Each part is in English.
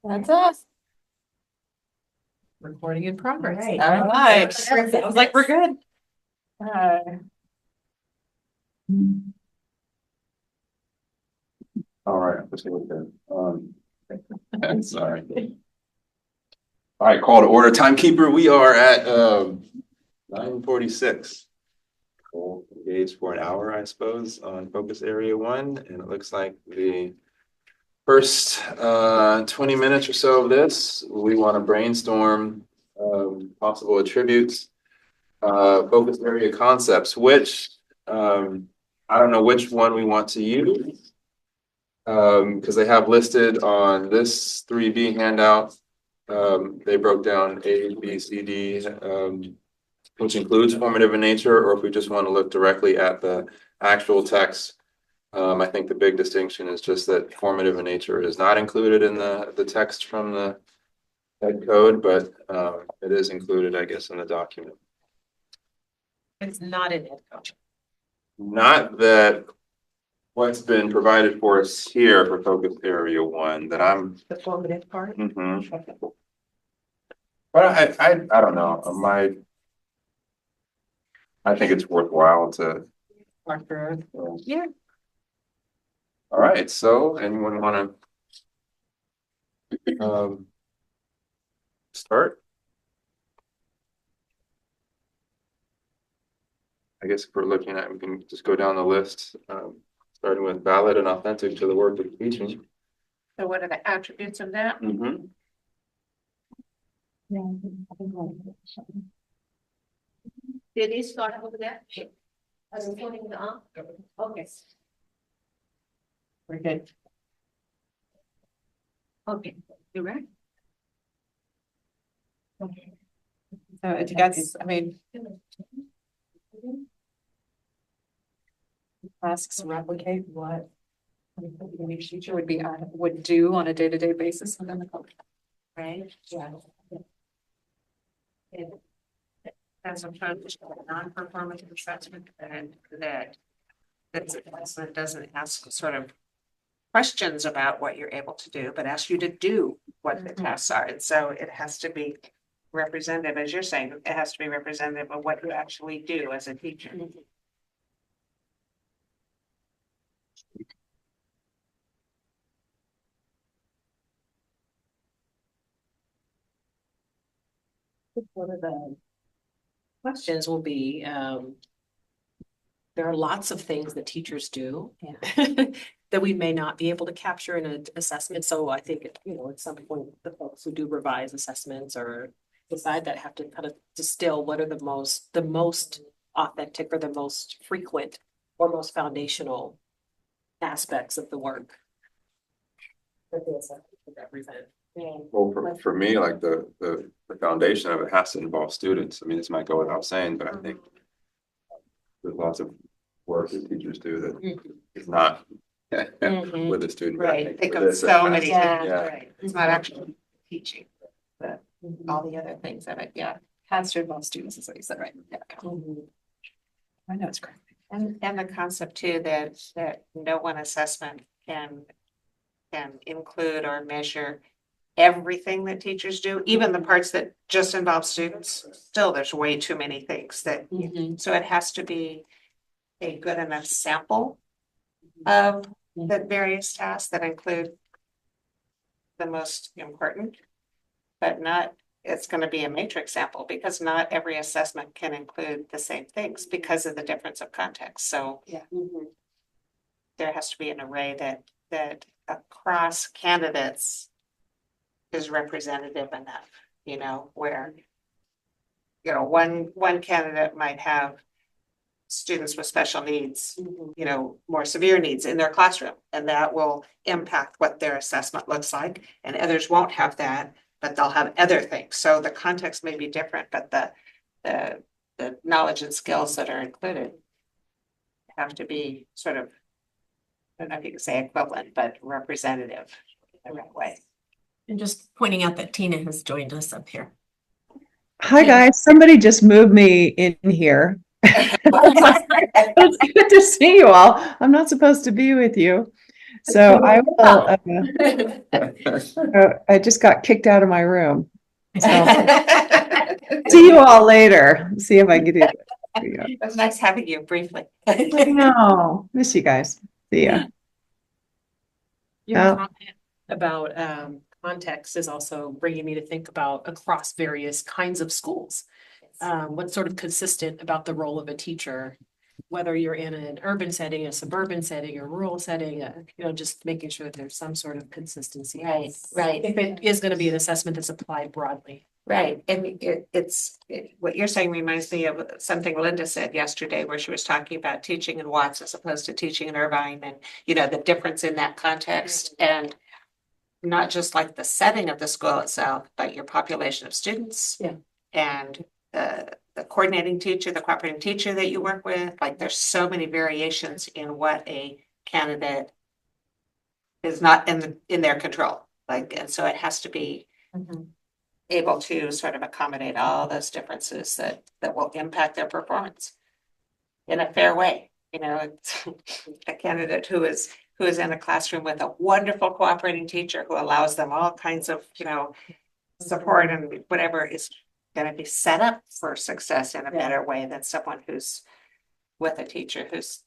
That's us. Recording in progress. All right. All right. Sounds like we're good. All right, let's see what I'm sorry. All right, call to order, timekeeper. We are at 9:46. We'll engage for an hour, I suppose, on focus area 1, and it looks like the first 20 minutes or so of this, we want to brainstorm possible attributes, focus area concepts, which I don't know which one we want to use. Because they have listed on this 3B handout, they broke down A, B, C, D, which includes formative in nature, or if we just want to look directly at the actual text. I think the big distinction is just that formative in nature is not included in the text from the head code, but it is included, I guess, in the document. It's not in head code. Not that what's been provided for us here for focus area 1 that I'm The formative part. But I don't know. I think it's worthwhile to. Marker. Yeah. All right. So, anyone want to start? I guess if we're looking at, we can just go down the list, starting with valid and authentic to the work of teaching. So what are the attributes of that? Did he start over there? Are you putting it on? Okay. We're good. Okay, you're right. So if you guys, I mean, tasks replicate what any teacher would do on a day-to-day basis within the company. Right? Yeah. As a function of non-performative assessment, and that assessment doesn't ask sort of questions about what you're able to do, but asks you to do what the tasks are. And so it has to be representative, as you're saying, it has to be representative of what you actually do as a teacher. One of the questions will be, there are lots of things that teachers do that we may not be able to capture in an assessment. So I think, at some point, the folks who do revise assessments or decide that have to kind of distill what are the most authentic or the most frequent or most foundational aspects of the work that the assessment should represent. Well, for me, like the foundation of it has to involve students. I mean, this might go without saying, but I think there's lots of work that teachers do that is not with the student. Right, think of so many things, Yeah. right, it's not actually teaching, but all the other things of it, yeah. Has to involve students, is what you said, right? Yeah. I know it's great. And the concept too, that no one assessment can include or measure everything that teachers do, even the parts that just involve students. Still, there's way too many things that, so it has to be a good enough sample of the various tasks that include the most important, but not, it's going to be a matrix sample because not every assessment can include the same things because of the difference of context. So there has to be an array that across candidates is representative enough, where, one candidate might have students with special needs, more severe needs in their classroom, and that will impact what their assessment looks like. And others won't have that, but they'll have other things. So the context may be different, but the knowledge and skills that are included have to be sort of, I don't know if you can say equivalent, but representative in the right way. And just pointing out that Tina has joined us up here. Hi guys, somebody just moved me in here. It's good to see you all. I'm not supposed to be with you. So I will, I just got kicked out of my room. So see you all later. See if I can do that. Yeah. It was nice having you briefly. I know. Miss you guys. See ya. Your Oh. comment about context is also bringing me to think about across various kinds of schools. What's sort of consistent about the role of a teacher, whether you're in an urban setting, a suburban setting, a rural setting, just making sure that there's some sort of consistency. Right. If it is going to be an assessment that's applied broadly. Right, and what you're saying reminds me of something Linda said yesterday, where she was talking about teaching in Watts as opposed to teaching in Irvine, and the difference in that context, and not just like the setting of the school itself, but your population of students. Yeah. And the coordinating teacher, the cooperating teacher that you work with, like there's so many variations in what a candidate is not in their control, and so it has to be able to sort of accommodate all those differences that will impact their performance in a fair way. It's a candidate who is in a classroom with a wonderful cooperating teacher who allows them all kinds of, support and whatever is going to be set up for success in a better way than someone who's with a teacher who's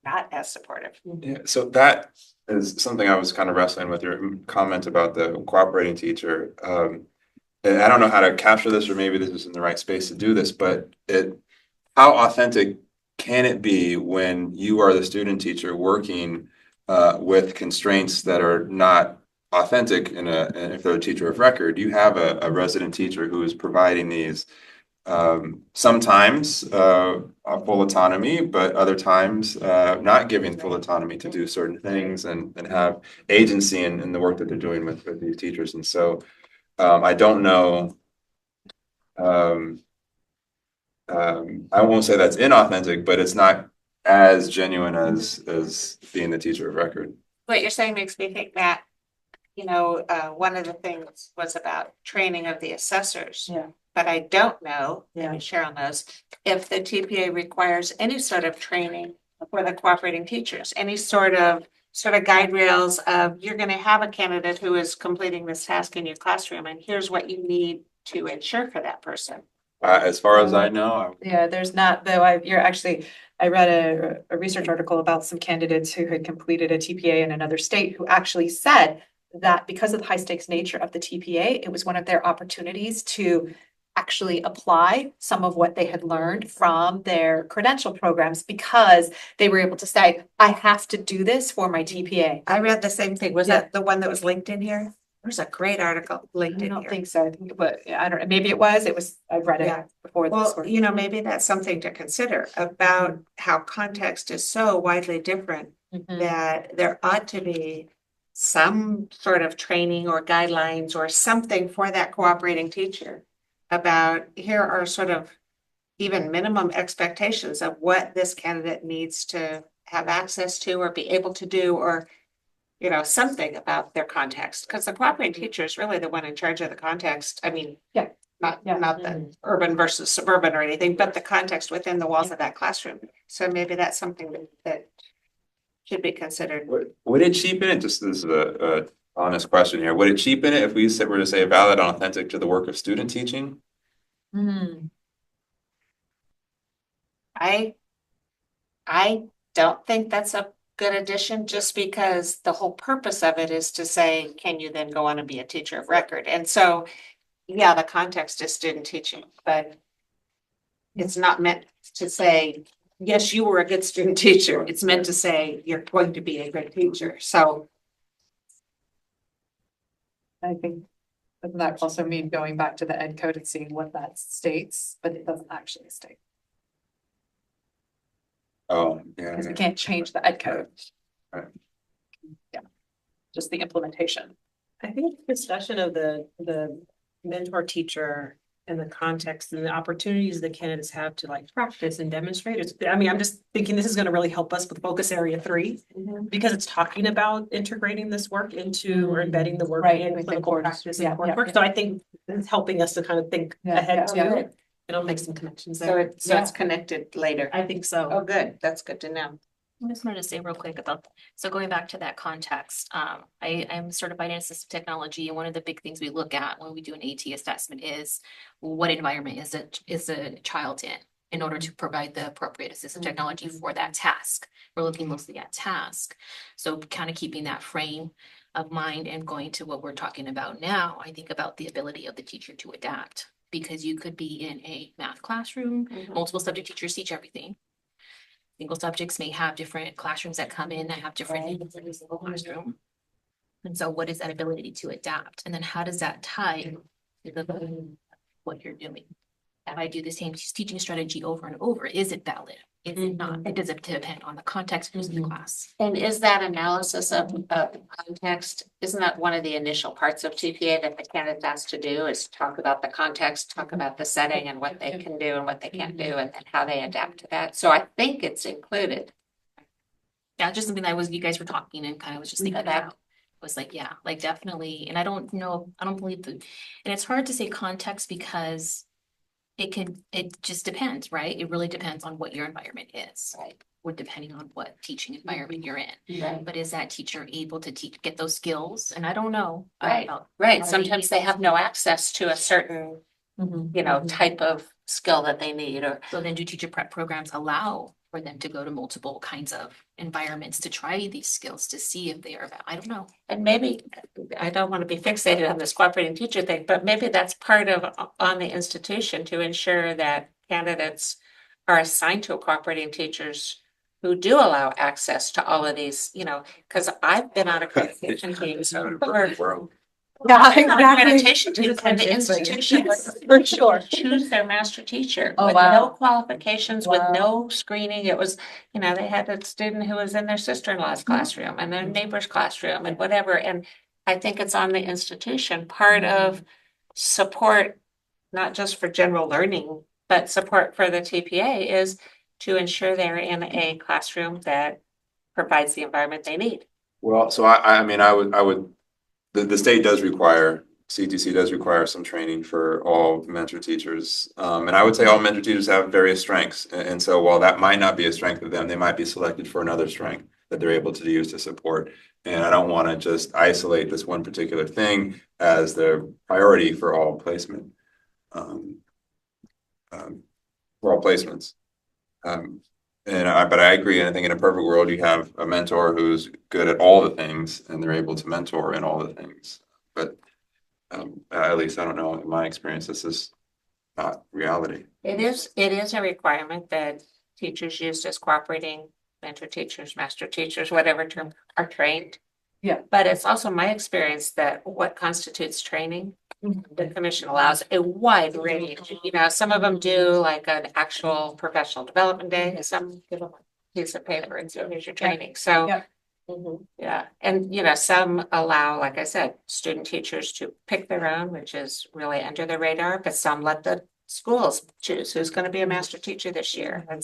not as supportive. Yeah, so that is something I was kind of wrestling with your comment about the cooperating teacher. And I don't know how to capture this, or maybe this isn't the right space to do this, but how authentic can it be when you are the student teacher working with constraints that are not authentic if they're a teacher of record? You have a resident teacher who is providing these sometimes full autonomy, but other times not giving full autonomy to do certain things and have agency in the work that they're doing with these teachers. And so I don't know. I won't say that's inauthentic, but it's not as genuine as being the teacher of record. What you're saying makes me think that, one of the things was about training of the assessors. Yeah. But I don't know, Yeah. maybe Cheryl knows, if the TPA requires any sort of training for the cooperating teachers, any sort of guide rails of, you're going to have a candidate who is completing this task in your classroom, and here's what you need to ensure for that person. As far as I know, Yeah, there's not, though. I read a research article about some candidates who had completed a TPA in another state who actually said that because of the high stakes nature of the TPA, it was one of their opportunities to actually apply some of what they had learned from their credential programs, because they were able to say, I have to do this for my TPA. I read the same thing. Was that the one that was linked in here? There's a great article linked I in don't here. think so. I think, but I don't know. Maybe it was, I've read Yeah. it before. Well, this maybe that's something to consider about how context is so widely different that there ought to be some sort of training or guidelines or something for that cooperating teacher about, here are sort of even minimum expectations of what this candidate needs to have access to or be able to do, or something about their context, because the cooperating teacher is really the one in charge of the context. I mean, not the urban versus suburban or anything, but the context within the walls of that classroom. So maybe that's something that should be considered. would it cheapen it? Just this is a honest question here. Would it cheapen it if we were to say valid and authentic to the work of student teaching? I don't think that's a good addition, just because the whole purpose of it is to say, can you then go on and be a teacher of record? And so, yeah, the context is student teaching, but it's not meant to say, yes, you were a good student teacher. It's meant to say you're going to be a good teacher. So I think that also means going back to the ed code and seeing what that states, but it doesn't actually state, Oh, yeah. because we can't change the ed code. Right. Yeah, just the implementation. I think discussion of the mentor teacher and the context and the opportunities the candidates have to practice and demonstrate. I'm just thinking this is going to really help us with focus area 3, because it's talking about integrating this work into or embedding the work in clinical practice and coursework. So I think it's helping us to kind of think ahead to it. And I'll make some connections there. so it's connected later. I think so. Oh, good. That's good to know. I just wanted to say real quick about, so going back to that context, I'm certified in assistive technology, and one of the big things we look at when we do an AT assessment is what environment is a child in order to provide the appropriate assistive technology for that task. We're looking mostly at task. So kind of keeping that frame of mind and going to what we're talking about now, I think about the ability of the teacher to adapt. Because you could be in a math classroom, multiple subject teachers teach everything. Single subjects may have different classrooms that come in that have different needs in a single classroom. And so what is that ability to adapt? And then how does that tie to what you're doing? If I do the same teaching strategy over and over, is it valid? Is it not? It does depend on the context of the class. And is that analysis of context, isn't that one of the initial parts of TPA that the candidate has to do, is talk about the context, talk about the setting and what they can do and what they can't do, and then how they adapt to that. So I think it's included. Yeah, just something that was, you guys were talking and kind of was just thinking Okay. about. Was like, yeah, like definitely, and I don't know, I don't believe that, and it's hard to say context because it just depends, right? It really depends on what your environment is. Right. Or depending on what teaching environment you're in. Right. But is that teacher able to get those skills? And I don't know. Right. about- Right. are they Sometimes they able have to- no access to a certain, type of skill that they need, or So then do teacher prep programs allow for them to go to multiple kinds of environments to try these skills to see if they are, I don't know. and maybe, I don't want to be fixated on this cooperating teacher thing, but maybe that's part of on the institution to ensure that candidates are assigned to cooperating teachers who do allow access to all of these, because I've been on accreditation teams for Yeah, accreditation teams, and the institution For sure. choose their master teacher Oh, with wow. no qualifications, with Wow. no screening. It was, they had a student who was in their sister-in-law's classroom and their neighbor's classroom and whatever. And I think it's on the institution, part of support, not just for general learning, but support for the TPA is to ensure they're in a classroom that provides the environment they need. Well, so I mean, I would, the state does require, CTC does require some training for all mentor teachers. And I would say all mentor teachers have various strengths. And so while that might not be a strength of them, they might be selected for another strength that they're able to use to support. And I don't want to just isolate this one particular thing as the priority for all placement, for all placements. But I agree. And I think in a perfect world, you have a mentor who's good at all the things and they're able to mentor in all the things. But at least I don't know, in my experience, this is not reality. It is a requirement that teachers used as cooperating mentor teachers, master teachers, whatever term, are trained. Yeah. But it's also my experience that what constitutes training, the commission allows a wide range. Some of them do like an actual professional development day, some give them a piece of paper and so here's your training. So Yeah. yeah, and some allow, like I said, student teachers to pick their own, which is really under the radar, but some let the schools choose who's going to be a master teacher this year. And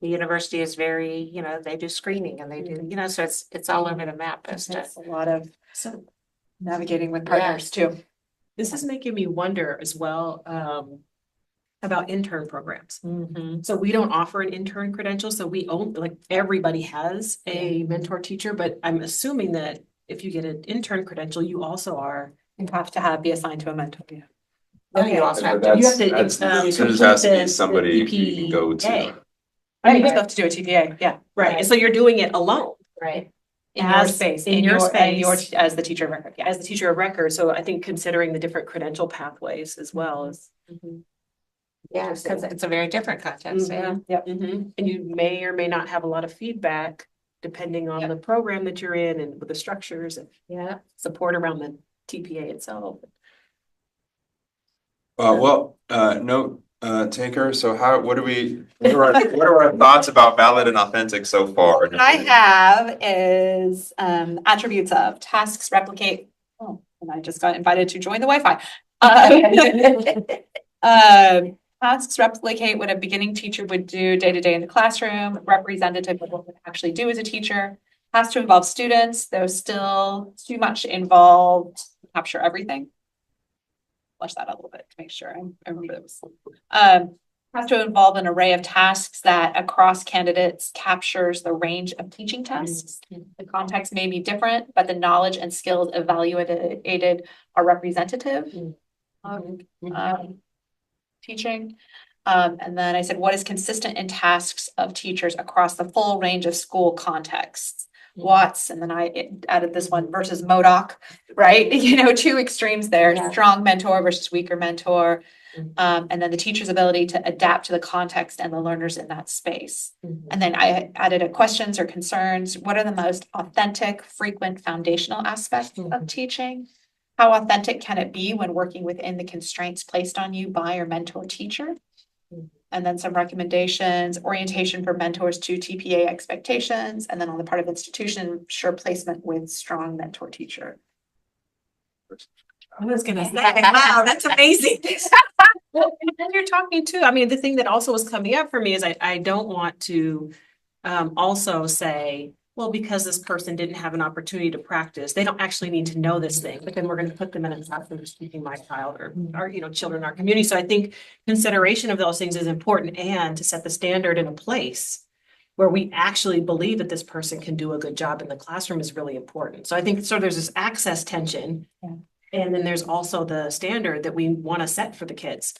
the university is very, they do screening and they do, so it's all over the map as to. It's a lot of So navigating with partners too. This is making me wonder as well, about intern programs. So we don't offer an intern credential, so we own, like, everybody has a mentor teacher, but I'm assuming that if you get an intern credential, you also are. You have to be assigned to a mentor. Yeah. no, you also have to. You have to, There just complete has to be the somebody you can go TPA. to. I mean, you still have to do a TPA, yeah. Right, and so you're doing it alone. Right. In your As- space, in your and space. as the teacher of record, yeah. As the teacher of record, so I think considering the different credential pathways as well is. Yeah, because it's a very different context. Yeah. And you may or may not have a lot of feedback depending on the program that you're in and with the structures and Yeah. support around the TPA itself. Note taker. So what are our thoughts about valid and authentic so far? What I have is attributes of tasks replicate. Oh, and I just got invited to join the Wi-Fi. Tasks replicate what a beginning teacher would do day to day in the classroom, representative of what they actually do as a teacher. Has to involve students, though still too much involved to capture everything. Flush that out a little bit to make sure I remember those. Has to involve an array of tasks that across candidates captures the range of teaching tasks. The context may be different, but the knowledge and skills evaluated are representative of teaching. And then I said, what is consistent in tasks of teachers across the full range of school contexts? Watts, and then I added this one versus Modoc, right? You know, two extremes there, Yeah. strong mentor versus weaker mentor. And then the teacher's ability to adapt to the context and the learners in that space. And then I added a questions or concerns. What are the most authentic, frequent, foundational aspects of teaching? How authentic can it be when working within the constraints placed on you by your mentor teacher? And then some recommendations, orientation for mentors to TPA expectations, and then on the part of institution, sure placement with strong mentor teacher. I was gonna say, wow, that's amazing. Well, and then you're talking too, I mean, the thing that also was coming up for me is I don't want to also say, well, because this person didn't have an opportunity to practice, they don't actually need to know this thing, but then we're gonna put them in a classroom who's teaching my child or, you know, children in our community. So I think consideration of those things is important, and to set the standard in a place where we actually believe that this person can do a good job in the classroom is really important. So I think, so there's this access tension. Yeah. And then there's also the standard that we want to set for the kids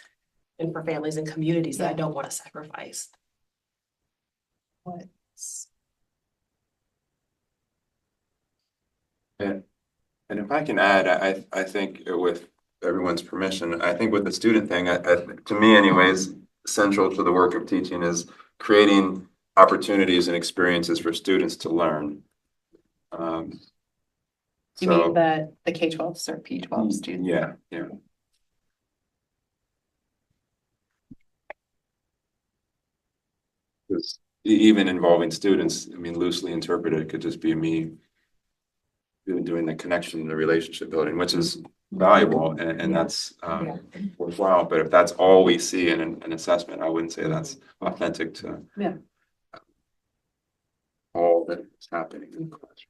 and for families and communities that I don't want to sacrifice. And if I can add, I think with everyone's permission, I think with the student thing, to me anyways, central to the work of teaching is creating opportunities and experiences for students to learn. You mean the K-12s or P-12 students? Yeah. Because even involving students, I mean, loosely interpreted, it could just be me doing the connection, the relationship building, which is valuable and that's worthwhile. But if that's all we see in an assessment, I wouldn't say that's authentic to all that is happening in the classroom.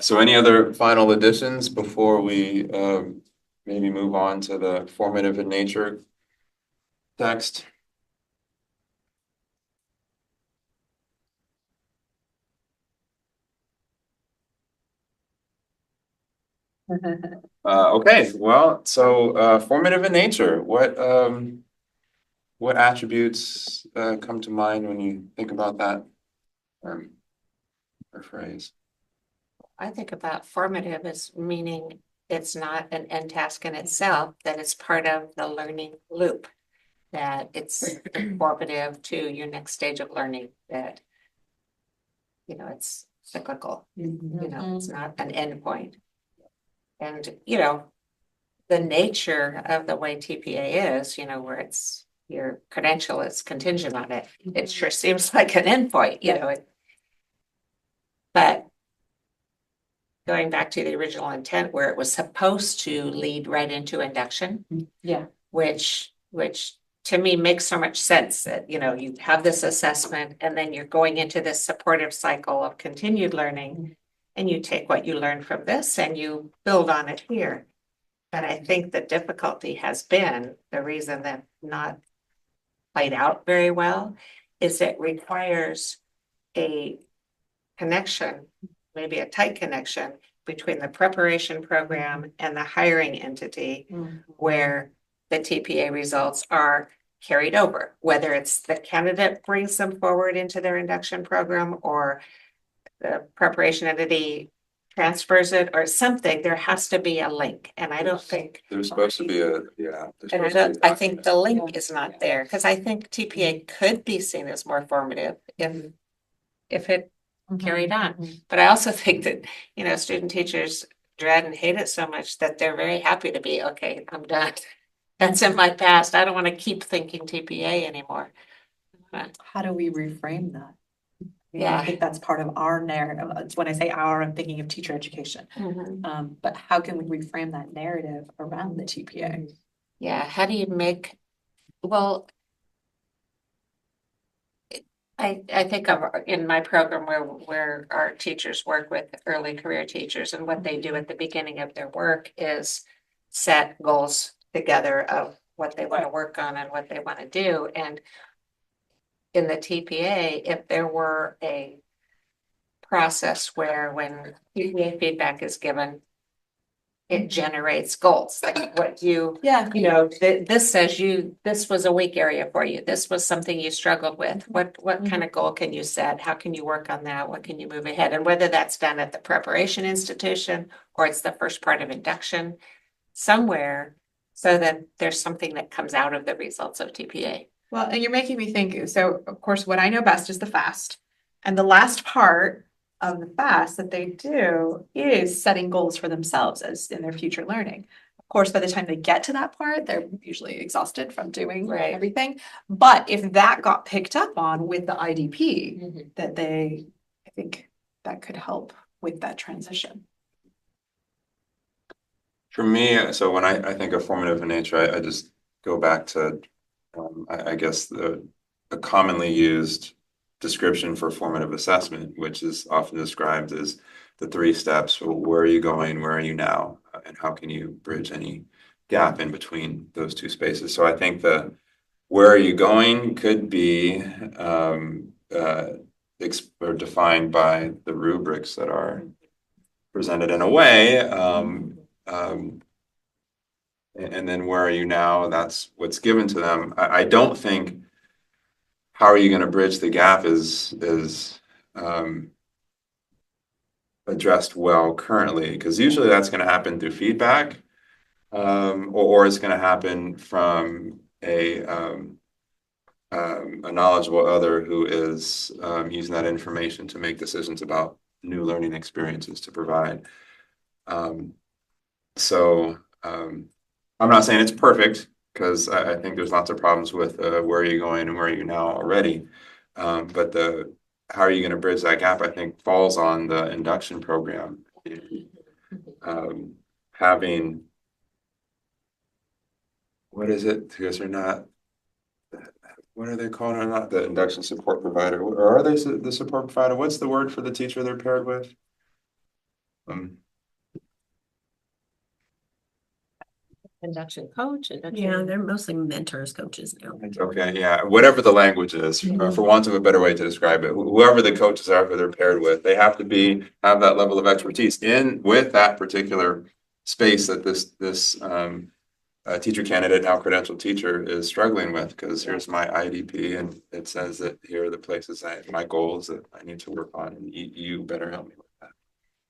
So any other final additions before we maybe move on to the formative in nature text? Okay, well, so formative in nature, what attributes come to mind when you think about that or phrase? I think about formative as meaning it's not an end task in itself, that it's part of the learning loop, that it's informative to your next stage of learning, that, you know, it's cyclical, you know, it's not an end point. And, you know, the nature of the way TPA is, you know, where it's your credential is contingent on it. It sure seems like an endpoint, you know, but going back to the original intent where it was supposed to lead right into induction. Yeah. Which to me makes so much sense that, you know, you have this assessment and then you're going into this supportive cycle of continued learning and you take what you learned from this and you build on it here. But I think the difficulty has been the reason that not played out very well is it requires a connection, maybe a tight connection between the preparation program and the hiring entity where the TPA results are carried over, whether it's the candidate brings them forward into their induction program or the preparation entity transfers it or something. There has to be a link. And I don't think There's supposed to be I think the link is not there because I think TPA could be seen as more formative if it carried on. But I also think that, you know, student teachers dread and hate it so much that they're very happy to be, okay, I'm done. That's in my past. I don't want to keep thinking TPA anymore. How do we reframe that? Yeah. I think that's part of our narrative. It's when I say our, I'm thinking of teacher education. But how can we reframe that narrative around the TPA? Yeah, how do you make, well, I think of in my program where our teachers work with early career teachers and what they do at the beginning of their work is set goals together of what they want to work on and what they want to do. And in the TPA, if there were a process where when TPA feedback is given, it generates goals, like what Yeah. this says this was a weak area for you. This was something you struggled with. What kind of goal can you set? How can you work on that? What can you move ahead? And whether that's done at the preparation institution or it's the first part of induction, somewhere, so that there's something that comes out of the results of TPA. Well, and you're making me think, so of course, what I know best is the fast. And the last part of the fast that they do is setting goals for themselves as in their future learning. Of course, by the time they get to that part, they're usually exhausted from doing Right. everything. But if that got picked up on with the IDP, that I think that could help with that transition. For me, so when I think of formative in nature, I just go back to, I guess, the commonly used description for formative assessment, which is often described as the 3 steps. So where are you going? Where are you now? And how can you bridge any gap in between those 2 spaces? So I think the where are you going could be or defined by the rubrics that are presented in a way. And then where are you now? That's what's given to them. I don't think how are you going to bridge the gap is addressed well currently, because usually that's going to happen through feedback, or it's going to happen from a knowledgeable other who is using that information to make decisions about new learning experiences to provide. I'm not saying it's perfect, because I think there's lots of problems with where are you going and where are you now already. But how are you going to bridge that gap, I think, falls on the induction program. Having, what is it? Because they're not, what are they called? They're not the induction support provider. Or are they the support provider? What's the word for the teacher they're paired with? Induction coach, Yeah, they're mostly mentors, coaches now. Okay, yeah, whatever the language is, for want of a better way to describe it, whoever the coaches are who they're paired with, they have to have that level of expertise in with that particular space that this teacher candidate, now credentialed teacher, is struggling with. Because here's my IDP, and it says that here are the places my goals that I need to work on, and you better help me with that.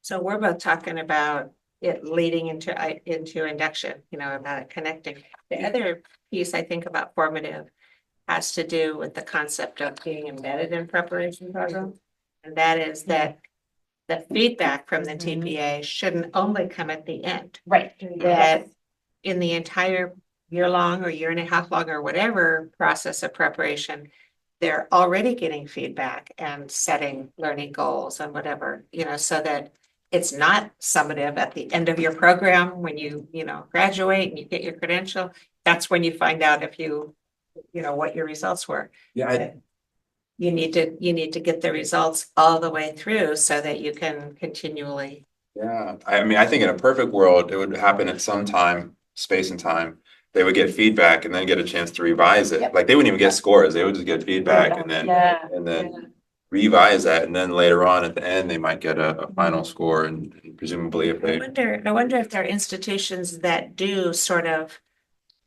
So we're both talking about it leading into induction, about it connecting. The other piece I think about formative has to do with the concept of being embedded in preparation program. And that is that the feedback from the TPA shouldn't only come at the end. Right. That in the entire year long or year and a half long or whatever process of preparation, they're already getting feedback and setting learning goals and whatever, so that it's not summative at the end of your program when you graduate and you get your credential. That's when you find out if what your results were. Yeah, You need to get the results all the way through so that you can continually. Yeah, I mean, I think in a perfect world, it would happen at some time, space and time. They would get feedback and then get a chance to revise it. Yep. Like they wouldn't even get scores; they would just get feedback and then revise that, and then later on at the end, they might get a final score, and presumably if I they. wonder if there are institutions that do sort of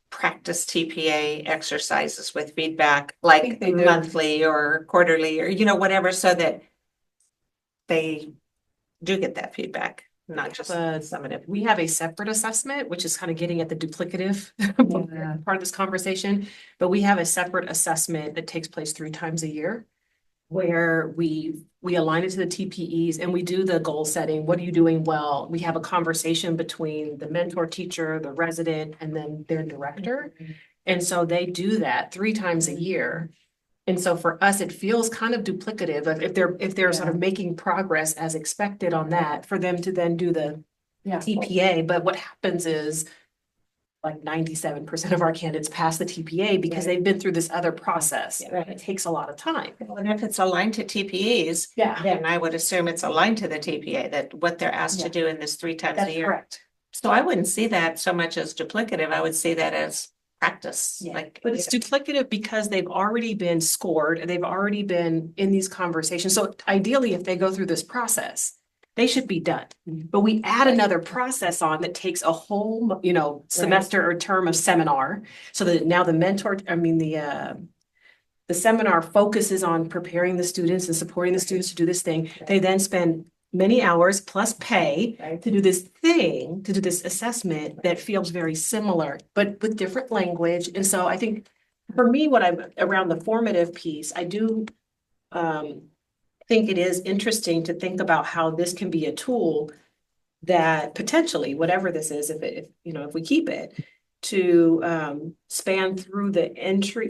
practice TPA exercises with feedback, like they do. monthly or quarterly or whatever, so that they do get that feedback, not just summative. We have a separate assessment, which is kind of getting at the duplicative part of this conversation. But we have a separate assessment that takes place 3 times a year, where we align it to the TPEs and we do the goal setting. What are you doing well? We have a conversation between the mentor teacher, the resident, and then their director. And so they do that 3 times a year. And so for us, it feels kind of duplicative of if they're sort of making progress as expected on that, for them to then do the TPA. But what happens is like 97% of our candidates pass the TPA because they've been through this other process. Right. It takes a lot of time. And if it's aligned to TPEs, then I would assume it's aligned to the TPA, that what they're asked to do in this 3 times a year. Correct. So I wouldn't see that so much as duplicative. I would see that as practice, Yeah. like. But it's duplicative because they've already been scored and they've already been in these conversations. So ideally, if they go through this process, they should be done. But we add another process on that takes a whole, semester or term of seminar. So that now the seminar focuses on preparing the students and supporting the students to do this thing. They then spend many hours plus pay to do this thing, to do this assessment that feels very similar, but with different language. And so I think for me, what I'm around the formative piece, I do think it is interesting to think about how this can be a tool that potentially, whatever this is, if we keep it, to span through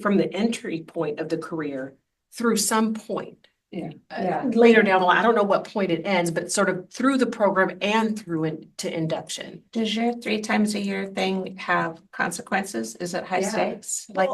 from the entry point of the career through some point. Later down the line, I don't know what point it ends, but sort of through the program and through to induction. Does your 3 times a year thing have consequences? Is it high Yeah. stakes? Like,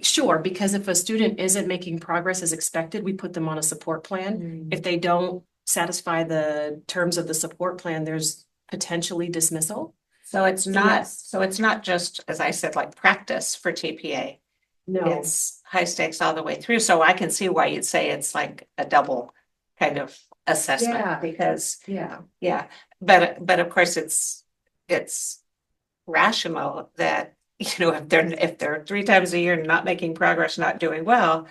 Sure, because if a student isn't making progress as expected, we put them on a support plan. If they don't satisfy the terms of the support plan, there's potentially dismissal. so it's not, Yes. so it's not just, as I said, like practice for TPA. No, It's high stakes all the way through. So I can see why you'd say it's like a double kind of assessment Yeah. because, yeah. but of course it's rational that, if they're 3 times a year not making progress, not doing well,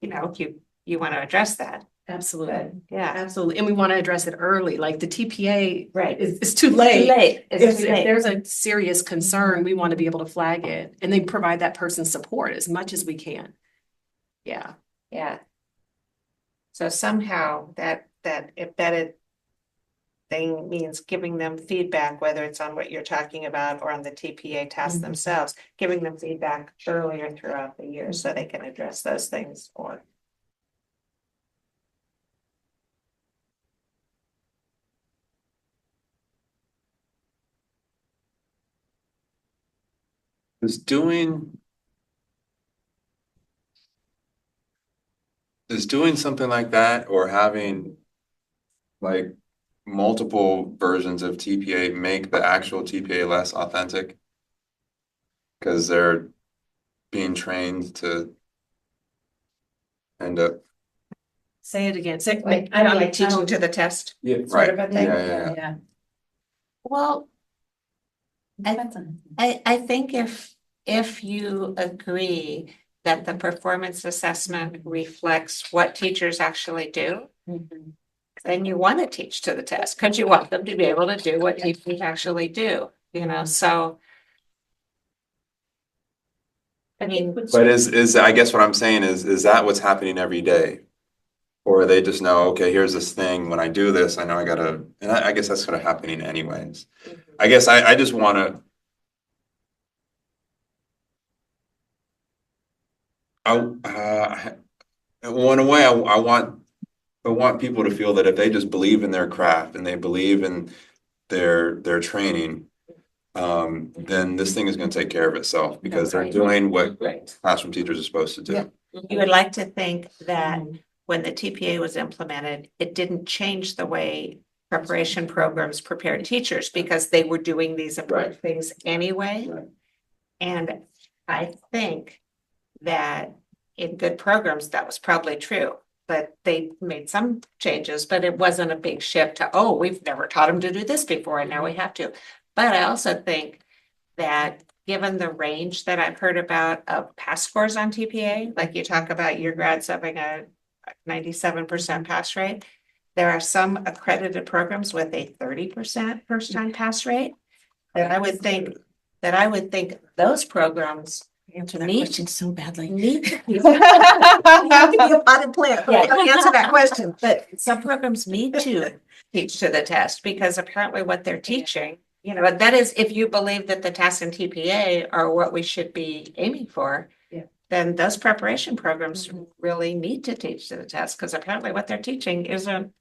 you want to address that. Absolutely. But yeah. Absolutely. And we want to address it early, like the TPA Right. is too late. It's too If late. there's a serious concern, we want to be able to flag it and then provide that person support as much as we can. Yeah. Yeah. So somehow that embedded thing means giving them feedback, whether it's on what you're talking about or on the TPA tasks themselves, giving them feedback earlier throughout the year so they can address those things or. Is doing something like that or having like multiple versions of TPA make the actual TPA less authentic? Because they're being trained to end up. Say it again. Like, I don't like teaching to the test. Yeah, sort of a thing. Yeah. Well, I think if you agree that the performance assessment reflects what teachers actually do, then you want to teach to the test because you want them to be able to do what teachers actually do, so. I mean, But is I guess what I'm saying is that what's happening every day? Or they just know, okay, here's this thing. When I do this, I know I gotta, and I guess that's sort of happening anyways. I guess I just wanna. In a way, I want people to feel that if they just believe in their craft and they believe in their training, then this thing is going to take care of itself because they're doing what classroom teachers are supposed to do. you would like to think that when the TPA was implemented, it didn't change the way preparation programs prepared teachers because they were doing these important things anyway. Right. And I think that in good programs, that was probably true. But they made some changes, but it wasn't a big shift to, oh, we've never taught them to do this before and now we have to. But I also think that given the range that I've heard about of pass scores on TPA, like you talk about your grads having a 97% pass rate, there are some accredited programs with a 30% first time pass rate. That I would think those programs Answer that Neat. question so badly. need to be You have to be a potted plant. Yeah, don't answer that question, but some programs need to teach to the test because apparently what they're teaching, that is, if you believe that the tests in TPA are what we should be aiming for, then those preparation programs really need to teach to the test because apparently what they're teaching isn't.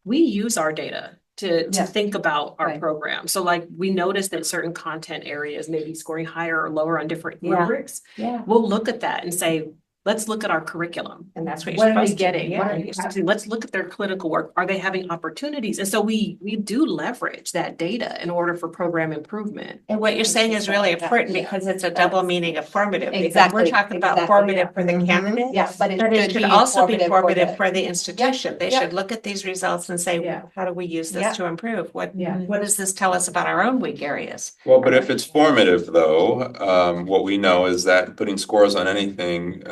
We use our data to Yeah. think about our Right. program. So like we notice that certain content areas may be scoring higher or lower on different Yeah. rubrics. Yeah. We'll look at that and say, let's look at our curriculum. And that's what What you're are they supposed to do. getting? Yeah, What are they using? Let's look at their clinical work. Are they having opportunities? And so we do leverage that data in order for program improvement. And what you're saying is really important because it's a double meaning of formative. Because Exactly, we're talking about exactly. formative for the candidate. Yeah, but it But it should should be also be formative the- for the institution. They yeah. should look at these results and say, Yeah. how do we use Yeah. this to improve? Yeah. What does this tell us about our own weak areas? Well, but if it's formative though, what we know is that putting scores on anything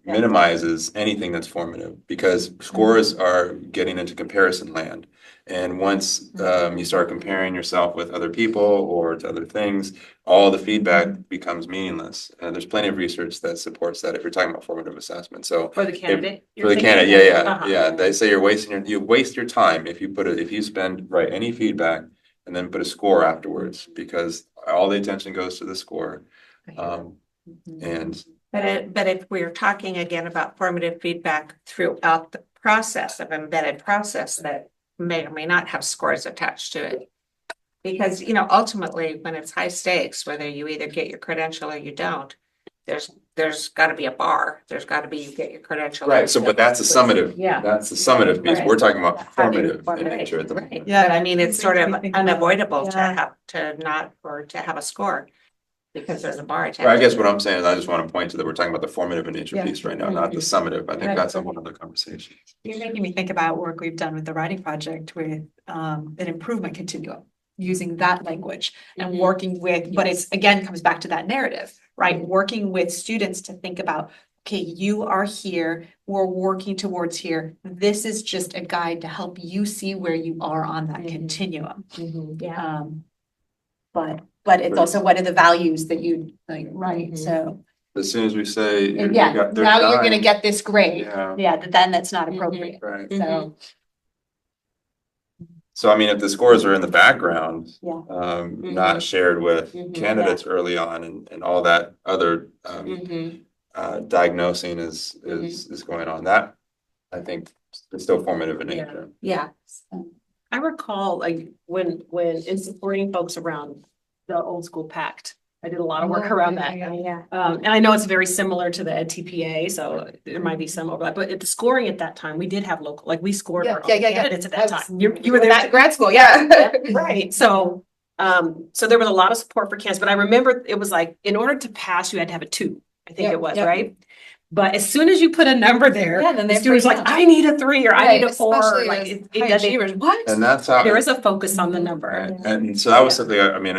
minimizes anything that's formative because scores are getting into comparison land. And once you start comparing yourself with other people or to other things, all the feedback becomes meaningless. And there's plenty of research that supports that if you're talking about formative assessment. So For the candidate? for the candidate, yeah, Uh-huh. yeah. They say you waste your time if you write any feedback and then put a score afterwards because all the attention goes to the score. And But if we're talking again about formative feedback throughout the process of embedded process that may or may not have scores attached to it. Because, ultimately, when it's high stakes, whether you either get your credential or you don't, there's got to be a bar. There's got to be you get your credential. right, so but that's the summative. Yeah. That's the summative piece. Right. We're talking about How do you formative in formulate? nature at the Right. moment. Yeah. But I mean, it's sort of We think about- unavoidable to Yeah. have to have a score because there's a bar attached. Right, I guess what I'm saying is I just want to point to that we're talking about the formative in nature Yeah. piece right now, not the summative. I think Right. that's a whole other conversation. You're making me think about work we've done with the writing project with an improvement continuum, using that language and working with, but it's again comes back to that narrative, right? Working with students to think about, okay, you are here, we're working towards here. This is just a guide to help you see where you are on that continuum. Yeah. But it's also what are the values that you like, right? So, As soon as we say. and yeah, there's now you're gonna nine, get this grade. Yeah, Yeah, then that's not appropriate. right. So, So I mean, if the scores are in the background, Yeah. not shared with Mhm. candidates early on and all that other diagnosing is going on, that I think is still formative in Yeah. nature. Yeah. I recall like when in supporting folks around the old school pact, I did a lot of work around that. Yeah. And I know it's very similar to the TPA, so there might be some overlap, but at the scoring at that time, we did have local, like we scored our own candidates at that time. You were there. at grad school, yeah. Right, so there was a lot of support for candidates, but I remember it was like, in order to pass, you had to have a 2, I think Yep, it was, yep. right? But as soon as you put a number there, Yeah, then the they students freak like, out. I need a 3 or I Right, need a 4, especially like as it high doesn't, achievers. What? And that's how. there is a focus on the number. And so that was something, I mean,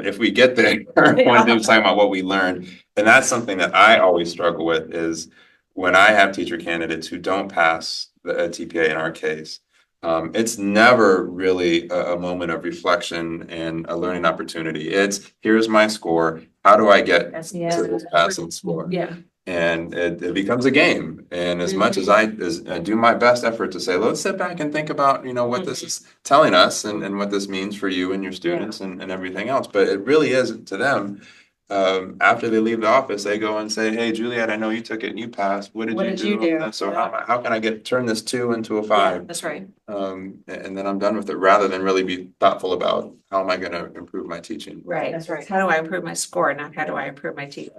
if we get there, one thing talking about what we learned, and that's something that I always struggle with is when I have teacher candidates who don't pass the TPA in our case, it's never really a moment of reflection and a learning opportunity. It's, here's my score, how do I get to this passing score? Yeah. And it becomes a game. And as much as I do my best effort to say, let's sit back and think about, what this is telling us and what this means for you and your students and everything else. But it really is to them. After they leave the office, they go and say, hey, Juliet, I know you took it and you passed. What did you do? on this? So how can I turn this 2 into a 5? That's right. And then I'm done with it rather than really be thoughtful about how am I going to improve my teaching. Right. That's right. How do I improve my score? Not how do I improve my teaching?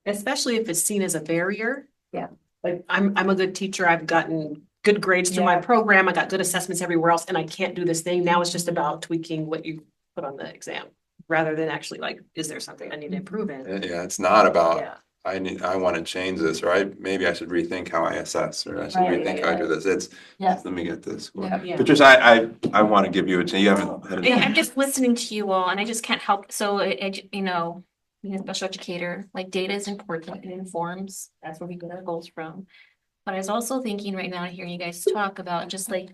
Especially if it's seen as a barrier. Yeah. Like I'm a good teacher. I've gotten good grades through my program. I got good assessments everywhere else and I can't do this thing. Now it's just about tweaking what you put on the exam rather than actually like, is there something I need to improve in? Yeah, it's not about Yeah. I want to change this, or maybe I should rethink how I assess, or I should Right, rethink how I do this. It's Yes. let me get this. Yeah. Yeah. Patricia, I want to give you a chance. You haven't had Yeah, a I'm just listening to you all and I just can't help. So, being a special educator, like data is important. It informs. That's where we get our goals from. But I was also thinking right now, hearing you guys talk about just like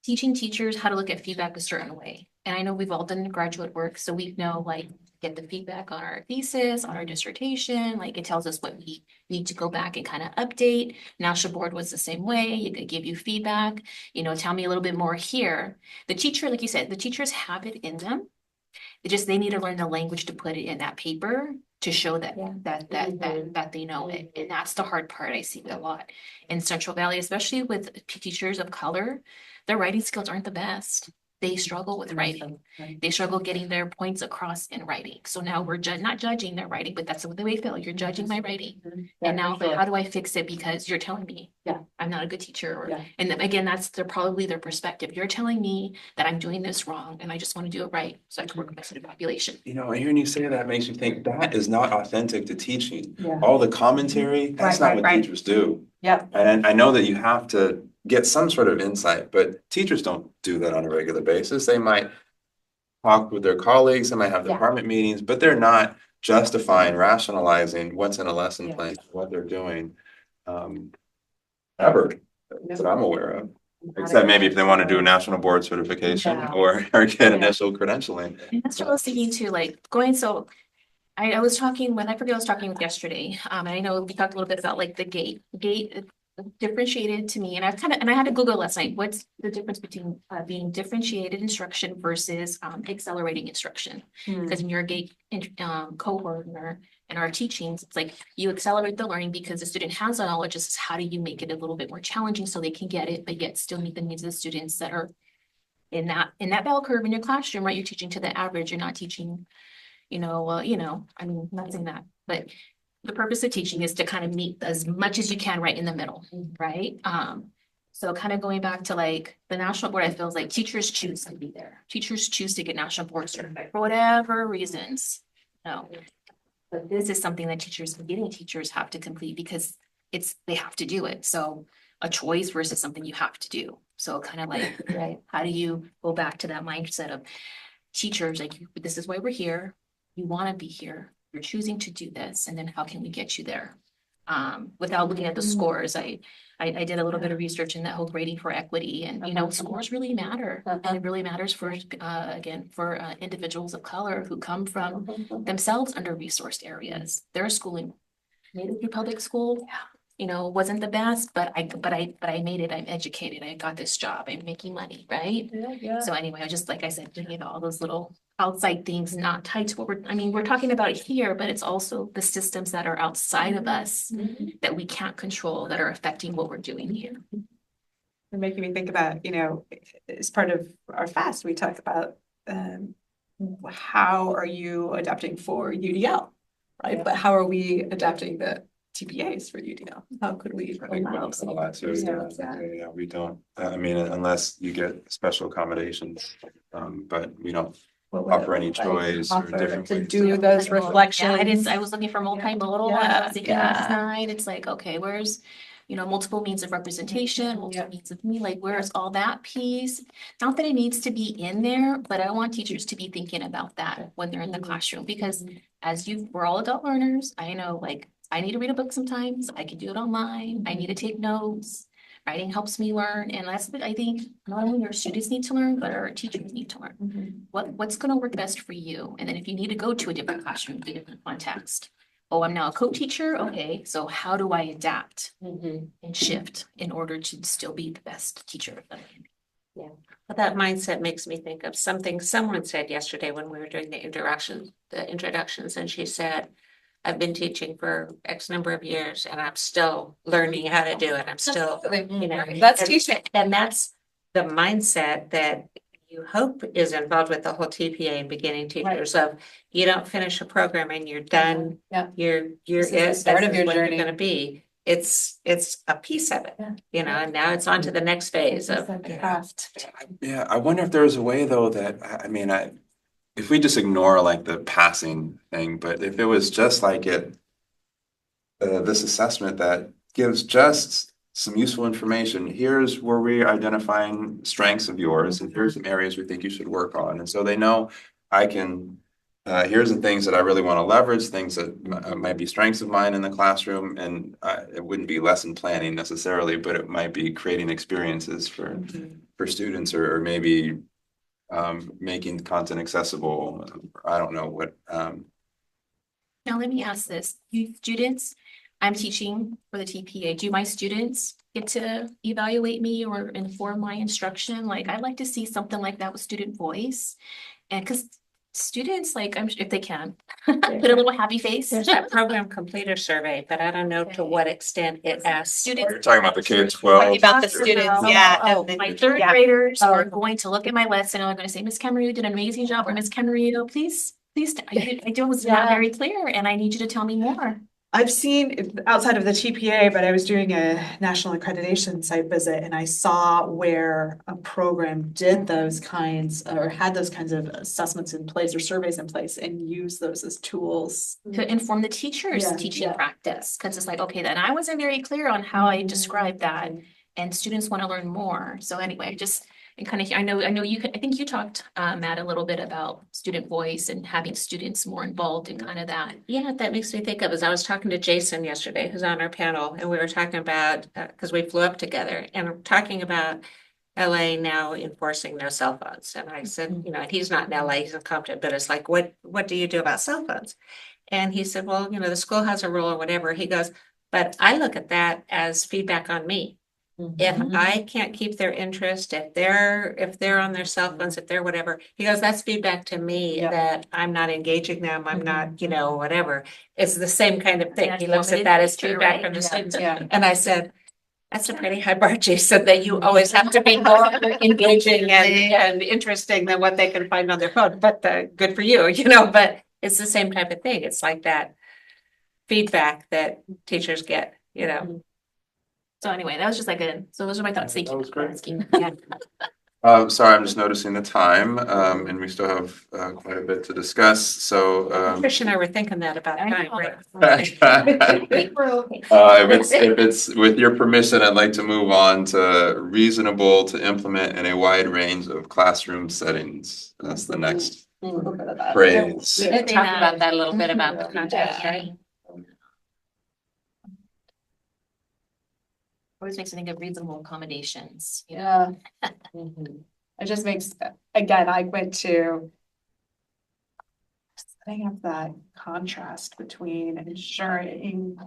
teaching teachers how to look at feedback a certain way. And I know we've all done graduate work, so we know like get the feedback on our thesis, on our dissertation. Like it tells us what we need to go back and kind of update. National board was the same way. It could give you feedback. Tell me a little bit more here. The teacher, like you said, the teachers have it in them. They need to learn the language to put it in that paper to show that that they know it. And that's the hard part. I see a lot in Central Valley, especially with teachers of color. Their writing skills aren't the best. they struggle with writing. They struggle getting their points across in writing. So now we're not judging their writing, but that's the way they feel. You're judging my writing. And now, but how do I fix it? Because you're telling me, I'm not a good teacher. Or, and then again, that's probably their perspective. You're telling me that I'm doing this wrong and I just want to do it right. So I can work with my student population. You know, hearing you say that makes me think that is not authentic to teaching. All the commentary, that's not what teachers do. Yep. And I know that you have to get some sort of insight, but teachers don't do that on a regular basis. They might talk with their colleagues, they might have department meetings, but they're not justifying, rationalizing what's in a lesson plan, what they're doing. Ever, that I'm aware of. Except maybe if they want to do a national board certification or get initial credentialing. And that's what I was thinking too, like going, so I was talking with, I forget, I was talking with yesterday. And I know we talked a little bit about like the gate differentiated to me. And I had to Google last night, what's the difference between being differentiated instruction versus accelerating instruction? Because in your gate cohort in our teachings, it's like you accelerate the learning because the student has the knowledge. It's just how do you make it a little bit more challenging so they can get it, but yet still meet the needs of the students that are in that bell curve in your classroom, right? You're teaching to the average. You're not teaching, I mean, not saying that, but the purpose of teaching is to kind of meet as much as you can right in the middle, right? So kind of going back to like the national board, I feel like teachers choose to be there. Teachers choose to get national board certified for whatever reasons. No, but this is something that beginning teachers have to complete because they have to do it. So a choice versus something you have to do. So kind of like, right, how do you go back to that mindset of teachers, like, this is why we're here. You want to be here. You're choosing to do this. And then how can we get you there? Without looking at the scores, I did a little bit of research in that whole grading for equity, and scores really matter. And it really matters for individuals of color who come from themselves under-resourced areas. Their schooling, native to public school, wasn't the best, but I made it. I'm educated. I got this job. I'm making money, right? So anyway, I just, like I said, thinking about all those little outside things not tied to what we're talking about here, but it's also the systems that are outside of us that we can't control that are affecting what we're doing here. You're making me think about, as part of our fast, we talk about how are you adapting for UDL, right? But how are we adapting the TPAs for UDL? How could we? We don't, I mean, unless you get special accommodations, but we don't offer any choice or different to ways. do those reflections. I was looking for multimodal. I was thinking last night, it's like, okay, where's, multiple means of representation, multiple means of me, like, where's all that piece? Not that it needs to be in there, but I want teachers to be thinking about that when they're in the classroom, because we're all adult learners. I know, like, I need to read a book sometimes. I can do it online. I need to take notes. Writing helps me learn. And that's what I think not only our students need to learn, but our teachers need to learn. What's going to work best for you? And then if you need to go to a different classroom, a different context. Oh, I'm now a co-teacher. Okay, so how do I adapt and shift in order to still be the best teacher that I can be? Yeah, but that mindset makes me think of something someone said yesterday when we were doing the introductions, and she said, I've been teaching for X number of years and I'm still learning how to do it. I'm still, That's teaching. And that's the mindset that you hope is involved with the whole TPA and beginning teachers of, you don't finish a program and you're done. Yeah. You're This is the start of your journey. Going to be. It's a piece of it, and now it's on to the next phase of craft. Yeah, I wonder if there's a way though that, if we just ignore like the passing thing, but if it was just like this assessment that gives just some useful information, here's where we're identifying strengths of yours, and here's some areas we think you should work on. And so they know here's the things that I really want to leverage, things that might be strengths of mine in the classroom. And it wouldn't be lesson planning necessarily, but it might be creating experiences for students, or maybe making content accessible. I don't know what. Now, let me ask this. You students, I'm teaching for the TPA. Do my students get to evaluate me or inform my instruction? Like, I'd like to see something like that with student voice. And because students, like, if they can, put a little happy face. There's that program completer survey, but I don't know to what extent it asks. Students. You're talking about the K-12. Talking about the students, yeah. Oh, and then- my third yeah. graders Oh. are going to look at my list and are going to say, Miss Cameron, you did an amazing job, or Miss Cameron, please, I was not very clear and I need you to tell me more. I've seen outside of the TPA, but I was doing a national accreditation site visit and I saw where a program did those kinds or had those kinds of assessments in place or surveys in place and used those as tools. To inform the teachers' Yeah, teaching yeah. practice, because it's like, okay, then I wasn't very clear on how I described that, and students want to learn more. So anyway, just and kind of, I know you I think you talked, Matt, a little bit about student voice and having students more involved in kind of that. Yeah, that makes me think of, as I was talking to Jason yesterday, who's on our panel, and we were talking about, because we flew up together, and we're talking about LA now enforcing no cell phones. And I said, you know, and he's not in LA, he's in Compton, but it's like, what do you do about cell phones? And he said, well, you know, the school has a rule or whatever. He goes, but I look at that as feedback on me. If I can't keep their interest, if they're on their cell phones, if they're whatever, he goes, that's feedback to me Yeah. that I'm not engaging them, I'm not, you know, whatever. It's the same kind of thing. Yeah, He looks at formative that as nature, feedback right? from the Yeah. students. Yeah. And I said, that's a pretty high bar, Jason, that you always have to be more engaging and interesting than what they can find on their phone. But good for you, you know, but it's the same type of thing. It's like that feedback that teachers get, you know. So anyway, that was just like so those are my thoughts. Thank you. That was great. Yeah. Sorry, I'm just noticing the time, and we still have quite a bit to discuss, so Trish and I were thinking that about I time, know. right? We're okay. if it's with your permission, I'd like to move on to reasonable to implement in a wide range of classroom settings. That's the next phrase. We did talk about that a little bit about the context, right? Always makes me think of reasonable accommodations. You know? Yeah. It just makes, again, I went to setting up that contrast between ensuring,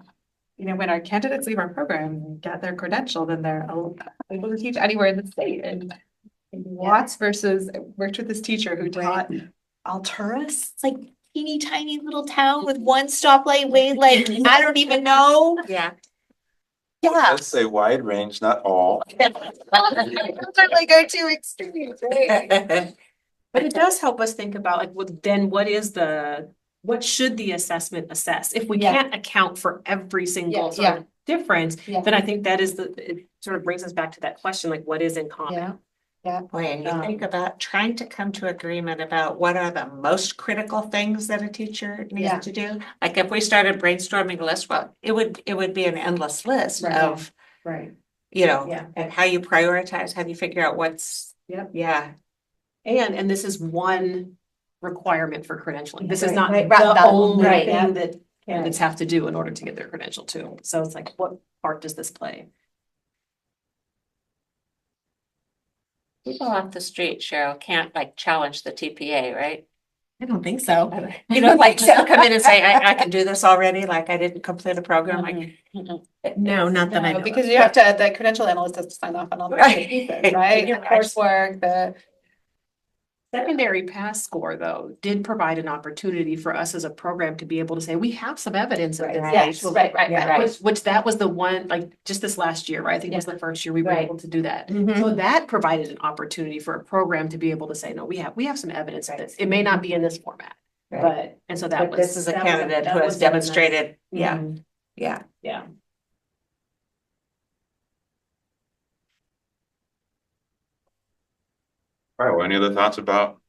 you know, when our candidates leave our program and get their credential, then they're able to teach anywhere in the state. And Watts versus worked with this teacher who taught Alturas. It's like teeny tiny little town with one stoplight way, like, I don't even know. Yeah. Yeah. Let's say wide range, not all. Those are like our two extremes, right? But it does help us think about like, what should the assessment assess? If we Yeah. can't account for every single Yeah, sort of difference, Yeah. then I think it sort of brings us back to that question, like what is in common? Boy, and you think about trying to come to agreement about what are the most critical things that a teacher Yeah. needs to do. Like if we started brainstorming a list, well, it would be an endless list Right. of, Right. you know, Yeah. and how you prioritize, how do you figure out what's, Yep. yeah. And this is one requirement for credentialing. This is Right, not right, right, the that- only right, yeah. thing that candidates have to do in order to get their credential too. So it's like, what part does this play? People off the street, Cheryl, can't like challenge the TPA, right? I don't think so. You know, like come in and say, I can do this already, like I didn't complete a program, like. No, not that I know. No, because you have to, the credential analyst has to sign off on all the Right. pieces, right? The coursework, the. Secondary pass score, though, did provide an opportunity for us as a program to be able to say, we have some evidence of this. Yes, right. Which that was the one, like, just this last year, right? I think it was the first year we were Right. able to do that. Mhm. So that provided an opportunity for a program to be able to say, no, we have some evidence of this. It may not be in this format, Right. and so that But was. this is a that was candidate that who has was really nice. demonstrated, yeah, Mhm. yeah. Yeah. All right, well, any other thoughts about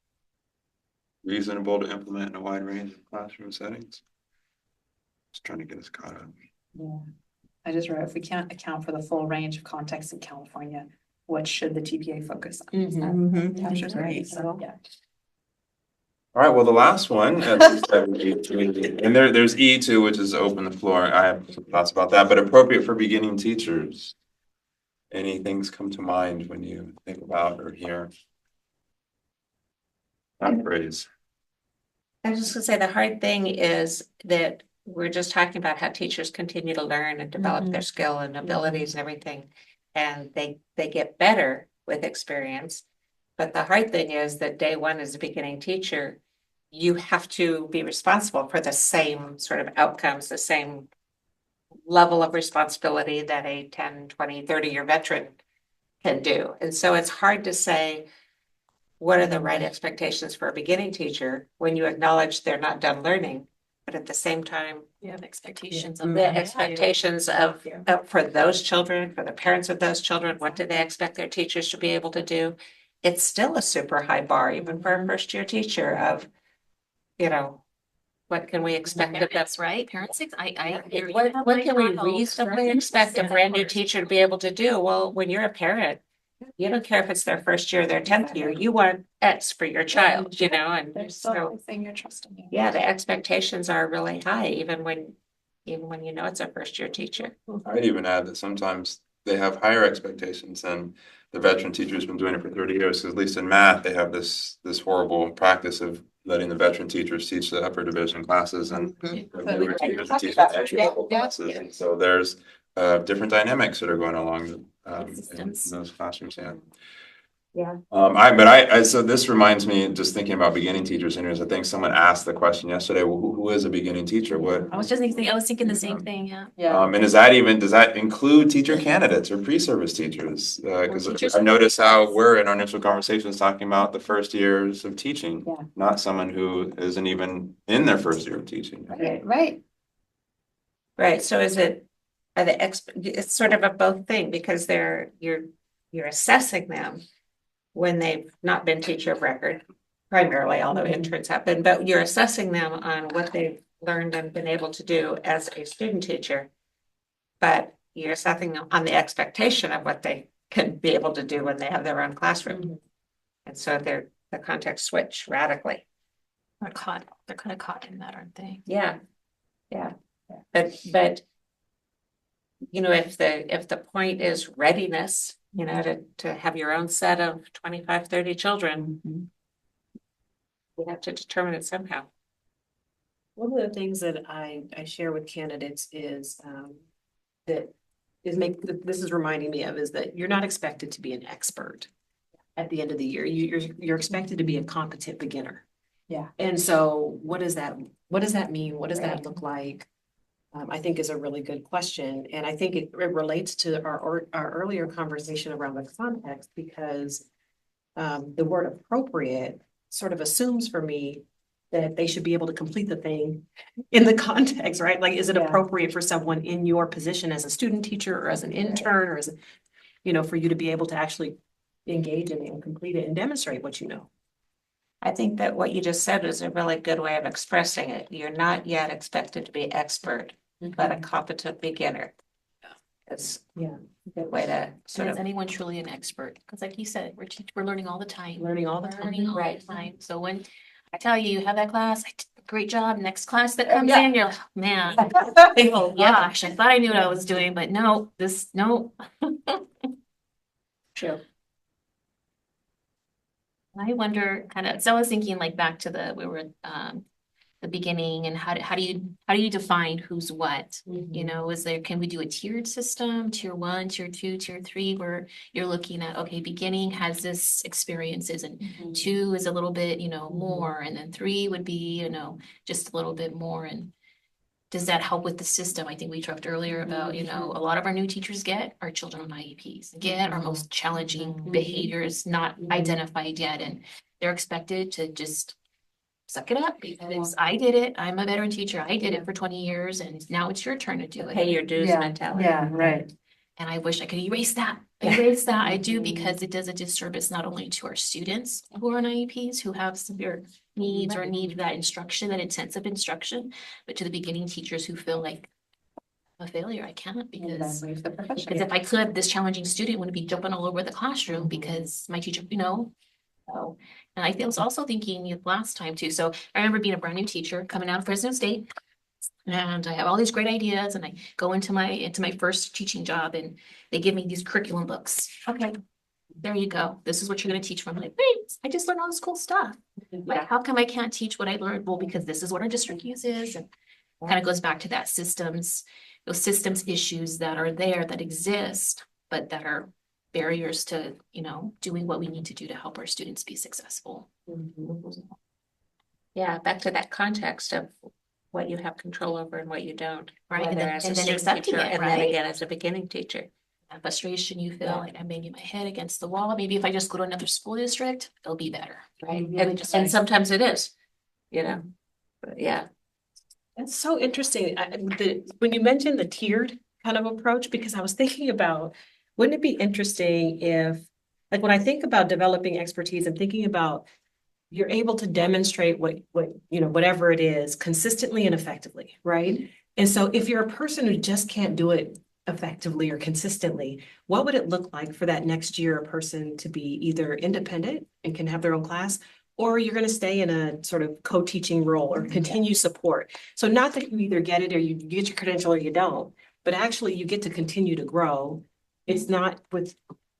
reasonable to implement in a wide range of classroom settings? Just trying to get us caught up. Yeah. I just wrote, if we can't account for the full range of contexts in California, what should the TPA focus on? Mhm. Captures Right. right, so, yeah. All right, well, the last one, and there's E2, which is open the floor. I have some thoughts about that, but appropriate for beginning teachers. Any things come to mind when you think about or hear that phrase? I was just gonna say, the hard thing is that we're just talking about how teachers continue to learn and develop their skill and abilities and everything. And they get better with experience. But the hard thing is that day one as a beginning teacher, you have to be responsible for the same sort of outcomes, the same level of responsibility that a 10, 20, 30-year veteran can do. And so it's hard to say, what are the right expectations for a beginning teacher when you acknowledge they're not done learning, but at the same time, You have expectations the of them. expectations of, for those children, for the parents of those children, what do they expect their teachers to be able to do? It's still a super high bar, even for a first-year teacher of, you know, what can we expect of them? Parents, right? Parents, I hear you. What can we reasonably expect a brand new teacher to be able to do? Well, when you're a parent, you don't care if it's their first year, their 10th year, you want X for your child, you know, and There's so so, everything you're trusting you. yeah, the expectations are really high, even when you know it's a first year teacher. I'd even add that sometimes they have higher expectations than the veteran teacher who's been doing it for 30 years. 'Cause at least in math, they have this horrible practice of letting the veteran teachers teach the upper division classes and the newer teachers teach the entry level classes. And so there's different dynamics that are going along in those classrooms. Yeah. Yeah. So this reminds me, just thinking about beginning teachers, and I think someone asked the question yesterday, well, who is a beginning teacher? What? I was thinking the same thing, yeah. And does that include teacher candidates or pre-service teachers? Because teachers. I noticed how we're in our initial conversations talking about the first years of teaching, Yeah. not someone who isn't even in their first year of teaching. Right, so it's sort of a both thing, because you're assessing them when they've not been teacher of record, primarily, although interns have been, but you're assessing them on what they've learned and been able to do as a student teacher. But you're assessing them on the expectation of what they can be able to do when they have their own classroom. And so the context switch radically. They're kind of caught in that, aren't they? Yeah. But you know, if the point is readiness, you know, to have your own set of 25, 30 children, you have to determine it somehow. One of the things that I share with candidates is this is reminding me of is that you're not expected to be an expert at the end of the year. You're expected to be a competent beginner. Yeah. And so what does that mean? What does that look like? I think is a really good question. And I think it relates to our earlier conversation around the context, because the word appropriate sort of assumes for me that they should be able to complete the thing in the context, right? Like, is it appropriate for someone in your position as a student teacher or as an intern or for you to be able to actually engage in it and complete it and demonstrate what you know? I think that what you just said is a really good way of expressing it. You're not yet expected to be expert, but a competent beginner. It's a good way to So is anyone truly an expert? Because like you said, we're learning all the time. Learning all the time. Learning all Right. the time. So when I tell you, you have that class, I did a great job. Next class that comes in, you're like, oh, man, oh gosh, I thought I knew what I was doing, but no. True. I wonder so I was thinking like back to the beginning, and how do you define who's what? You know, can we do a tiered system, tier 1, tier 2, tier 3, where you're looking at, okay, beginning has this experiences, and 2 is a little bit, more, and then 3 would be, just a little bit more. And does that help with the system? I think we talked earlier about, a lot of our new teachers get our children on IEPs, get our most challenging behaviors not identified yet, and they're expected to just suck it up because I did it. I'm a veteran teacher. I did it for 20 years, and now it's your turn to do it. Pay your dues mentality. Yeah, right. And I wish I could erase that. I do, because it does a disservice not only to our students who are on IEPs, who have severe needs or need that instruction, that intensive instruction, but to the beginning teachers who feel like I'm a failure. I can't because if I could, this challenging student wouldn't be jumping all over the classroom because my teacher, So, and I was also thinking last time too. So I remember being a brand new teacher coming out of Fresno State, and I have all these great ideas, and I go into my first teaching job, and they give me these curriculum books. Okay, there you go. This is what you're going to teach from. I'm like, wait, I just learned all this cool stuff. Like, how come I can't teach what I learned? Well, because this is what our district uses, and kind of goes back to that those systems issues that are there, that exist, but that are barriers to, doing what we need to do to help our students be successful. Yeah, back to that context of what you have control over and what you don't. Right, and Whether then- as and a then student accepting teacher, it, and then right? again as a beginning teacher. That frustration you feel Yeah. like I'm banging my head against the wall. Maybe if I just go to another school district, it'll be better. Right, You really and, just and like- sometimes it is, you know, but yeah. That's so interesting. When you mentioned the tiered kind of approach, because I was thinking about, wouldn't it be interesting if, like, when I think about developing expertise, I'm thinking about you're able to demonstrate whatever it is consistently and effectively, right? And so if you're a person who just can't do it effectively or consistently, what would it look like for that next year a person to be either independent and can have their own class, or you're going to stay in a sort of co-teaching role or continue support? So not that you either get it or you get your credential or you don't, but actually you get to continue to grow. It's not with,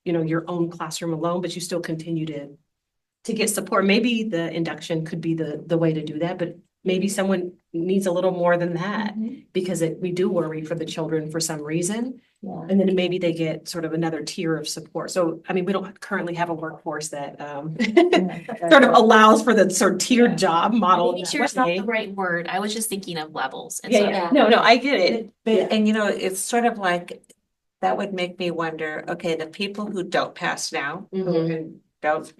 your own classroom alone, but you still continue to get support. Maybe the induction could be the way to do that, but maybe someone needs a little more than that because we do worry for the children for some reason. Yeah. And then maybe they get sort of another tier of support. So, I mean, we don't currently have a workforce that sort of allows for the sort of tiered job model. Maybe sure it's not the right word. I was just thinking of levels. And Yeah, so yeah. No, I get it. But, Yeah. and it's sort of like, that would make me wonder, okay, the people who don't pass now, who don't,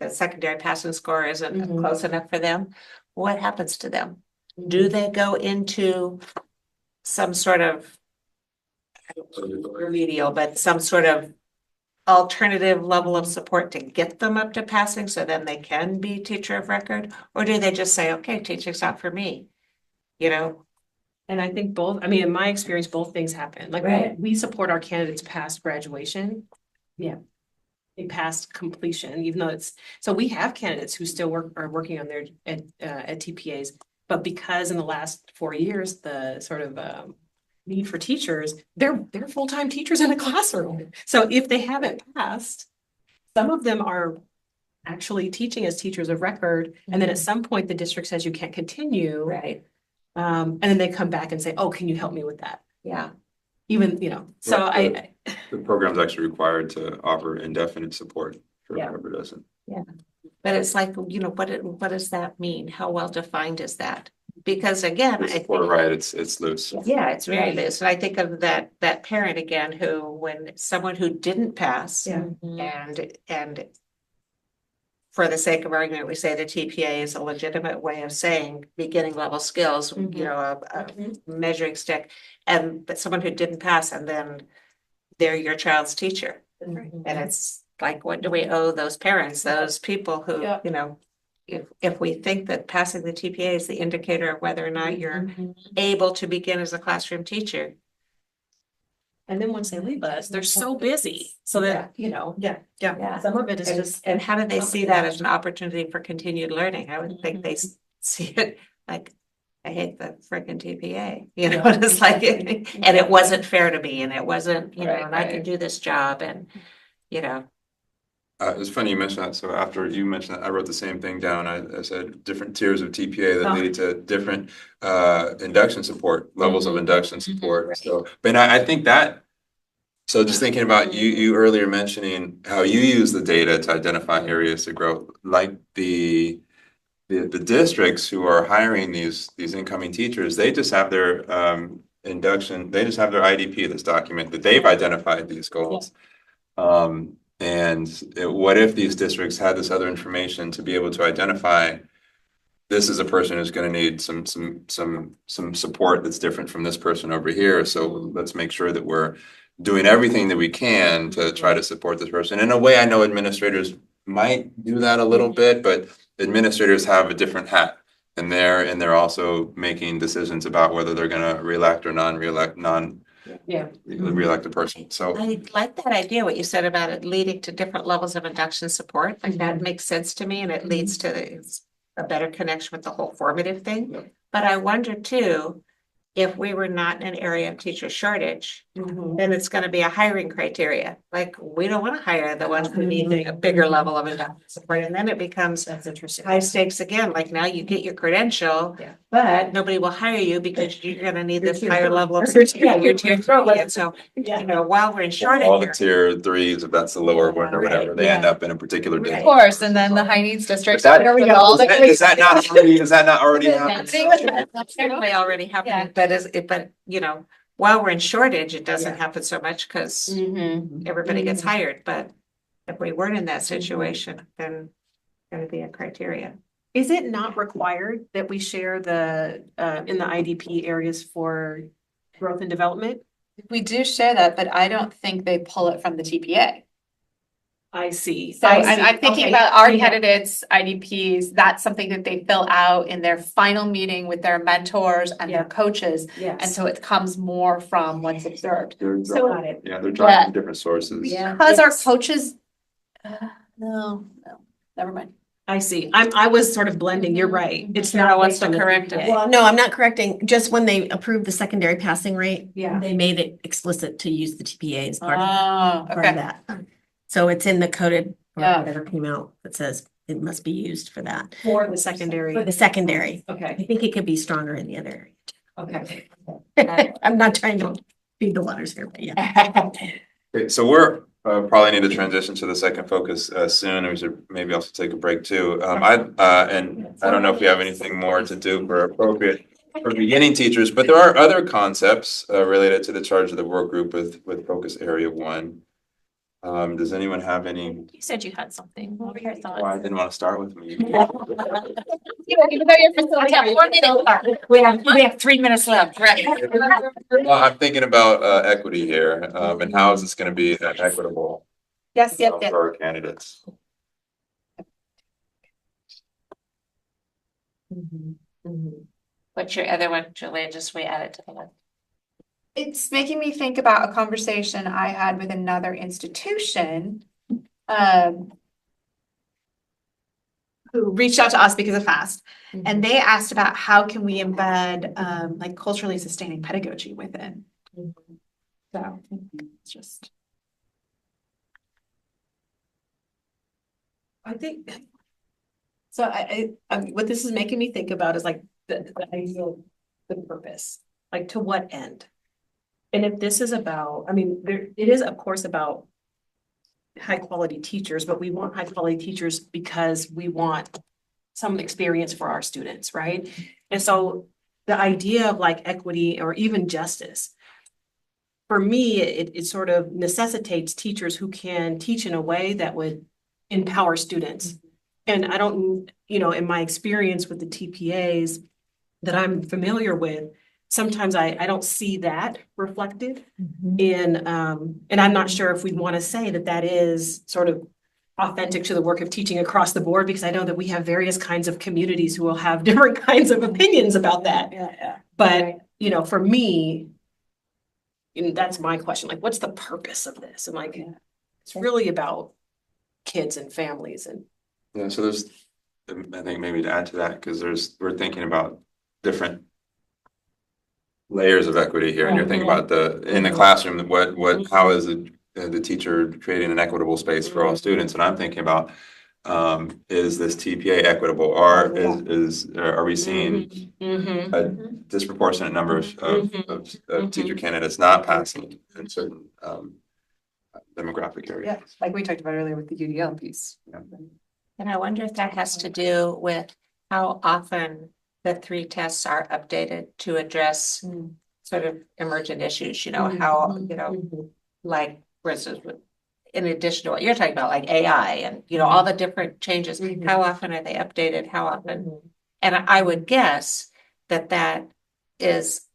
the secondary passing score isn't close enough for them, what happens to them? Do they go into some sort of remedial, but some sort of alternative level of support to get them up to passing so then they can be teacher of record? Or do they just say, okay, teaching's not for me? And I think both, I mean, in my experience, both things happen. Like Right. we support our candidates past graduation. Yeah. Past completion, even though so we have candidates who still are working on their at TPAs, but because in the last 4 years, the sort of need for teachers, they're full-time teachers in a classroom. So if they haven't passed, some of them are actually teaching as teachers of record. And then at some point, the district says you can't continue. Right. And then they come back and say, oh, can you help me with that? Yeah. Even, so Right. The program's actually required to offer indefinite support for Yeah. whoever doesn't. But it's like, what does that mean? How well defined is that? Because again, I Or think, right, it's loose. yeah, it's very loose. And I think of that parent again, who, when someone who didn't pass Yeah. and for the sake of argument, we say the TPA is a legitimate way of saying beginning level skills, a measuring stick, but someone who didn't pass and then they're your child's teacher. And it's like, what do we owe those parents, those people who, Yeah. if we think that passing the TPA is the indicator of whether or not you're able to begin as a classroom teacher. And then once they leave us, they're so busy. So that, Yeah. some of it is And, just. and how do they see that as an opportunity for continued learning? I would think they see it like, I hate the frickin' TPA, it's like, and it wasn't fair to me, and it wasn't, and I can do this job, and, It's funny you mentioned that. So after you mentioned that, I wrote the same thing down. I said different tiers of TPA that lead to different induction support, levels of induction support. So, but I think that, so just thinking about you earlier mentioning how you use the data to identify areas to grow, like the districts who are hiring these incoming teachers, they just have their induction, they just have their IDP, this document that they've identified these goals. What if these districts had this other information to be able to identify, this is a person who's going to need some support that's different from this person over here. So let's make sure that we're doing everything that we can to try to support this person. In a way, I know administrators might do that a little bit, but administrators have a different hat. And they're also making decisions about whether they're going to reelect or reelect a person. So I like that idea, what you said about it leading to different levels of induction support, like that makes sense to me, and it leads to a better connection with the whole formative thing. But I wonder too, if we were not in an area of teacher shortage, Mm-hmm. then it's gonna be a hiring criteria. Like, we don't wanna hire the ones who need a bigger level of adaptive support, and then it becomes That's interesting. high stakes again, like now you get your credential, Yeah. but nobody will hire you because you're gonna need this tier higher three. level of, You're tier yeah, you're three. tier three, and so, Yeah. you know, while we're in shortage All the here. tier threes, if that's the lower one or whatever, they end Yeah. up in a particular Right. Of district. course, and then the high needs districts. But that- there we go. Is that not already, is that not already happening? That's certainly already Yeah. happening, but but, you know, while we're in shortage, it doesn't Yeah. happen so much because Mm-hmm. everybody gets hired, but if we weren't in that situation, then gonna be a criteria. Is it not required that we share the, in the IDP areas for growth and development? We do share that, but I don't think they pull it from the TPA. I see. So I see. I'm thinking Okay. about our Yeah. candidates, IDPs, that's something that they fill out in their final meeting with their mentors and their Yeah. coaches. And Yes. so it comes more from what's observed. So- Got it. Yeah, they're drawing Yeah. from different sources. Because our Yes. coaches, no, never mind. I see. I was sort of blending. You're right. It's not wants based on to the correct it. TPA. Well, no, I'm not correcting. Just when they approved the secondary passing rate, Yeah. they made it explicit to use the TPA as part Oh, of okay. that. So it's in the coded or Yeah. whatever came out that says it must be used for that. For the secondary. For the secondary. I Okay, think it could be stronger in the other okay. area. I'm not trying to feed the waters here, but yeah. Okay, so we're probably need to transition to the second focus soon, and we should maybe also take a break too. And I don't know if we have anything more to do for appropriate for beginning teachers, but there are other concepts related to the charge of the work group with focus area 1. Does anyone have any? You said you had something. What were your Oh, I thoughts? didn't want to start with me. Even though you're facilitating, 4 minutes. We have 3 minutes left, right? Well, I'm thinking about equity here, and how is this going to be equitable Yes, yes, for yes. our candidates? What's your other one, Julia? Just we add it to the list. It's making me think about a conversation I had with another institution. Who reached out to us because of FAST, and they asked about how can we embed like culturally sustaining pedagogy within. So it's just. I think. So what this is making me think about is like the idea of the purpose, like to what end? And if this is about, I mean, it is of course about high quality teachers, but we want high quality teachers because we want some experience for our students, right? And so the idea of like equity or even justice, for me, it sort of necessitates teachers who can teach in a way that would empower students. And I don't, you know, in my experience with the TPAs that I'm familiar with, sometimes I don't see that reflected in, and I'm not sure if we'd want to say that that is sort of authentic to the work of teaching across the board, because I know that we have various kinds of communities who will have different kinds of opinions about that. Yeah. But, you know, for me, and that's my question, like, what's the purpose of this? And like, it's really about kids and families and. Yeah, so there's, I think maybe to add to that, because we're thinking about different layers of equity here, and you're thinking about in the classroom, how is the teacher creating an equitable space for all students? And I'm thinking about, is this TPA equitable, or are we seeing a disproportionate number of teacher candidates not passing in certain demographic Yeah, areas? like we talked about earlier with the UDL piece. And I wonder if that has to do with how often the 3 tests are updated to address sort of emergent issues, you know, how, you know, like, for instance, in addition to what you're talking about, like AI and, you know, all the different changes, how often are they updated? How often? And I would guess that that is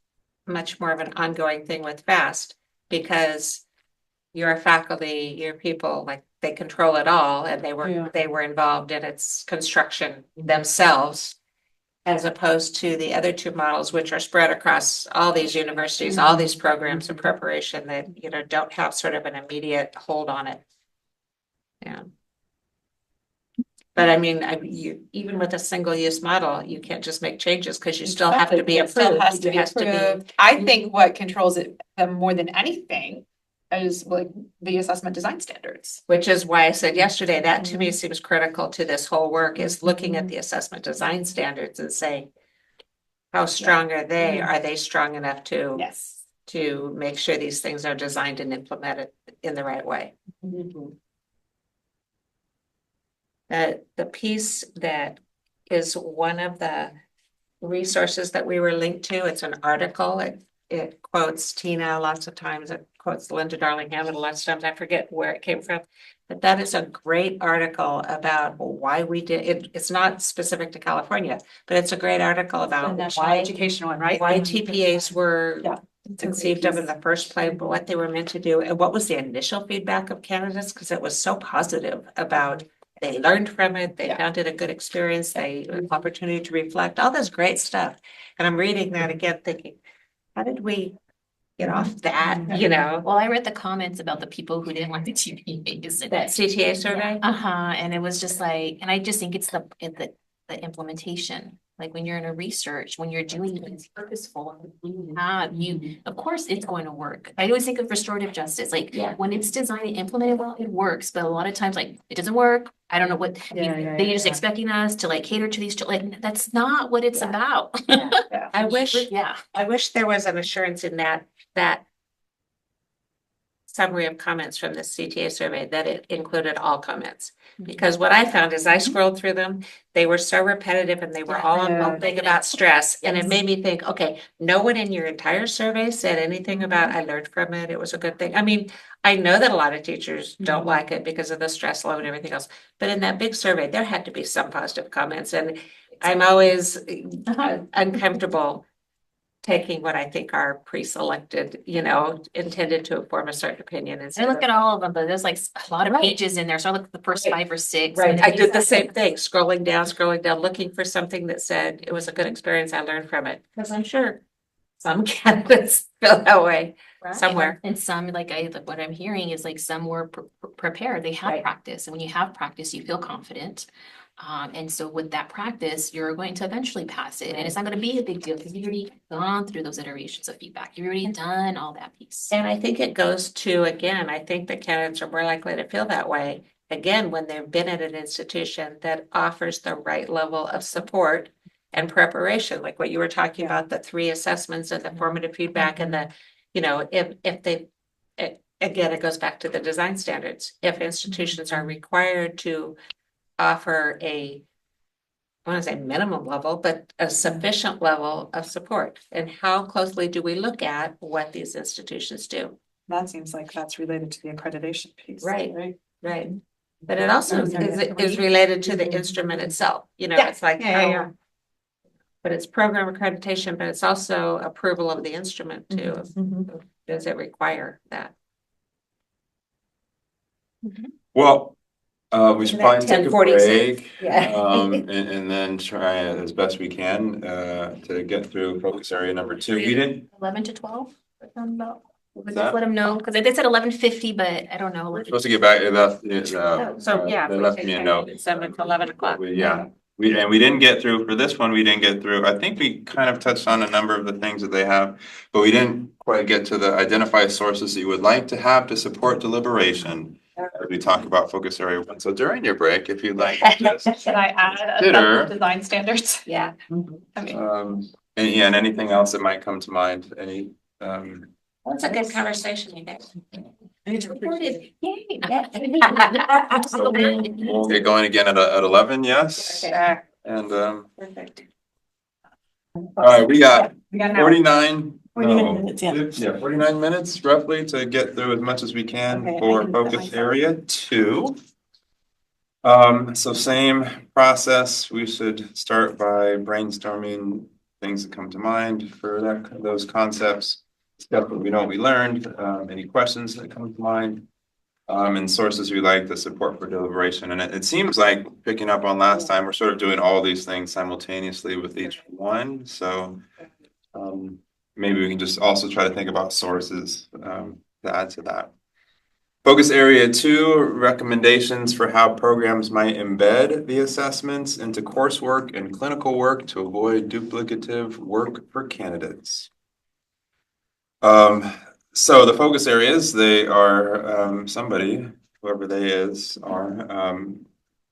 much more of an ongoing thing with FAST, because your faculty, your people, like, they control it all, and they were involved in its construction themselves, as opposed to the other 2 models, which are spread across all these universities, all these programs of preparation that, you know, don't have sort of an immediate hold on it. Yeah. But I mean, even with a single use model, you can't just make changes because you still have to be It still approved. has to It be has to be. approved. I think what controls it more than anything is like the assessment design standards. Which is why I said yesterday, that to me seems critical to this whole work, is looking at the assessment design standards and saying, how strong are they? Are they strong enough to Yes. make sure these things are designed and implemented in the right way? The piece that is one of the resources that we were linked to, it's an article. It quotes Tina lots of times. It quotes Linda Darlingham and lots of times. I forget where it came from. But that is a great article about why we did it. It's not specific to California, but it's a great article The about national why education one, right? why TPAs were Yeah. conceived of in the first place, but what they were meant to do, and what was the initial feedback of candidates, because it was so positive about they learned from it, they Yeah. found it a good experience, they an opportunity to reflect, all this great stuff. And I'm reading that again, thinking, how did we get off that, you know? Well, I read the comments about the people who didn't like the TPAs. That CTA survey? Uh-huh, and it was just like, and I just think it's the implementation. Like when you're in a research, when you're doing things purposeful, of course it's going to work. I always think of restorative justice, like Yeah. when it's designed and implemented well, it works, but a lot of times like it doesn't work. I don't know what, they're just expecting us to like cater to these, like, that's not what it's Yeah. about. I wish, Yeah. I wish there was an assurance in that summary of comments from the CTA survey that it included all comments. Because what I found is I scrolled through them, they were so repetitive and they were all on one thing about stress. And it made me think, okay, no one in your entire survey said anything about, I learned from it, it was a good thing. I mean, I know that a lot of teachers don't like it because of the stress load and everything else. But in that big survey, there had to be some positive comments. And I'm always uncomfortable taking what I think are pre-selected, intended to inform a certain opinion. I look at all of them, but there's like a lot of Right. pages in there. So I look at the first Right. 5 or 6. Right, and I then did the it's same thing, scrolling down, looking for something that said it was a good experience, I learned from it. Because I'm sure some candidates feel that way Right. somewhere. And some, like what I'm hearing is like some were prepared, they had Right. practice. And when you have practice, you feel confident. And so with that practice, you're going to eventually pass it. And it's not going to be a big deal because you've already gone through those iterations of feedback. You've already done all that piece. And I think it goes to, again, I think the candidates are more likely to feel that way. Again, when they've been at an institution that offers the right level of support and preparation, like what you were talking about, the 3 assessments and the formative feedback and the, if they, again, it goes back to the design standards. If institutions are required to offer I want to say minimum level, but a sufficient level of support. And how closely do we look at what these institutions do? That seems like that's related to the accreditation piece. Right. Right. But it also is related to the instrument itself, Yeah. it's like, Yeah. but it's program accreditation, but it's also approval of the instrument too. Mhm. Does it require that? Well, we should probably take a 10:46. break. Yeah. And then try as best we can, to get through focus area number 2. We didn't, 11 to 12. About. What's Just that? let them know because they said 11:50, but I don't know. we're supposed to get back, So, yeah. they left me a note. 7 to 11 o'clock. Yeah, we didn't get through, for this one, we didn't get through, I think we kind of touched on a number of the things that they have, but we didn't quite get to the identify sources that you would like to have to support deliberation. As we talk about focus area 1, so during your break, if you'd like to just, Should I add Consider- assessment design standards? Yeah. I mean, and anything else that might come to mind, That's a good conversation, you guys. It's recorded. Yay. we'll get going again at 11, yes? Okay. And, Perfect. all right, we got we got an hour. 49. 49 minutes, yeah. Yeah, 49 minutes roughly to get through as much as we can Okay, I for can set focus myself. area 2. So same process, we should start by brainstorming things that come to mind for those concepts. Stuff that we know we learned, any questions that come to mind. And sources we like the support for deliberation. And it seems like, picking up on last time, we're sort of doing all these things simultaneously with each one. So maybe we can just also try to think about sources to add to that. Focus area 2, recommendations for how programs might embed the assessments into coursework and clinical work to avoid duplicative work for candidates. So the focus areas, they are somebody, whoever they is, are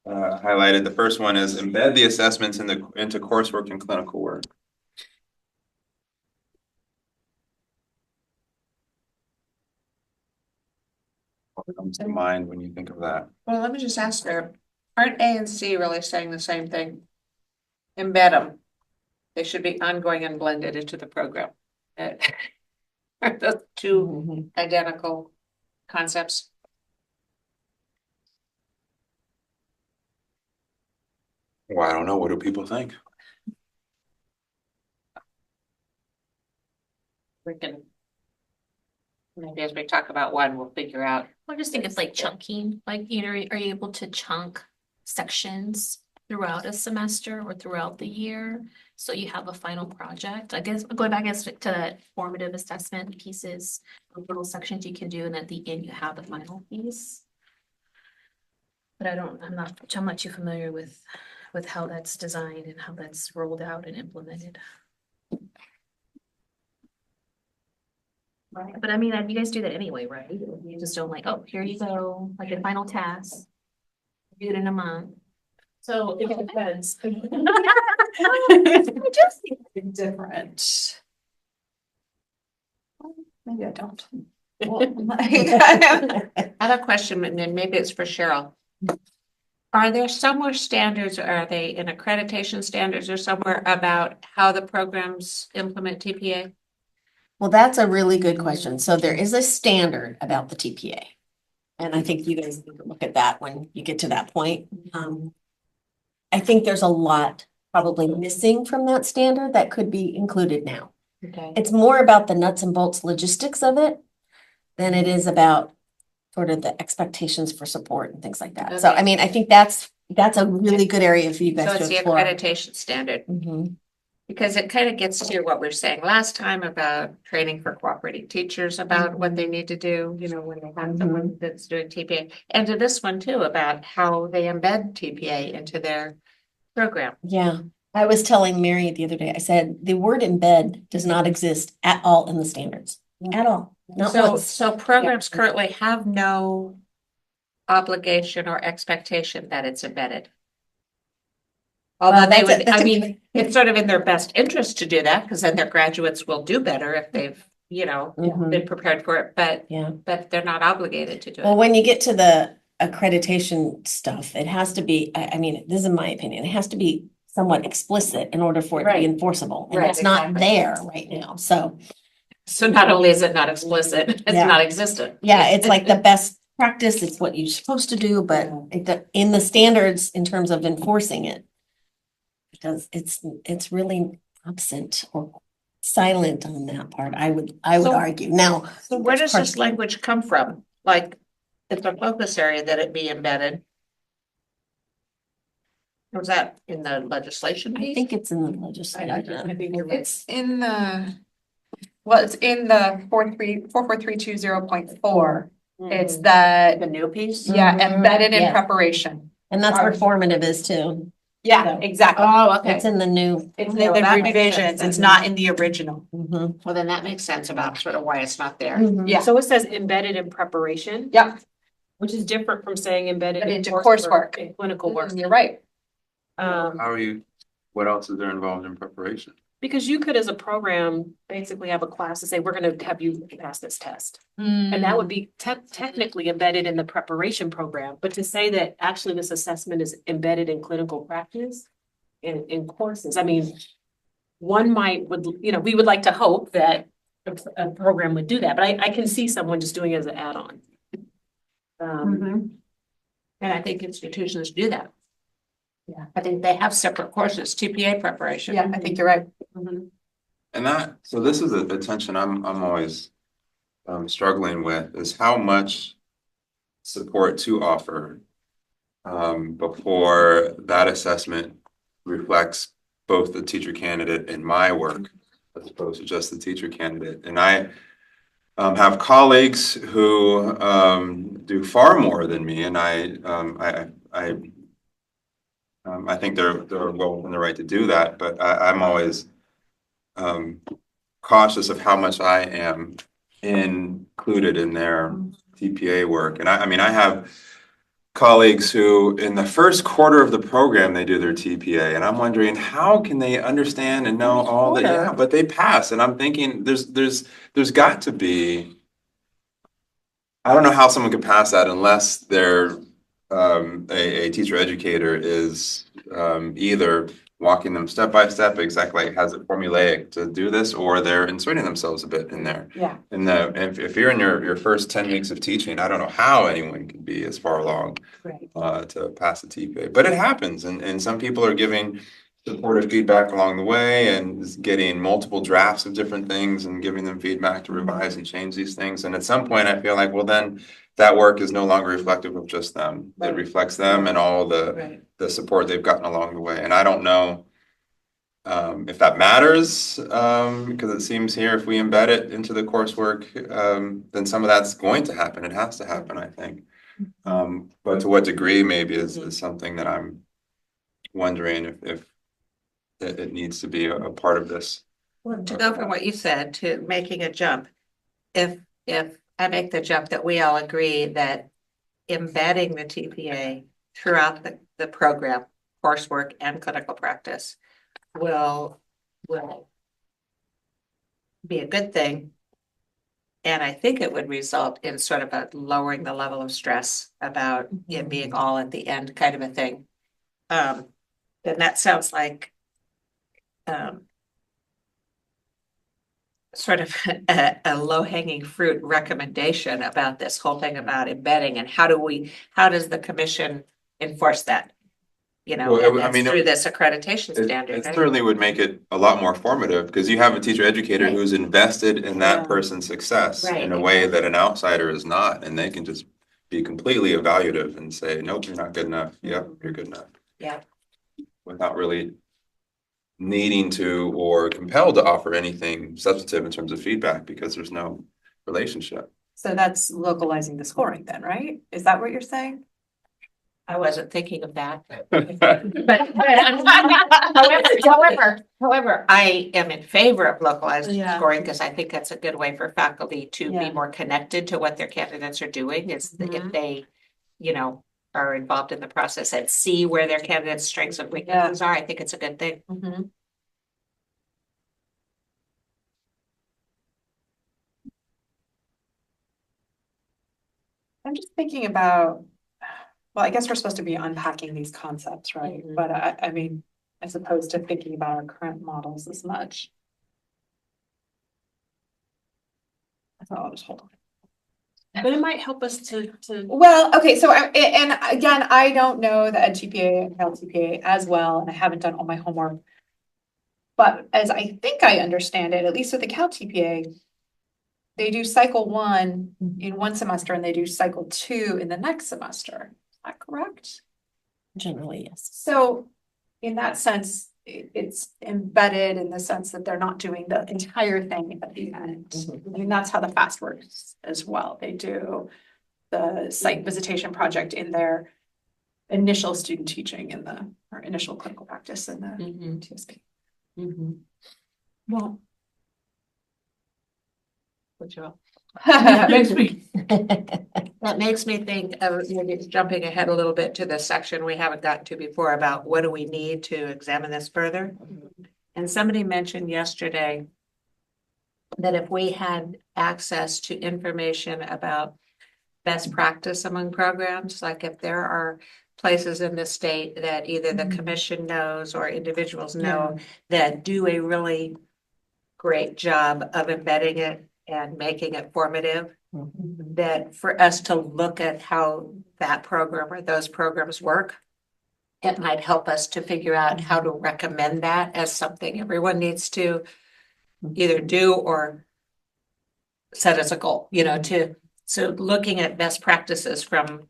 highlighted. The first one is embed the assessments into coursework and clinical work. What comes to mind when you think of that? Well, let me just ask her, aren't A and C really saying the same thing? Embed them. They should be ongoing and blended into the program. Are those two identical concepts? Well, I don't know. What do people think? We can. Maybe as we talk about one, we'll figure out. I just think it's like chunking, like, you know, are you able to chunk sections throughout a semester or throughout the year? So you have a final project, I guess, going back to that formative assessment pieces, little sections you can do, and at the end you have the final piece. But I'm not too familiar with how that's designed and how that's rolled out and implemented. Right, but I mean, you guys do that anyway, right? You just don't like, oh, here you go, like a final task. Do it in a month. So it depends. I just think it's different. Maybe I don't. I have a question, and then maybe it's for Cheryl. Are there somewhere standards, or are they in accreditation standards or somewhere about how the programs implement TPA? Well, that's a really good question. So there is a standard about the TPA. And I think you guys need to look at that when you get to that point. I think there's a lot probably missing from that standard that could be included now. Okay. It's more about the nuts and bolts logistics of it than it is about sort of the expectations for support and things like that. So, Okay. I mean, I think that's a really good area for you So guys it's to the explore. accreditation standard, Mhm. because it kind of gets to what we were saying last time about training for cooperating teachers about what they need to do, you know, when they have someone that's doing TPA. And to this one too, about how they embed TPA into their program. Yeah, I was telling Mary the other day, I said, the word embed does not exist at all in the standards, at all, not So, once. so programs currently have no obligation or expectation that it's embedded. Although Well, they that's would, a- I mean, it's sort of in their best interest to do that, because then their graduates will do better if they've, you know, Mhm. been prepared for it, but Yeah. they're not obligated to do Well, it. when you get to the accreditation stuff, it has to be, I mean, this is my opinion, it has to be somewhat explicit in order for it to be Right. enforceable. And Right, it's not exactly. there right now. So, So not only is it not explicit, it's Yeah. not existent. yeah, it's like the best practice, it's what you're supposed to do, but in the standards, in terms of enforcing it, because it's really absent or silent on that part, I would So- argue. Now, So where does Parts- this language come from? Like, it's a focus area that it be embedded. Was that in the legislation I piece? think it's in the legislation. think you're right. It's in the, well, it's in the 44320.4. It's The the, new piece? yeah, Mhm. embedded in Yeah. preparation. And that's where formative is too. Yeah, exactly. Oh, okay. It's in the new. It's in Well, the that makes revisions. sense. It's not in the original. Mhm. Well, then that makes sense about sort of why it's not there. Yeah. So it says embedded in preparation. Yeah. Which is different from saying embedded in Into coursework. and clinical work. You're right. How are you, what else is there involved in preparation? Because you could, as a program, basically have a class and say, we're gonna have you pass this test. And that would be technically embedded in the preparation program, but to say that actually this assessment is embedded in clinical practice in courses, I mean, one we would like to hope that a program would do that, but I can see someone just doing it as an add-on. And I think institutions do that. Yeah, I think they have separate courses, TPA preparation. Yeah, I think you're right. And that, so this is a tension I'm always struggling with, is how much support to offer before that assessment reflects both the teacher candidate and my work as opposed to just the teacher candidate. And have colleagues who do far more than me, and I think they're well within the right to do that, but I'm always um, cautious of how much I am included in their TPA work. And I mean, I have colleagues who in the first quarter of the program, they do their TPA. And I'm wondering, how can they understand and know all the, yeah, but they pass. And I'm thinking there's got to be, I don't know how someone could pass that unless they're a teacher educator is either walking them step by step, exactly has it formulaic to do this, or they're inserting themselves a bit in there. Yeah. If you're in your first 10 weeks of teaching, I don't know how anyone can be as far along Right. to pass the TPA, but it happens, and some people are giving supportive feedback along the way and is getting multiple drafts of different things and giving them feedback to revise and change these things. And at some point, I feel like, well, then that work is no longer reflective of just them. It Right. reflects them and all Right. the support they've gotten along the way. And I don't know if that matters, because it seems here if we embed it into the coursework, then some of that's going to happen. It has to happen, I think. But to what degree maybe is something that I'm wondering if it needs to be a part of this. Well, to go from what you said to making a jump, if I make the jump that we all agree that embedding the TPA throughout the program, coursework and clinical practice will be a good thing. And I think it would result in sort of a lowering the level of stress about it being all at the end kind of a thing. Then that sounds like sort of a low-hanging fruit recommendation about this whole thing about embedding and how does the commission enforce that? You know, Well, and I mean, that's through this accreditation It standard, right? certainly would make it a lot more formative because you have a teacher educator Right. who's invested in that Yeah. person's success Right, in a way that an outsider is not, and they can just be completely evaluative and say, nope, you're not good enough. Yep, you're good enough. Yeah. Without really needing to or compelled to offer anything substantive in terms of feedback because there's no relationship. So that's localizing the scoring then, right? Is that what you're saying? I wasn't thinking of that. However, I am in favor of localized Yeah. scoring because I think that's a good way for faculty to Yeah. be more connected to what their candidates are doing. Is if Mhm. they, are involved in the process and see where their candidates' strengths and weaknesses are. I think it's a good thing. Mhm. I'm just thinking about, well, I guess we're supposed to be unpacking these concepts, right? Mhm. But I mean, as opposed to thinking about our current models as much. I thought I'll just hold on. But it might help us to. Well, okay, so and again, I don't know the EdTPA and LTPA as well, and I haven't done all my homework. But as I think I understand it, at least with the Cal TPA, they do cycle 1 in one semester and they do cycle 2 in the next semester. Is that correct? Generally, yes. So in that sense, it's embedded in the sense that they're not doing the entire thing at the end. I mean, that's how the FAST works as well. They do the site visitation project in their initial student teaching in or initial clinical practice in the TSP. Well, That makes me think of maybe jumping ahead a little bit to the section we haven't gotten to before about what do we need to examine this further? And somebody mentioned yesterday that if we had access to information about best practice among programs, like if there are places in the state that either the commission knows or individuals know that do a really great job of embedding it and making it formative, that for us to look at how that program or those programs work, it might help us to figure out how to recommend that as something everyone needs to either do or set as a goal, so looking at best practices from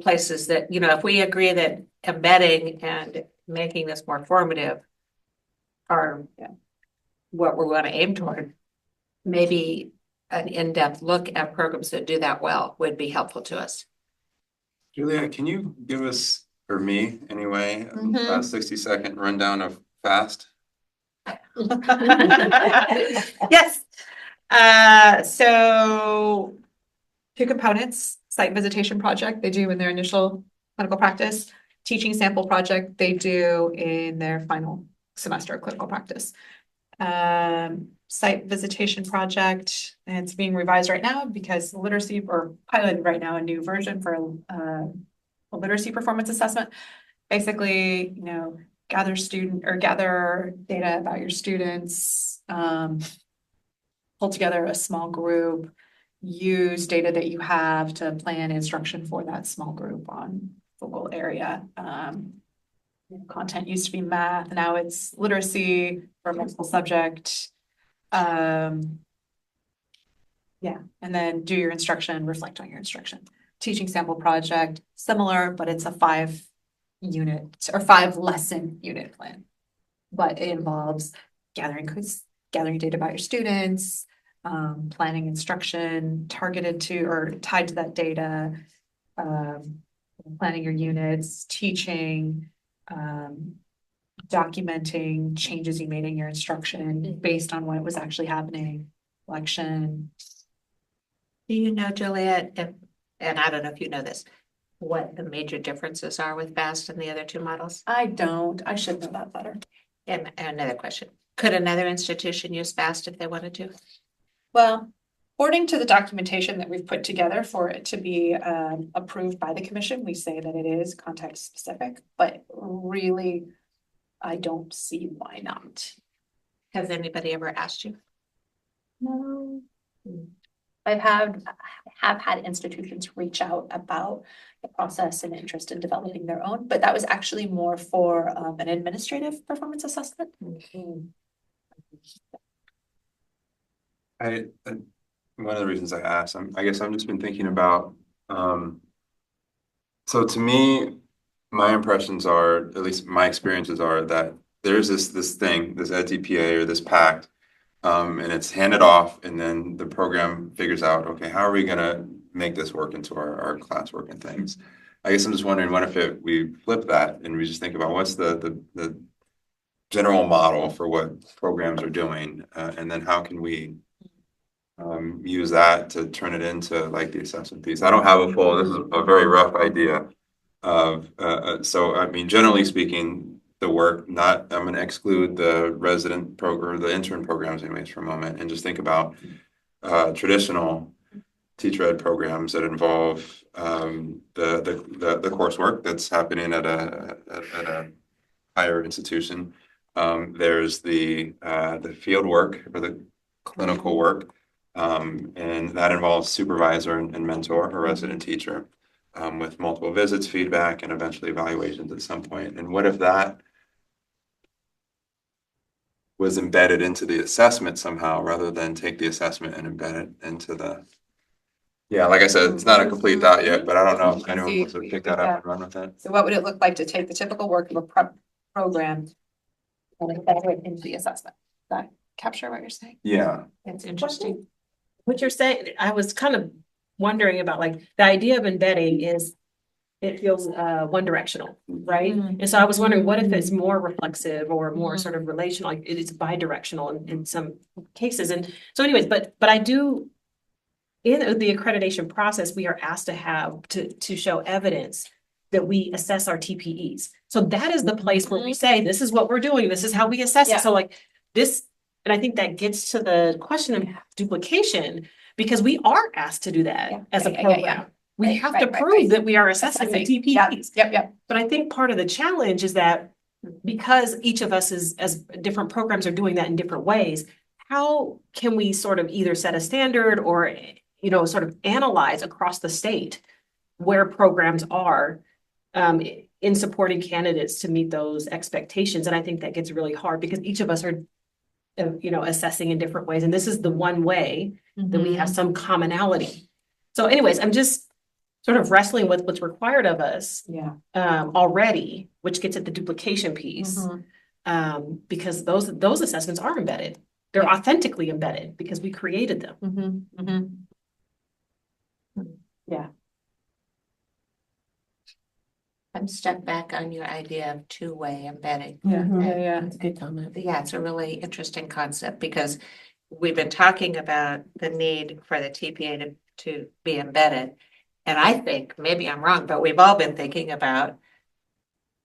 places that, if we agree that embedding and making this more formative are what we want to aim toward, maybe an in-depth look at programs that do that well would be helpful to us. Julia, can you give us, or me anyway, a Mhm. 60-second rundown of FAST? Yes. So two components, site visitation project they do in their initial clinical practice, teaching sample project they do in their final semester of clinical practice. Site visitation project, and it's being revised right now because literacy or piloted right now a new version for a literacy performance assessment. Basically, gather data about your students, pull together a small group, use data that you have to plan instruction for that small group on focal area. Content used to be math, now it's literacy for multiple subject. Yeah, and then do your instruction, reflect on your instruction. Teaching sample project, similar, but it's a 5-unit or 5-lesson unit plan. But it involves gathering data about your students, planning instruction targeted to or tied to that data, planning your units, teaching, documenting changes you made in your instruction based on what was actually happening, collection. Do you know, Juliet, and I don't know if you know this, what the major differences are with FAST and the other two models? I don't, I should know that better. And another question, could another institution use FAST if they wanted to? Well, according to the documentation that we've put together for it to be approved by the commission, we say that it is context specific, but really, I don't see why not. Has anybody ever asked you? No. I have had institutions reach out about the process and interest in developing their own, but that was actually more for an administrative performance assessment. One of the reasons I asked, I guess I've just been thinking about, so to me, my impressions are, at least my experiences are that there's this thing, this EdTPA or this pact, and it's handed off, and then the program figures out, okay, how are we gonna make this work into our classwork and things? I guess I'm just wondering, what if we flip that and we just think about what's the general model for what programs are doing, and then how can we use that to turn it into like the assessment piece. I don't have a full, this is a very rough idea of, so I mean, generally speaking, the work, not, I'm gonna exclude the resident program or the intern programs anyways for a moment and just think about traditional teacher ed programs that involve the coursework that's happening at a higher institution. There's the field work or the clinical work. And that involves supervisor and mentor or resident teacher with multiple visits, feedback, and eventually evaluations at some point. And what if that was embedded into the assessment somehow rather than take the assessment and embed it into the, yeah, like I said, it's not a complete thought yet, but I don't know if anyone wants to pick that up and run with it. So what would it look like to take the typical work of a prep program and embed it into the assessment? Does that capture what you're saying? Yeah. It's interesting. What you're saying, I was kind of wondering about like the idea of embedding is it feels one directional, right? And so I was wondering, what if it's more reflexive or more sort of relational, like it is bi-directional in some cases. And so anyways, but I do, in the accreditation process, we are asked to have to show evidence that we assess our TPEs. So that is the place where we say, this is what we're doing, this is how we assess Yeah. it. So like this, and I think that gets to the question of duplication, because we are asked to do that as a program. We Right, have right, to right, prove right. that we are assessing the TPEs. Yep. But I think part of the challenge is that because each of us is, as different programs are doing that in different ways, how can we sort of either set a standard or, sort of analyze across the state where programs are in supporting candidates to meet those expectations? And I think that gets really hard because each of us are, assessing in different ways. And this is the one way that we have some commonality. So anyways, I'm just sort of wrestling with what's required of us already, which gets at the duplication piece. Because those assessments are embedded. they're authentically embedded because we created them. Yeah. I'm stuck back on your idea of two-way embedding. Yeah. That's a good comment. Yeah, it's a really interesting concept because we've been talking about the need for the TPA to be embedded. And I think, maybe I'm wrong, but we've all been thinking about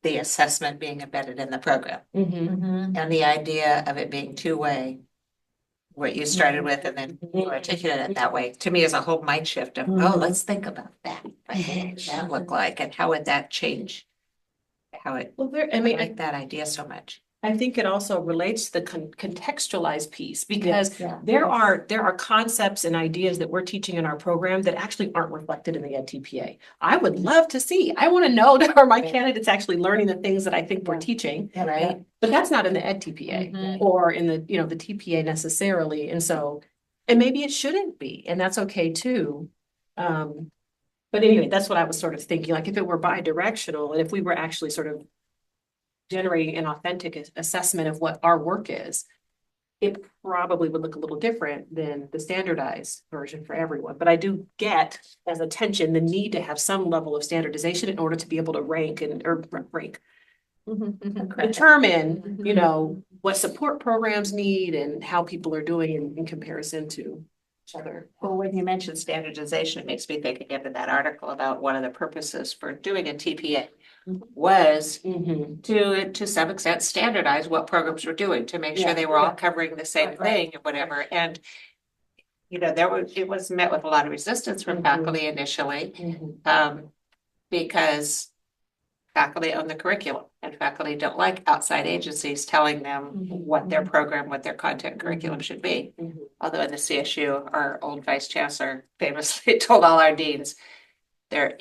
the assessment being embedded in the program Mm-hmm. and the idea of it being two-way, what you started with and then you articulated it that way, to me is a whole mind shift of, oh, let's think about that. What would that look like and how would that change? How it, Well, I like that idea so much. I think it also relates to the contextualized piece because Yeah. there are concepts and ideas that we're teaching in our program that actually aren't reflected in the Ed TPA. I would love to see. I want to know that are my candidates actually learning the things that I think we're teaching, Right. but that's not in the Ed TPA or in the the TPA necessarily. And so, and maybe it shouldn't be, and that's okay too. But anyway, that's what I was sort of thinking. Like if it were bi-directional and if we were actually sort of generating an authentic assessment of what our work is, it probably would look a little different than the standardized version for everyone. But I do get as a tension the need to have some level of standardization in order to be able to rank determine, what support programs need and how people are doing in comparison to each other. Well, when you mentioned standardization, it makes me think again of that article about one of the purposes for doing a TPA was to some extent standardize what programs were doing to make sure they were all covering the same thing and whatever. And it was met with a lot of resistance from faculty initially, because faculty own the curriculum and faculty don't like outside agencies telling them what their program, what their content curriculum should be. Although in the CSU, our old vice chancellor famously told all our deans, there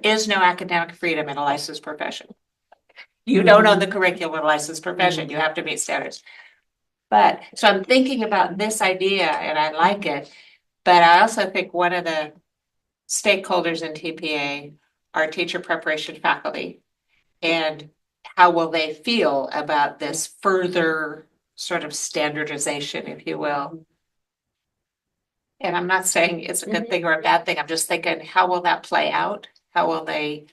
is no academic freedom in a licensed profession. You don't own the curriculum in a licensed profession. You have to meet standards. But so I'm thinking about this idea and I like it, but I also think one of the stakeholders in TPA are teacher preparation faculty. And how will they feel about this further sort of standardization, if you will? And I'm not saying it's a good thing or a bad thing. I'm just thinking, how will that play out? How will they,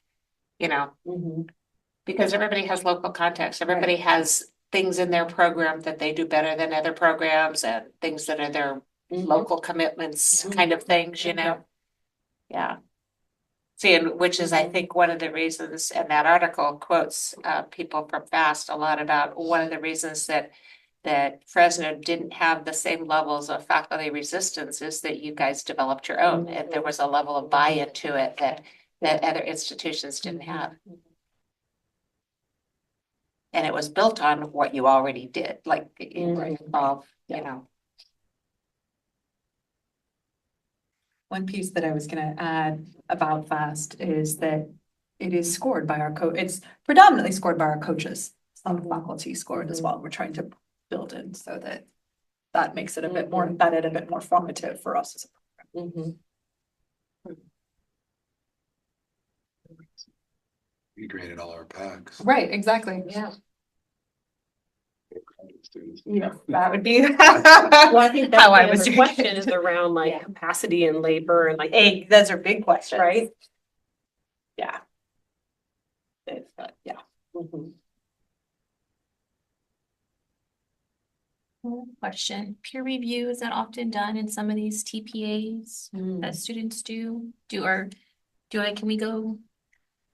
because everybody has local context. Everybody has things in their program that they do better than other programs and things that are their local commitments kind of things, Yeah. See, and which is, I think, one of the reasons, and that article quotes people from FAST a lot about one of the reasons that Fresno didn't have the same levels of faculty resistance is that you guys developed your own, and there was a level of buy-in to it that other institutions didn't have. And it was built on what you already did, like involve, One piece that I was gonna add about FAST is that it is scored by our it's predominantly scored by our coaches. Some faculty scored as well. We're trying to build in so that makes it a bit more embedded, a bit more formative for us as a program. We graded all our packs. Right, exactly. Yeah. Yes, that would be. Well, I think How I that's was the doing question it. is around like capacity and labor and like, Hey, those are big questions. right? Yeah. Yeah. Question, peer review, is that often done in some of these TPAs that students do? Can we go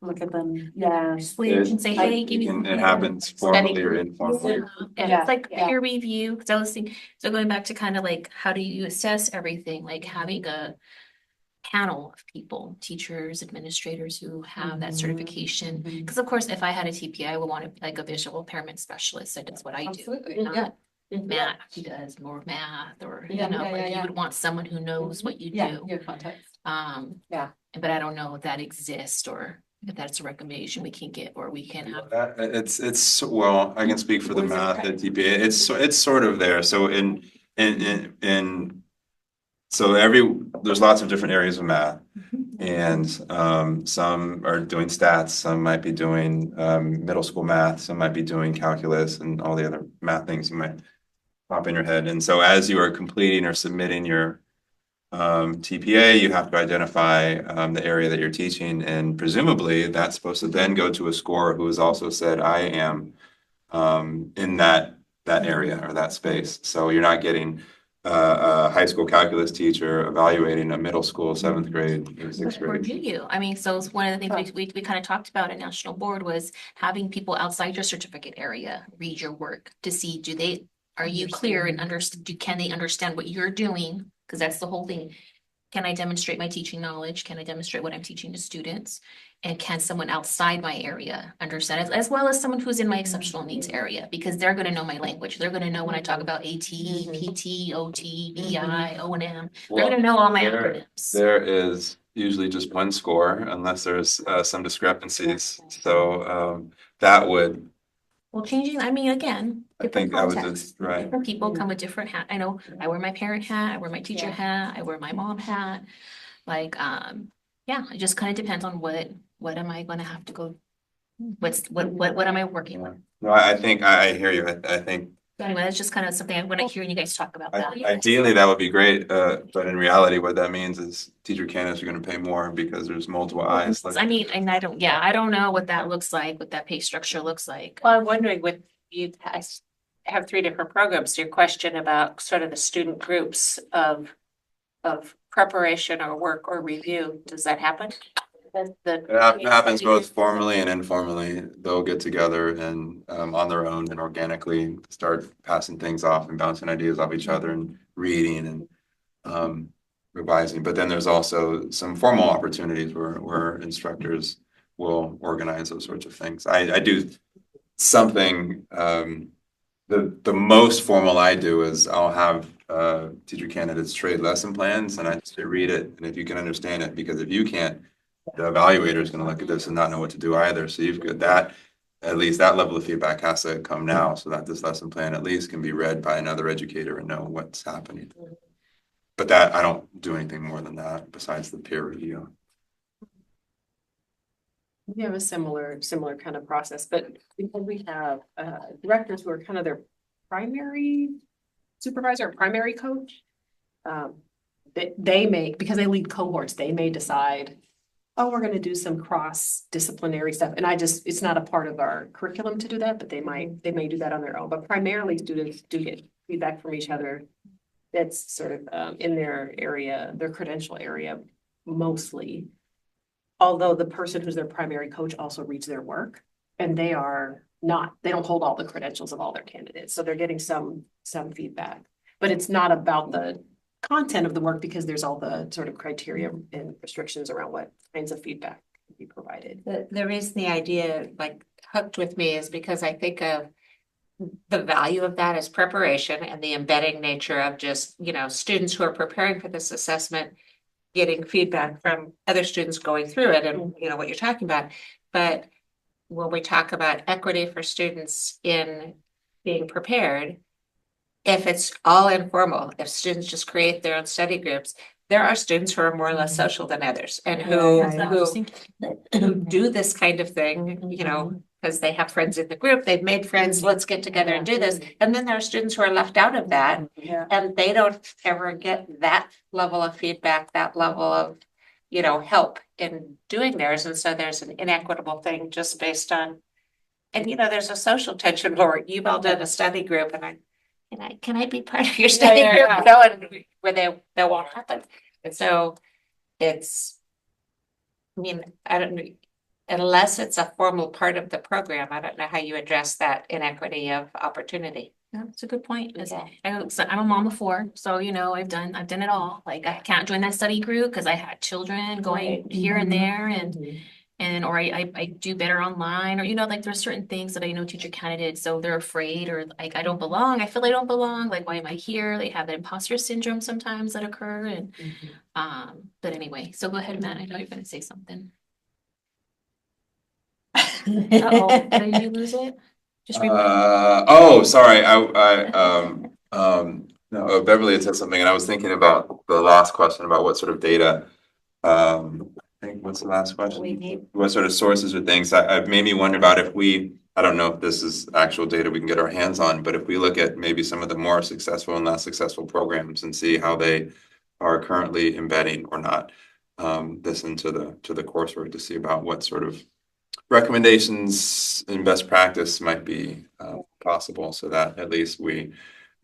Look at them. Yeah. sleep and say, hey, give me. It happens formally or informally. And Yeah, it's like yeah. peer review, because I was thinking, so going back to kind of like, how do you assess everything? Like having a panel of people, teachers, administrators who have that certification. Because of course, if I had a TPA, I would want to like a visual impairment specialist. So that's what I do. Absolutely. Not Matt, who does more math or, Yeah, like yeah. you would want someone who knows what you do. Your context. Yeah. But I don't know if that exists or if that's a recommendation we can get or we can have. It's well, I can speak for the math at TPA. It's sort of there. So so there's lots of different areas of math. And some are doing stats, some might be doing middle school math, some might be doing calculus and all the other math things you might pop in your head. And so as you are completing or submitting your TPA, you have to identify the area that you're teaching, and presumably that's supposed to then go to a scorer who has also said, I am in that area or that space. So you're not getting a high school calculus teacher evaluating a middle school 7th grade or 6th Or grade. do you? I mean, so it's one of the things we kind of talked about at national board was having people outside your certificate area read your work to see, are you clear and can they understand what you're doing? Because that's the whole thing. Can I demonstrate my teaching knowledge? Can I demonstrate what I'm teaching to students? And can someone outside my area understand it, as well as someone who's in my exceptional needs area? Because they're gonna know my language. They're gonna know when I talk about AT, PT, OT, BI, O&M. They're gonna know all my acronyms. There is usually just one score unless there's some discrepancies. So that would, Well, changing, I mean, again, I different think I would contexts. just, right. Different people come with different hat. I know I wear my parent hat, I wear my teacher hat, I wear my mom hat. Like, yeah, it just kind of depends on what am I gonna have to go, what am I working with? No, I think I hear you. I think Anyway, that's just kind of something I want to hear you guys talk about that. ideally that would be great, but in reality, what that means is teacher candidates are going to pay more because there's multiple eyes. I mean, and I don't know what that looks like, what that pay structure looks like. Well, I'm wondering, when you have 3 different programs, your question about sort of the student groups of preparation or work or review, does that happen? It happens both formally and informally. They'll get together and on their own and organically start passing things off and bouncing ideas off each other and reading and revising. But then there's also some formal opportunities where instructors will organize those sorts of things. I do something, the most formal I do is I'll have teacher candidates trade lesson plans and I say read it, and if you can understand it, because if you can't, the evaluator is going to look at this and not know what to do either. So you've got that, at least that level of feedback has to come now so that this lesson plan at least can be read by another educator and know what's happening. But that, I don't do anything more than that besides the peer review. We have a similar kind of process, but we have directors who are kind of their primary supervisor or primary coach. They may, because they lead cohorts, they may decide, oh, we're gonna do some cross-disciplinary stuff. And it's not a part of our curriculum to do that, but they may do that on their own. But primarily students do get feedback from each other. That's sort of in their area, their credential area mostly. Although the person who's their primary coach also reads their work, and they don't hold all the credentials of all their candidates. So they're getting some feedback, but it's not about the content of the work because there's all the sort of criteria and restrictions around what kinds of feedback can be provided. The reason the idea like hooked with me is because I think of the value of that as preparation and the embedding nature of just, students who are preparing for this assessment, getting feedback from other students going through it and, what you're talking about. But when we talk about equity for students in being prepared, if it's all informal, if students just create their own study groups, there are students who are more or less social than others and who do this kind of thing, because they have friends in the group, they've made friends, let's get together and do this. And then there are students who are left out of that and they don't ever get that level of feedback, that level of, help in doing theirs. And so there's an inequitable thing just based on, and there's a social tension where you've all done a study group and can I be part of your study group? And where that won't happen. And so I don't know, unless it's a formal part of the program, I don't know how you address that inequity of opportunity. Yeah, that's a good point. I'm a mom of 4, so I've done it all. Like I can't join that study group because I had children going here and there, or I do better online, or like there's certain things that I know teacher candidates, so they're afraid, or like I don't belong. I feel I don't belong. Like why am I here? They have that imposter syndrome sometimes that occur, and but anyway. So go ahead, Matt. I know you're going to say something. Uh-oh, did you lose it? Just Sorry. No, Beverly had said something, and I was thinking about the last question about what sort of data. I think what's the last question? What sort of sources or things? I've made me wonder about if we I don't know if this is actual data we can get our hands on, but if we look at maybe some of the more successful and less successful programs and see how they are currently embedding or not this into the coursework to see about what sort of recommendations and best practice might be possible, so that at least we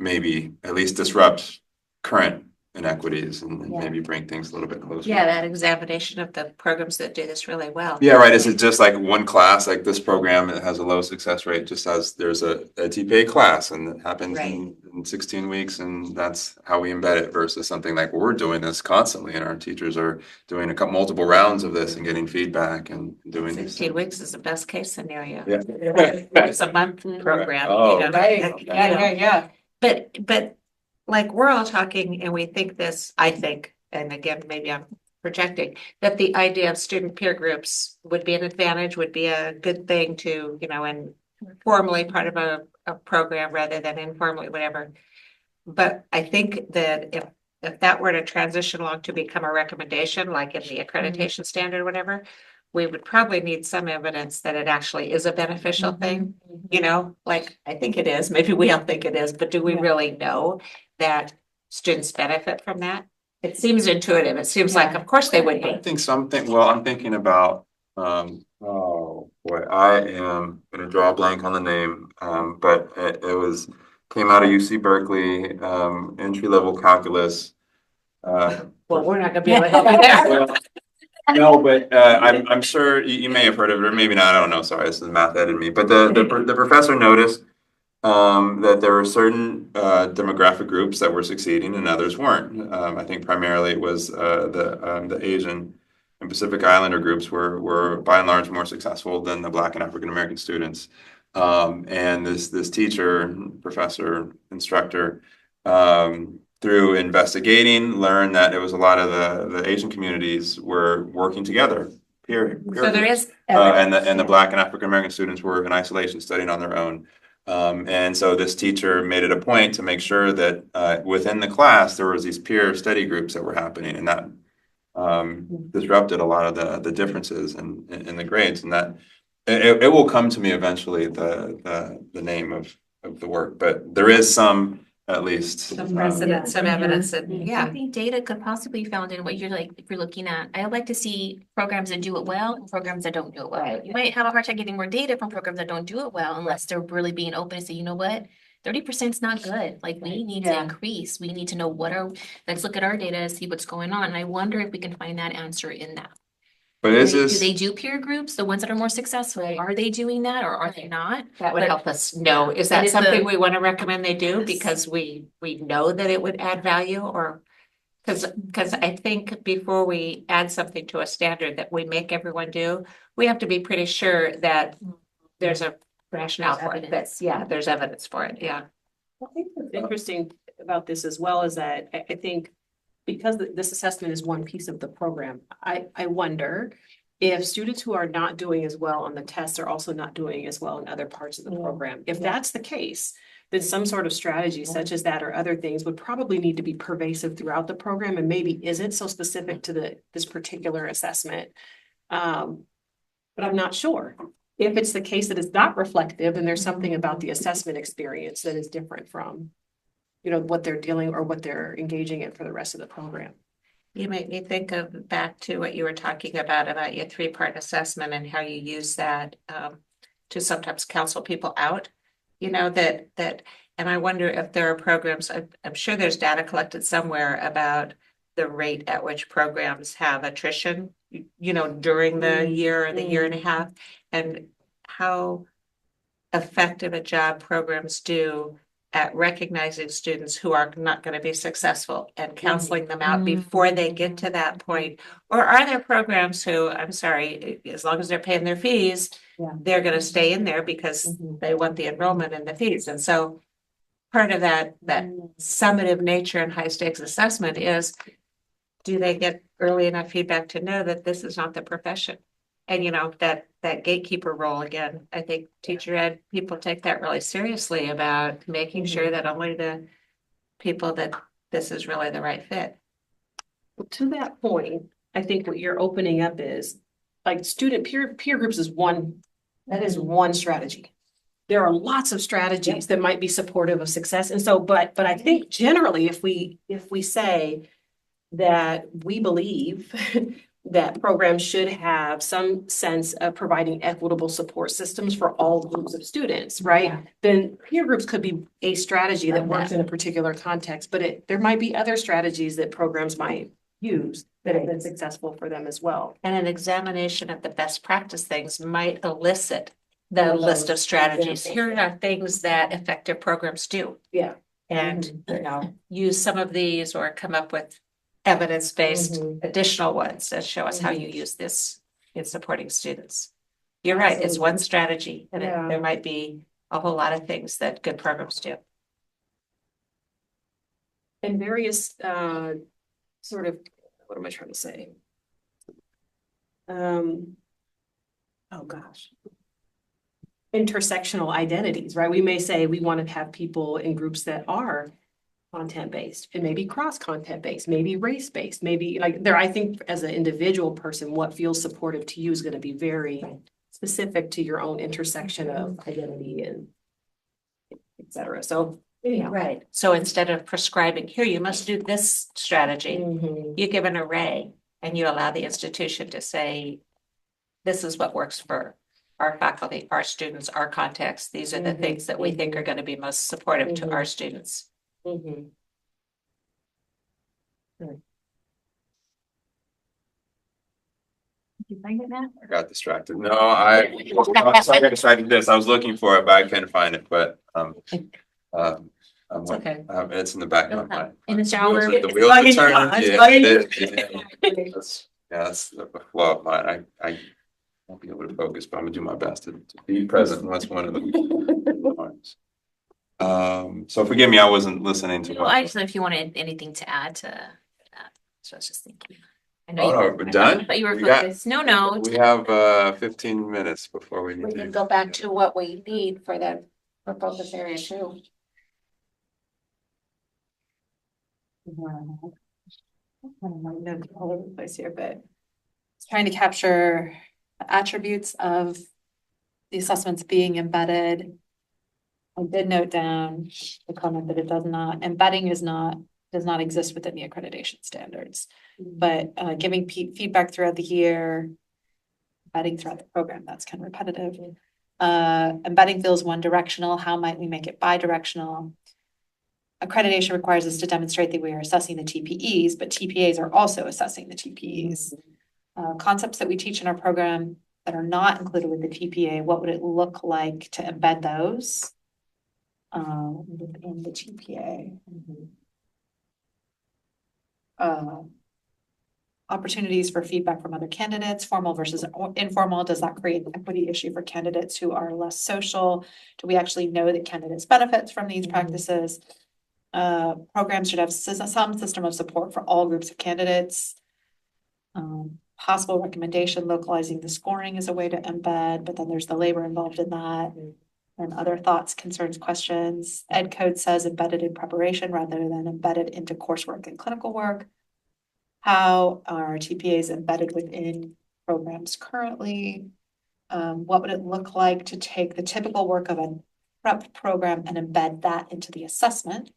maybe at least disrupt current inequities and Yeah. maybe bring things a little bit closer. Yeah, that examination of the programs that do this really well. Yeah, right. Is it just like one class, like this program, it has a low success rate, just as there's a TPA class and it happens Right. in 16 weeks and that's how we embed it versus something like we're doing this constantly and our teachers are doing multiple rounds of this and getting feedback and doing these 16 things. weeks is the best case scenario. Yeah. It's a month program. Oh, you know, Right, you yeah, know. yeah, yeah. But like we're all talking and we think this, I think, and again, maybe I'm projecting, that the idea of student peer groups would be an advantage, would be a good thing to, and formally part of a program rather than informally, whatever. But I think that if that were to transition along to become a recommendation, like in the accreditation standard, or whatever, we would probably need some evidence that it actually is a beneficial thing, like I think it is, maybe we all think it is, but do we really know that students benefit from that? It seems intuitive. It seems like, of course they would I be. think well, I'm thinking about, oh boy, I am gonna draw a blank on the name, but it came out of UC Berkeley, entry-level calculus. Well, we're not gonna be able to help you there. Well, no, but I'm sure you may have heard of it, or maybe not. I don't know. Sorry, this is math ed in me. But the professor noticed that there were certain demographic groups that were succeeding and others weren't. I think primarily it was the Asian and Pacific Islander groups were by and large more successful than the Black and African American students. And this teacher, professor, instructor, through investigating, learned that it was a lot of the Asian communities were working together. Peer So there groups. is. And the Black and African American students were in isolation studying on their own. And so this teacher made it a point to make sure that within the class there was these peer study groups that were happening, and that disrupted a lot of the differences in the grades. And that it will come to me eventually the name of the work, but there is some at least Some precedent, some evidence that, I yeah. think data could possibly be found in what you're like, if you're looking at, I would like to see programs that do it well and programs that don't do it well. Right. You might have a hard time getting more data from programs that don't do it well unless they're really being open and say, you know what? 30% is not good. Like we need to Yeah. increase. We need to know let's look at our data, see what's going on. And I wonder if we can find that answer in that. but Do is they- this Do they do peer groups, the ones that are more successful? Are they doing that or are they not? That would But- help us know. Is And that if something the- we want to recommend they do Yes. because we know that it would add value, or? Because I think before we add something to a standard that we make everyone do, we have to be pretty sure that there's a rationale There's for it. evidence. There's evidence for it. Yeah. I think what's interesting about this as well is that I think because this assessment is one piece of the program, I wonder if students who are not doing as well on the tests are also not doing as well in other parts of the program. If that's the case, then some sort of strategy such as that or other things would probably need to be pervasive throughout the program and maybe isn't so specific to this particular assessment. But I'm not sure. If it's the case that it's not reflective, then there's something about the assessment experience that is different from, what they're dealing or what they're engaging in for the rest of the program. You make me think of back to what you were talking about your 3-part assessment and how you use that to sometimes counsel people out. And I wonder if there are programs, I'm sure there's data collected somewhere about the rate at which programs have attrition, during the year or the year and a half, and how effective a job programs do at recognizing students who are not going to be successful and counseling them out before they get to that point. Or are there programs who, I'm sorry, as long as they're paying their fees, they're going to stay in there because they want the enrollment and the fees. And so part of that summative nature and high stakes assessment is, do they get early enough feedback to know that this is not the profession? And that gatekeeper role again, I think teacher ed people take that really seriously about making sure that only the people that this is really the right fit. To that point, I think what you're opening up is like student peer groups is one strategy. there are lots of strategies that might be supportive of success. And so, but I think generally, if we say that we believe that programs should have some sense of providing equitable support systems for all groups of students, right? Yeah. Then peer groups could be a strategy that works in a particular context, but there might be other strategies that programs might use that have been successful for them as well. And an examination of the best practice things might elicit the list of strategies. Here are things that effective programs do. Yeah. And, use some of these or come up with evidence-based additional ones that show us how you use this in supporting students. You're right, it's one strategy, and Yeah. there might be a whole lot of things that good programs do. And various sort of, what am I trying to say? Oh gosh. Intersectional identities, right? We may say we want to have people in groups that are content-based and maybe cross-content-based, maybe race-based, maybe like there, I think as an individual person, what feels supportive to you is going to be very specific to your own intersection of identity and et cetera. So anyhow. Right. So instead of prescribing, here, you must do this strategy, Mhm. you give an array and you allow the institution to say, this is what works for our faculty, our students, our context. These are the things that we think are going to be most supportive to our students. Mhm. You find it, Matt? I got distracted. No, I got distracted this. I was looking for it, but I couldn't find it, but, It's okay. it's in the back of my mind. In the The shower. wheels are turning, yeah, It's that's, well, I won't be able to focus, but I'm gonna do my best to be present, and that's one of the. So forgive me, I wasn't listening to. No, I just know if you wanted anything to add to that. So I was just thinking. I know Oh, you no, were- we're I done? thought you were We got- focused. No. We have 15 minutes before we need We to. can go back to what we need for the focus area too. Notes all over the place here, but it's trying to capture the attributes of the assessments being embedded. I did note down the comment that it does not, embedding does not exist within the accreditation standards. But giving feedback throughout the year, embedding throughout the program, that's kind of repetitive. Embedding feels one directional. How might we make it bi-directional? Accreditation requires us to demonstrate that we are assessing the TPEs, but TPAs are also assessing the TPEs. Concepts that we teach in our program that are not included with the TPA, what would it look like to embed those in the TPA? Opportunities for feedback from other candidates, formal versus informal. Does that create an equity issue for candidates who are less social? Do we actually know that candidates benefit from these practices? Programs should have some system of support for all groups of candidates. Possible recommendation, localizing the scoring is a way to embed, but then there's the labor involved in that. And other thoughts, concerns, questions. Ed code says embedded in preparation rather than embedded into coursework and clinical work. How are TPAs embedded within programs currently? What would it look like to take the typical work of a prep program and embed that into the assessment?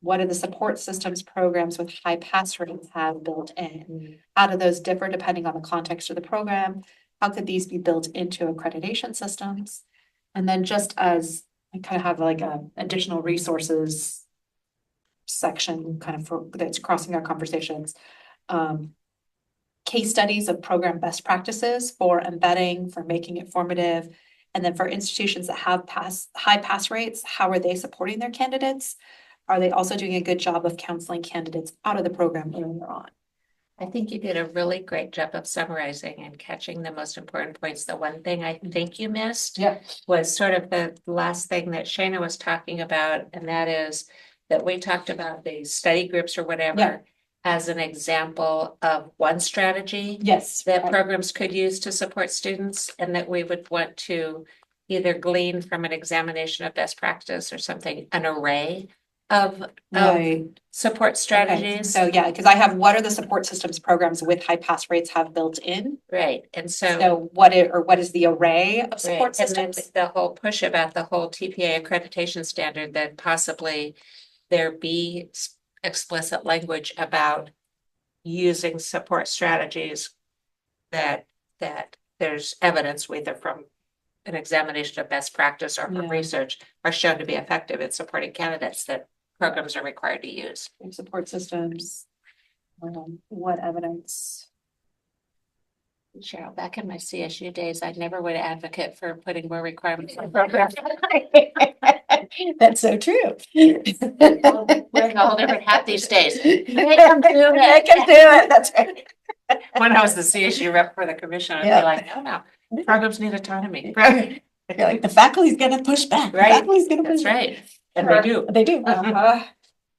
What do the support systems programs with high pass rates have built in? How do those differ depending on the context of the program? How could these be built into accreditation systems? And then just as I kind of have like a additional resources section kind of for that's crossing our conversations. Case studies of program best practices for embedding, for making it formative. And then for institutions that have high pass rates, how are they supporting their candidates? Are they also doing a good job of counseling candidates out of the program earlier on? I think you did a really great job of summarizing and catching the most important points. The one thing I think you missed was sort of the last thing that Shayna was talking about, and that is that we talked about the study groups or whatever as an example of one strategy Yes. that programs could use to support students, and that we would want to either glean from an examination of best practice or something, an array of Right. support Okay, strategies. so yeah, because I have, what are the support systems programs with high pass rates have built in? Right, and So what is the array of right, support and then systems? the whole push about the whole TPA accreditation standard, that possibly there be explicit language about using support strategies that there's evidence, whether from an examination of best practice or from Yeah. research, are shown to be effective in supporting candidates that programs are required to use. Support systems, what evidence? Cheryl, back in my CSU days, I never would advocate for putting more requirements on programs. That's so true. Wearing a whole different hat these days. Make them do it. Make them do it, that's right. When I was the CSU rep for the commission, I'd Yeah. be like, no, programs need autonomy. You're like, the faculty's gonna push back. The Right. faculty's gonna push That's back. right. And they do. They do.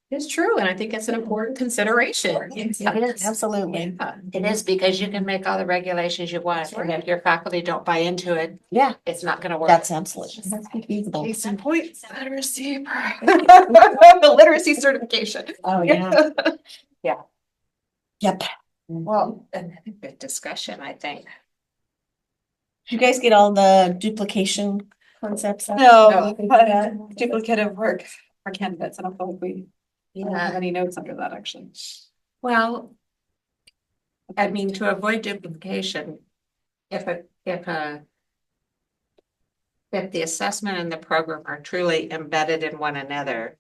It's true, and I think it's an important consideration. It is. Absolutely. It is, because you can make all the regulations you want, and if your faculty don't buy into it, Yeah, it's not gonna work. that's absolutely. That's feasible. Case in point, literacy. The literacy certification. Oh, yeah. Yeah. Yep. Well, and I think good discussion, I think. Did you guys get all the duplication concepts? No, duplicative work for candidates. I don't feel like we don't have Yeah, any notes under that, actually. well, I mean, to avoid duplication, if the assessment and the program are truly embedded in one another,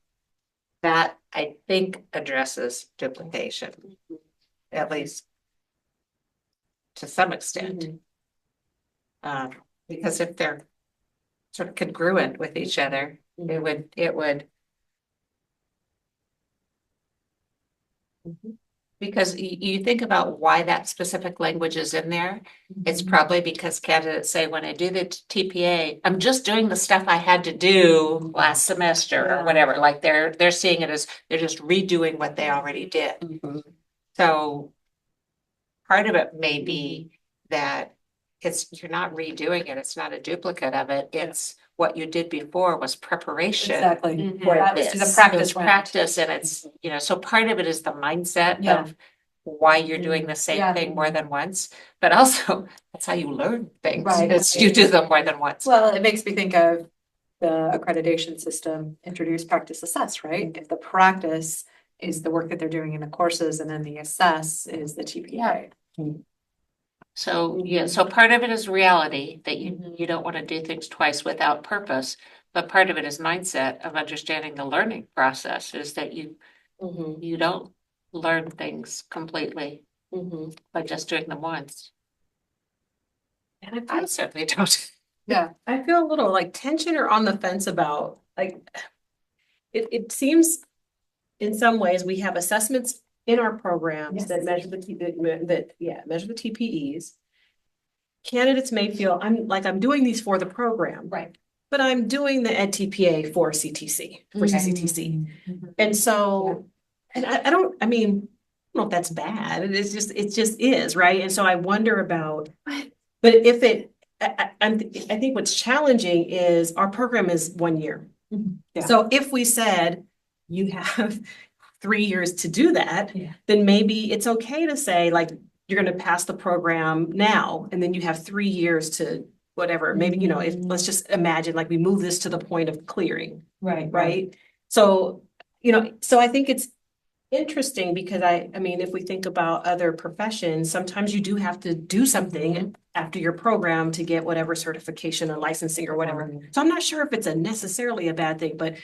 that I think addresses duplication, at least to some extent. Because if they're sort of congruent with each other, it would. Because you think about why that specific language is in there, it's probably because candidates say, when I do the TPA, I'm just doing the stuff I had to do last semester or whatever, like they're seeing it as, they're just redoing what they already did. So part of it may be that you're not redoing it, it's not a duplicate of it, it's what you did before was preparation. Exactly. For That was this. to the It was practice round. practice, and it's, so part of it is the mindset Yeah. of why you're doing the same Yeah. thing more than once, but also that's how you learn things. Right. Is you do them more than once. Well, it makes me think of the accreditation system, introduce, practice, assess, right? If the practice is the work that they're doing in the courses, and then the assess is the TPA. So, yeah, so part of it is reality that Mhm. you don't want to do things twice without purpose, but part of it is mindset of understanding the learning process, is that you don't learn things completely by just doing them once. And I certainly don't. I feel a little like tension or on the fence about, like, it seems in some ways we have assessments in our programs that measure measure the TPEs. Candidates may feel, I'm doing these for the program. Right. But I'm doing the Ed TPA for CTC, for CCTC. And so, and I don't know if that's bad. It just is, right? And so I wonder about, but if I think what's challenging is our program is 1 year. Yeah. So if we said you have 3 years to do that, then maybe it's okay to say, like, you're going to pass the program now, and then you have 3 years to whatever. Maybe, if let's just imagine like we move this to the point of clearing. Right. So, so I think it's interesting because I mean, if we think about other professions, sometimes you do have to do something after your program to get whatever certification or licensing or whatever. So I'm not sure if it's necessarily a bad thing, but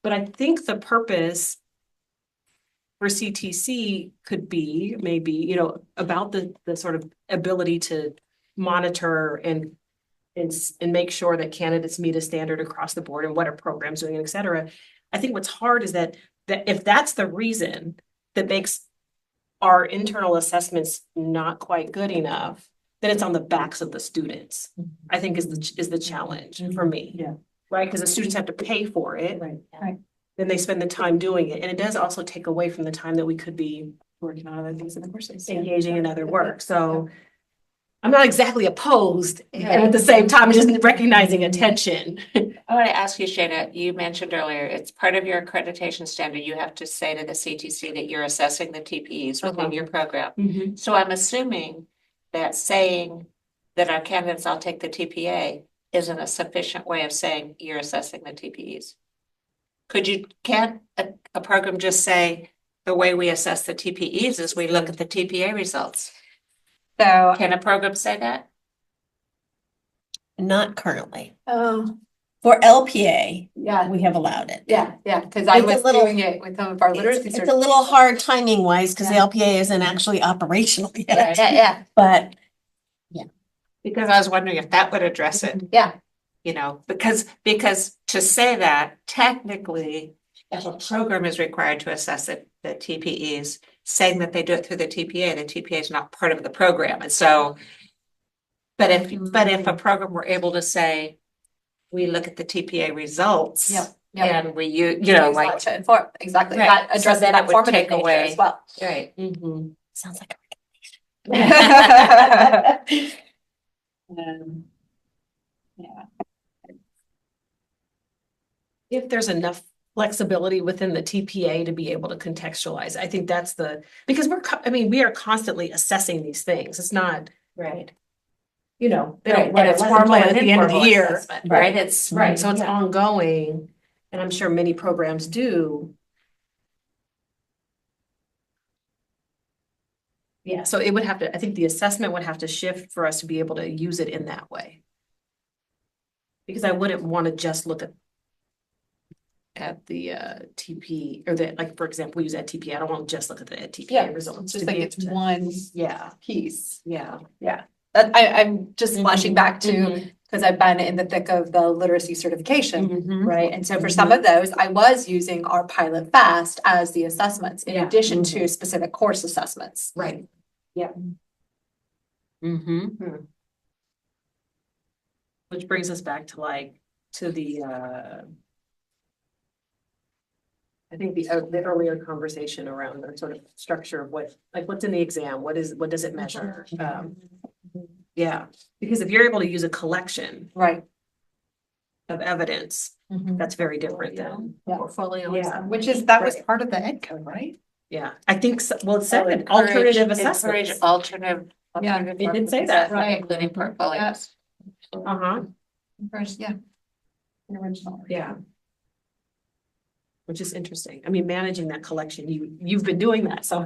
I think the purpose for CTC could be maybe, about the sort of ability to monitor and make sure that candidates meet a standard across the board and what are programs doing, et cetera. I think what's hard is that if that's the reason that makes our internal assessments not quite good enough, then it's on the backs of the students, I think is the challenge for me. Yeah. Right, because the students have to pay for it. Right. Then they spend the time doing it, and it does also take away from the time that we could be Working on other things in the courses. engaging in other work. So I'm not exactly opposed, and at the same time, just recognizing attention. I want to ask you, Shayna, you mentioned earlier, it's part of your accreditation standard. You have to say to the CTC that you're assessing the TPEs within your program. So I'm assuming that saying that our candidates all take the TPA isn't a sufficient way of saying you're assessing the TPEs. Can't a program just say the way we assess the TPEs is we look at the TPA results? So, Can a program say that? Not currently. oh, For LPA, yeah, we have allowed it. yeah, because I It's a was little- doing it with some of our literacy. It's a little hard timing wise because the Yeah. LPA isn't actually operational yet, Yeah, but Because I was wondering if that would address it. yeah. You know, because to say that technically, if a program is required to assess the TPEs, saying that they do it through the TPA is not part of the program. And so, but if a program were able to say, we look at the TPA results. Yep. And we you know, Use that like, to inform, exactly, Right. that So addresses then that it would formative take nature away- as well. right. sounds like If there's enough flexibility within the TPA to be able to contextualize, I think that's because we are constantly assessing these things. It's not, Right. they Right, don't and write a it's lesson formal plan and at the end of the informal year. assessment, right? It's Right, so it's Yeah. ongoing, and I'm sure many programs do. Yeah, so it would have to, I think the assessment would have to shift for us to be able to use it in that way. Because I wouldn't want to just look at the TP, or like, for example, we use that TPA. I don't want to just look at the TPA results. Just to like be it's able to- one Yeah, piece. yeah. I'm just flashing back to, Mhm. because I've been in the thick of the literacy certification, Mhm. right? And so for some of those, I was using our pilot fast as the assessments in Yeah. addition to specific course assessments. Right. Yep. Mm-hmm. Which brings us back to the I think the earlier conversation around the sort of structure of what's in the exam, what does it measure? Yeah, because if you're able to use a collection Right. of evidence, that's very different than, Portfolio. Yeah. Which that was Right. part of the ed code, right? yeah, I think, it said Encourage- alternative encourage assessments. alternative. Yeah, alternative it did say that. Right, including portfolios. Uh-huh, First, yeah. The original. yeah. Which is interesting. I mean, managing that collection, you've been doing that, so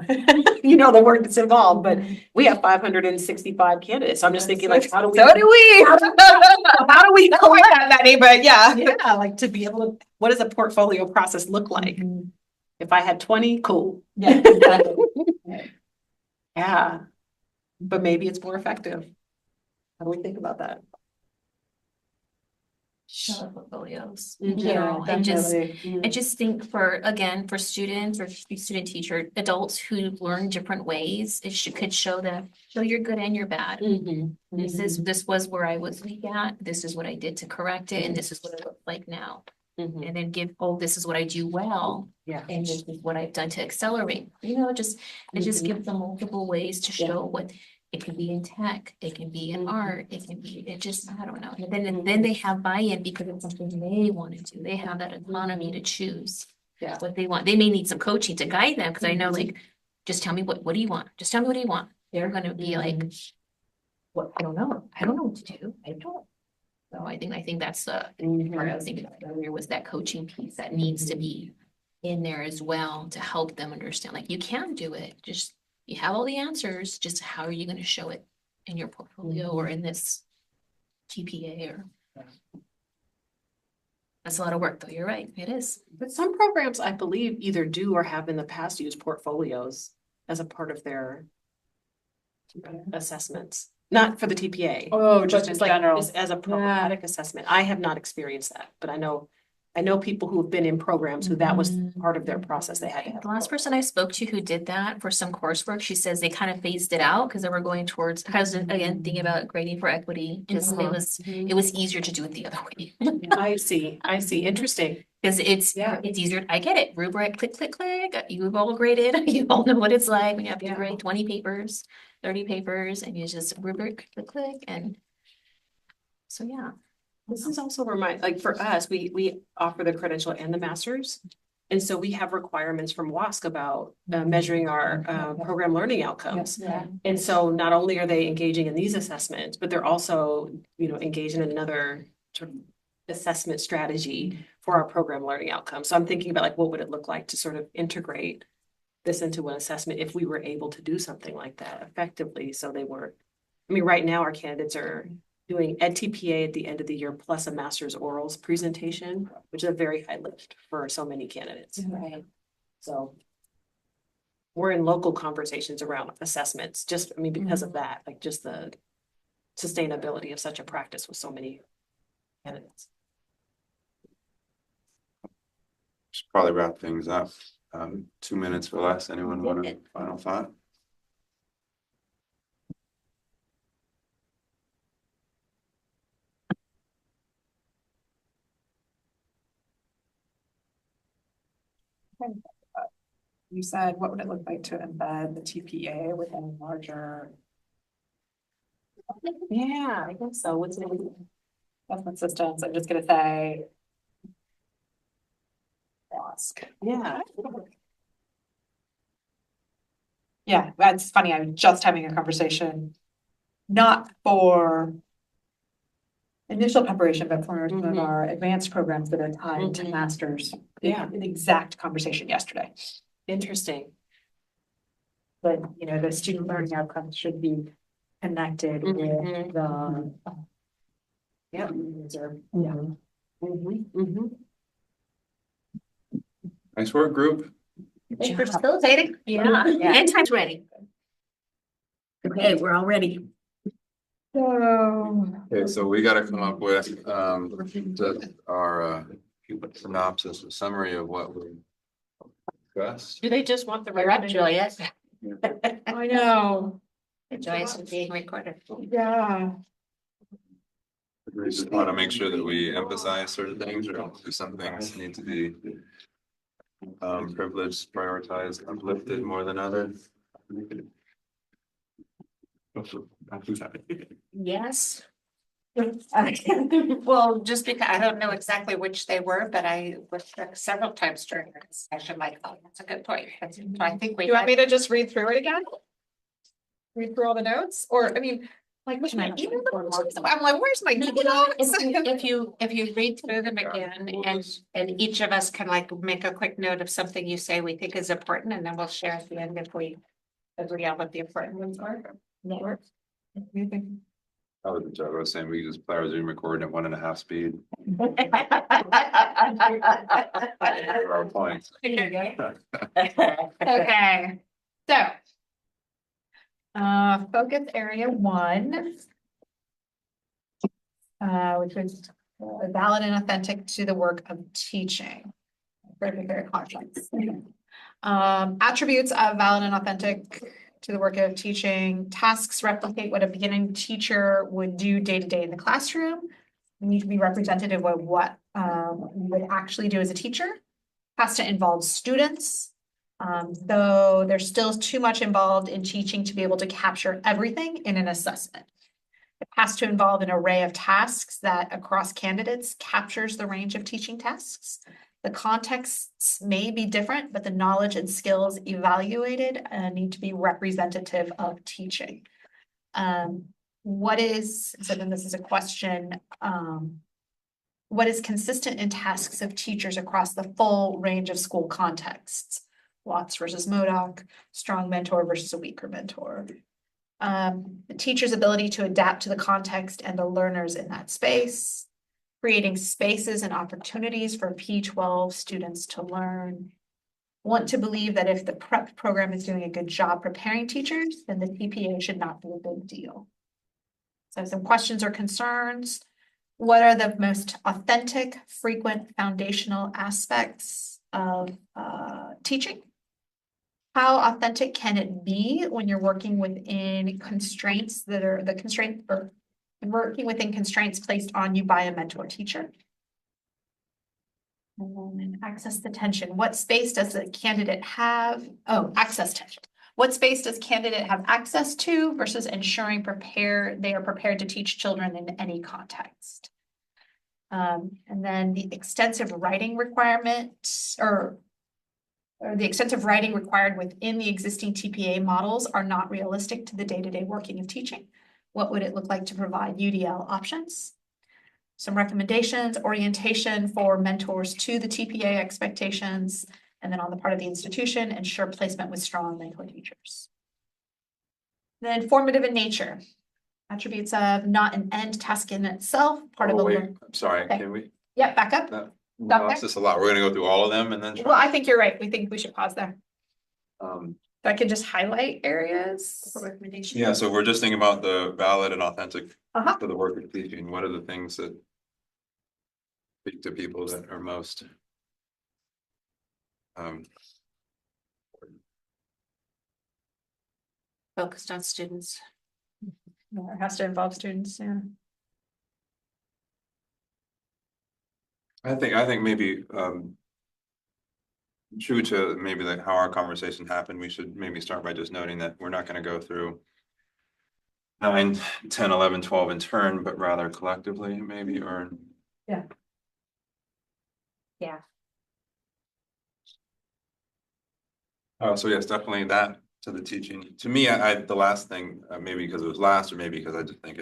you know the work that's involved, but we have 565 candidates. So I'm just thinking like, how do we? So do we. How do we collect that many, but yeah. Yeah, like to be able to, what does a portfolio process look like? If I had 20, cool. Yeah, exactly. Yeah. But maybe it's more effective. How do we think about that? Portfolios Mhm. in general. And Definitely. I just think for students or student teacher, adults who learn different ways, could show your good and your bad. This was where I was weak at. This is what I did to correct it. And this is what it looks like now. And then this is what I do well. Yeah. And this is what I've done to accelerate, it just gives them multiple ways to show what it can be in tech, it can be in art, I don't know. And then they have buy-in because it's something they want to do. They have that autonomy to choose Yeah. what they want. They may need some coaching to guide them because I know just tell me what do you want? Just tell me what do you want? They're gonna be like, what, I don't know. I don't know what to do. I don't. So I think that's the part I was thinking about earlier was that coaching piece that needs to be in there as well to help them understand, like, you can do it. Just, you have all the answers, just how are you going to show it in your portfolio or in this TPA that's a lot of work though. You're right. It is. But some programs, I believe, either do or have in the past used portfolios as a part of their assessments, not for the TPA. Oh, just in like general. as a programmatic assessment. I have not experienced that, but I know people who have been in programs who that was part of their process. They had to have. The last person I spoke to who did that for some coursework, she says they kind of phased it out because they were going towards, I was again thinking about grading for equity. Just it was easier to do it the other way. I see. Interesting. Because it's easier. I get it. Rubric, click, click, click. You've all graded. You all know what it's like when you have to grade 20 papers. 30 papers and you just rubric, click, and so, yeah. This is also like for us, we offer the credential and the masters. And so we have requirements from WASC about measuring our program learning outcomes. Yeah. And so not only are they engaging in these assessments, but they're also, engaging in another sort of assessment strategy for our program learning outcomes. So I'm thinking about like, what would it look like to sort of integrate this into an assessment if we were able to do something like that effectively? So they weren't, right now our candidates are doing EdTPA at the end of the year plus a master's orals presentation, which is a very high lift for so many candidates. Right. So we're in local conversations around assessments, because of that, like just the sustainability of such a practice with so many candidates. Should probably wrap things up. 2 minutes or less. Anyone want a final thought? You said, what would it look like to embed the TPA within larger Yeah, I think so. What's it? assessment systems? I'm just gonna say. Ask. Yeah. Yeah, that's funny. I was just having a conversation, not for initial preparation, but for some of our advanced programs that are tied to masters. Yeah. An exact conversation yesterday. Interesting. But, the student learning outcomes should be connected with the. Yep. User. Yeah. Nice work, group. Thanks for facilitating. Yeah. And time's ready. Okay, we're all ready. So. Okay, so we gotta come up with our synopsis, a summary of what we discussed. Do they just want the You're up, record? Juliet. I know, Joyous is being recorded. yeah. We just want to make sure that we emphasize certain things, or do some things need to be privileged, prioritized, uplifted more than others. Yes. Well, just because I don't know exactly which they were, but I looked at several times during the discussion, like, oh, that's a good point. I think we. Do you want me to just read through it again? Read through all the notes, or, like, which my email? I'm like, where's my Google Docs? If you read through them again and each of us can like make a quick note of something you say we think is important, and then we'll share at the end if we agree on what the important ones are. That works. I was saying we just play our Zoom recording at 1.5 speed. Our points. Okay, so. Focus area 1. Which was valid and authentic to the work of teaching. Very complex. Attributes of valid and authentic to the work of teaching. Tasks replicate what a beginning teacher would do day to day in the classroom. Need to be representative of what you would actually do as a teacher. Has to involve students. Though there's still too much involved in teaching to be able to capture everything in an assessment. It has to involve an array of tasks that across candidates captures the range of teaching tasks. The contexts may be different, but the knowledge and skills evaluated need to be representative of teaching. So then this is a question, what is consistent in tasks of teachers across the full range of school contexts? Watts versus Modoc, strong mentor versus a weaker mentor. The teacher's ability to adapt to the context and the learners in that space. Creating spaces and opportunities for P12 students to learn. Want to believe that if the prep program is doing a good job preparing teachers, then the TPA should not be a big deal. So some questions or concerns. What are the most authentic, frequent, foundational aspects of teaching? How authentic can it be when you're working within constraints that are the constraint or working within constraints placed on you by a mentor teacher? And then access the tension. What space does the candidate have? Oh, access tension. What space does candidate have access to versus ensuring they are prepared to teach children in any context? And then the extensive writing requirement or the extensive writing required within the existing TPA models are not realistic to the day-to-day working of teaching. What would it look like to provide UDL options? Some recommendations, orientation for mentors to the TPA expectations, and then on the part of the institution, ensure placement with strong mentor teachers. Then formative in nature. Attributes of not an end task in itself, part of Oh, a wait, learn. I'm sorry, Okay. can we? Yeah, back up. That Stop costs there. us a lot. We're gonna go through all of them and then. Well, I think you're right. We think we should pause there. Um, I can just highlight areas. Recommendation. yeah, so we're just thinking about the valid and authentic Uh-huh. for the work of teaching. What are the things that speak to people that are most Focused on students. Yeah, it has to involve students, yeah. I think maybe true to maybe like how our conversation happened, we should maybe start by just noting that we're not gonna go through 9, 10, 11, 12 in turn, but rather collectively maybe, or. Yeah. Yeah. So yes, definitely that to the teaching. To me, the last thing, maybe because it was last, or maybe because I just think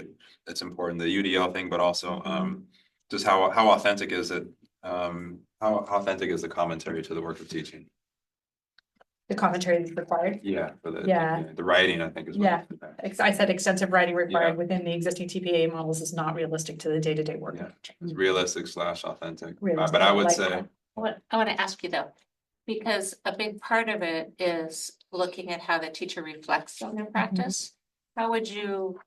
it's important, the UDL thing, but also just how authentic is it? How authentic is the commentary to the work of teaching? The commentary is required. Yeah, for Yeah. the writing, I think is. Yeah. I said extensive writing required Yeah. within the existing TPA models is not realistic to the day-to-day work. Yeah. It's realistic / authentic. Realistic, But I would like say, that. I want to ask you though, because a big part of it is looking at how the teacher reflects on their practice. How would you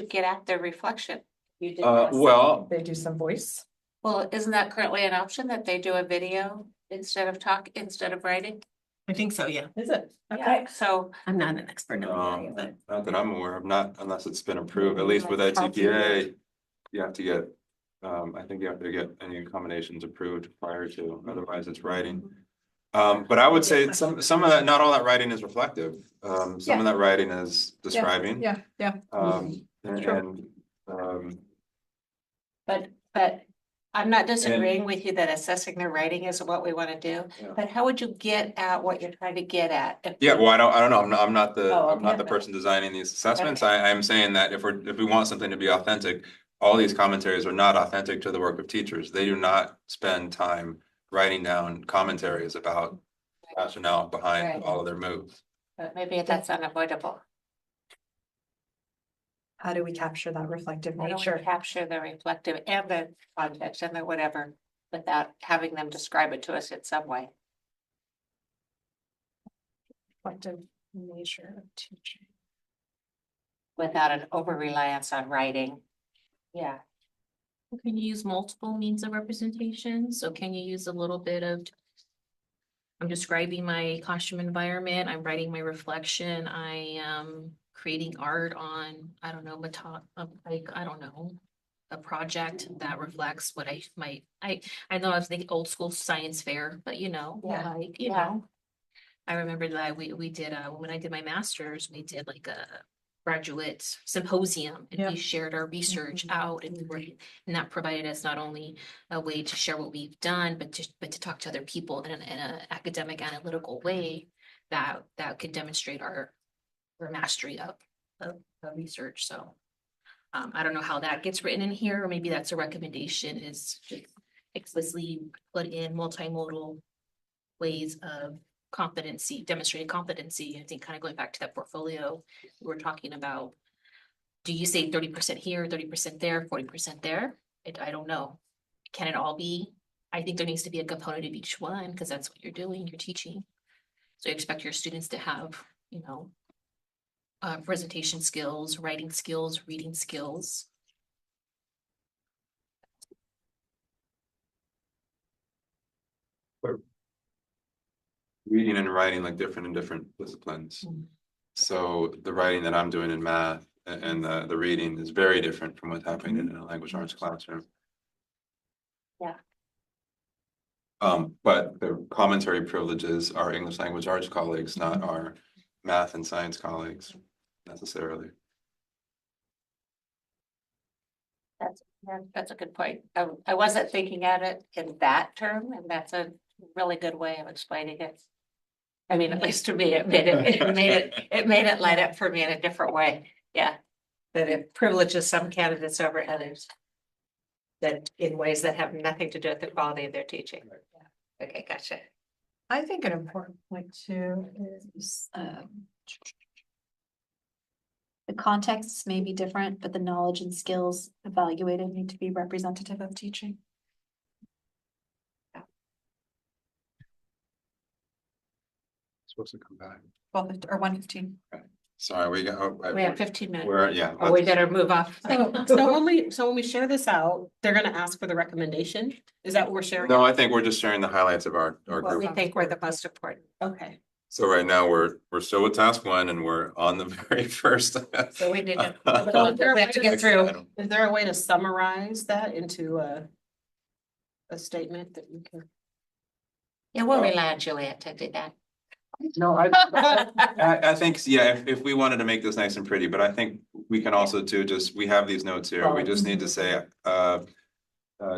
get at their reflection? You did ask. well, They do some voice. Well, isn't that currently an option that they do a video instead of writing? I think so, yeah. Is it? Yeah, so I'm not an expert in that area, but. not that I'm aware of, not unless it's been approved, at least with that TPA, you have to get, I think you have to get any accommodations approved prior to, otherwise it's writing. But I would say some of that, not all that writing is reflective. Some of that writing is describing. Yeah. And, But I'm not disagreeing with you that assessing their writing is what we want to do, Yeah. but how would you get at what you're trying to get at? yeah, well, I don't know. I'm not the, Oh, I'm not okay. the person designing these assessments. Okay. I'm saying that if we want something to be authentic, all these commentaries are not authentic to the work of teachers. They do not spend time writing down commentaries about rationale behind Right. all of their moves. But maybe that's unavoidable. How do we capture that reflective How do we nature? capture the reflective and the context and the whatever without having them describe it to us in some way? Reflective nature of teaching. Without an over reliance on writing. Yeah. Can you use multiple means of representation? So can you use a little bit of, I'm describing my classroom environment, I'm writing my reflection, I am creating art on, I don't know, a project that reflects what I know I was thinking old school science fair, but Yeah. know, I remember that we did, when I did my master's, we did like a graduate symposium and we shared our research out and and that provided us not only a way to share what we've done, but to talk to other people in an academic analytical way that could demonstrate our mastery of research. So I don't know how that gets written in here, or maybe that's a recommendation, is just explicitly put in multimodal ways of demonstrating competency. I think kind of going back to that portfolio we were talking about. Do you say 30% here, 30% there, 40% there? I don't know. Can it all be? I think there needs to be a component of each one, because that's what you're doing, you're teaching. So you expect your students to have, presentation skills, writing skills, reading skills. Reading and writing like different in different disciplines. So the writing that I'm doing in math and the reading is very different from what's happening in a language arts classroom. Yeah. But the commentary privileges are English language arts colleagues, not our math and science colleagues necessarily. That's a good point. I wasn't thinking at it in that term, and that's a really good way of explaining it. I mean, at least to me, it made it light up for me in a different way. Yeah. That it privileges some candidates over others. That in ways that have nothing to do with the quality of their teaching. Okay, gotcha. I think an important point too is, the contexts may be different, but the knowledge and skills evaluated need to be representative of teaching. Supposed to come back. 12 or 1:15. Sorry, we got. We have 15 minutes. Yeah. Oh, we better move off. So when we share this out, they're gonna ask for the recommendation. Is that what we're sharing? No, I think we're just sharing the highlights of our What we group. think were the most important. Okay, So right now, we're still with task one and we're on the very first. So we need to, we have to get through. is there a way to summarize that into a statement that you can? Yeah, we'll rely on Juliet to do that. No, I think, yeah, if we wanted to make this nice and pretty, but I think we can also do just, we have these notes here, we just need to say,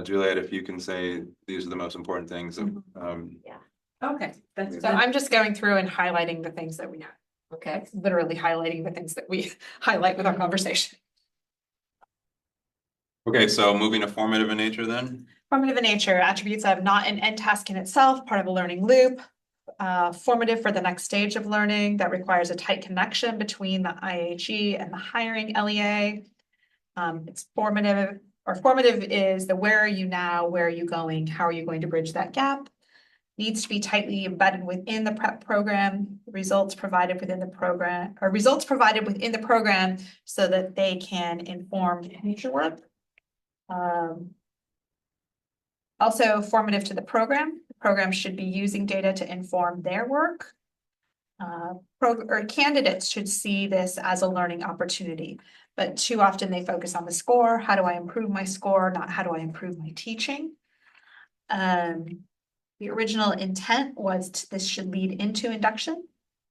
Juliet, if you can say, these are the most important things. Okay. So I'm just going through and highlighting the things that we have. Okay. Literally highlighting the things that we highlight with our conversation. Okay, so moving to formative in nature then? Formative in nature, attributes of not an end task in itself, part of a learning loop. Formative for the next stage of learning that requires a tight connection between the IHE and the hiring LEA. It's formative, or formative is the where are you now, where are you going, how are you going to bridge that gap? Needs to be tightly embedded within the prep program, results provided within the program, or results provided within the program so that they can inform future work. Also formative to the program. The program should be using data to inform their work. Candidates should see this as a learning opportunity, but too often they focus on the score. How do I improve my score? Not how do I improve my teaching? The original intent was this should lead into induction.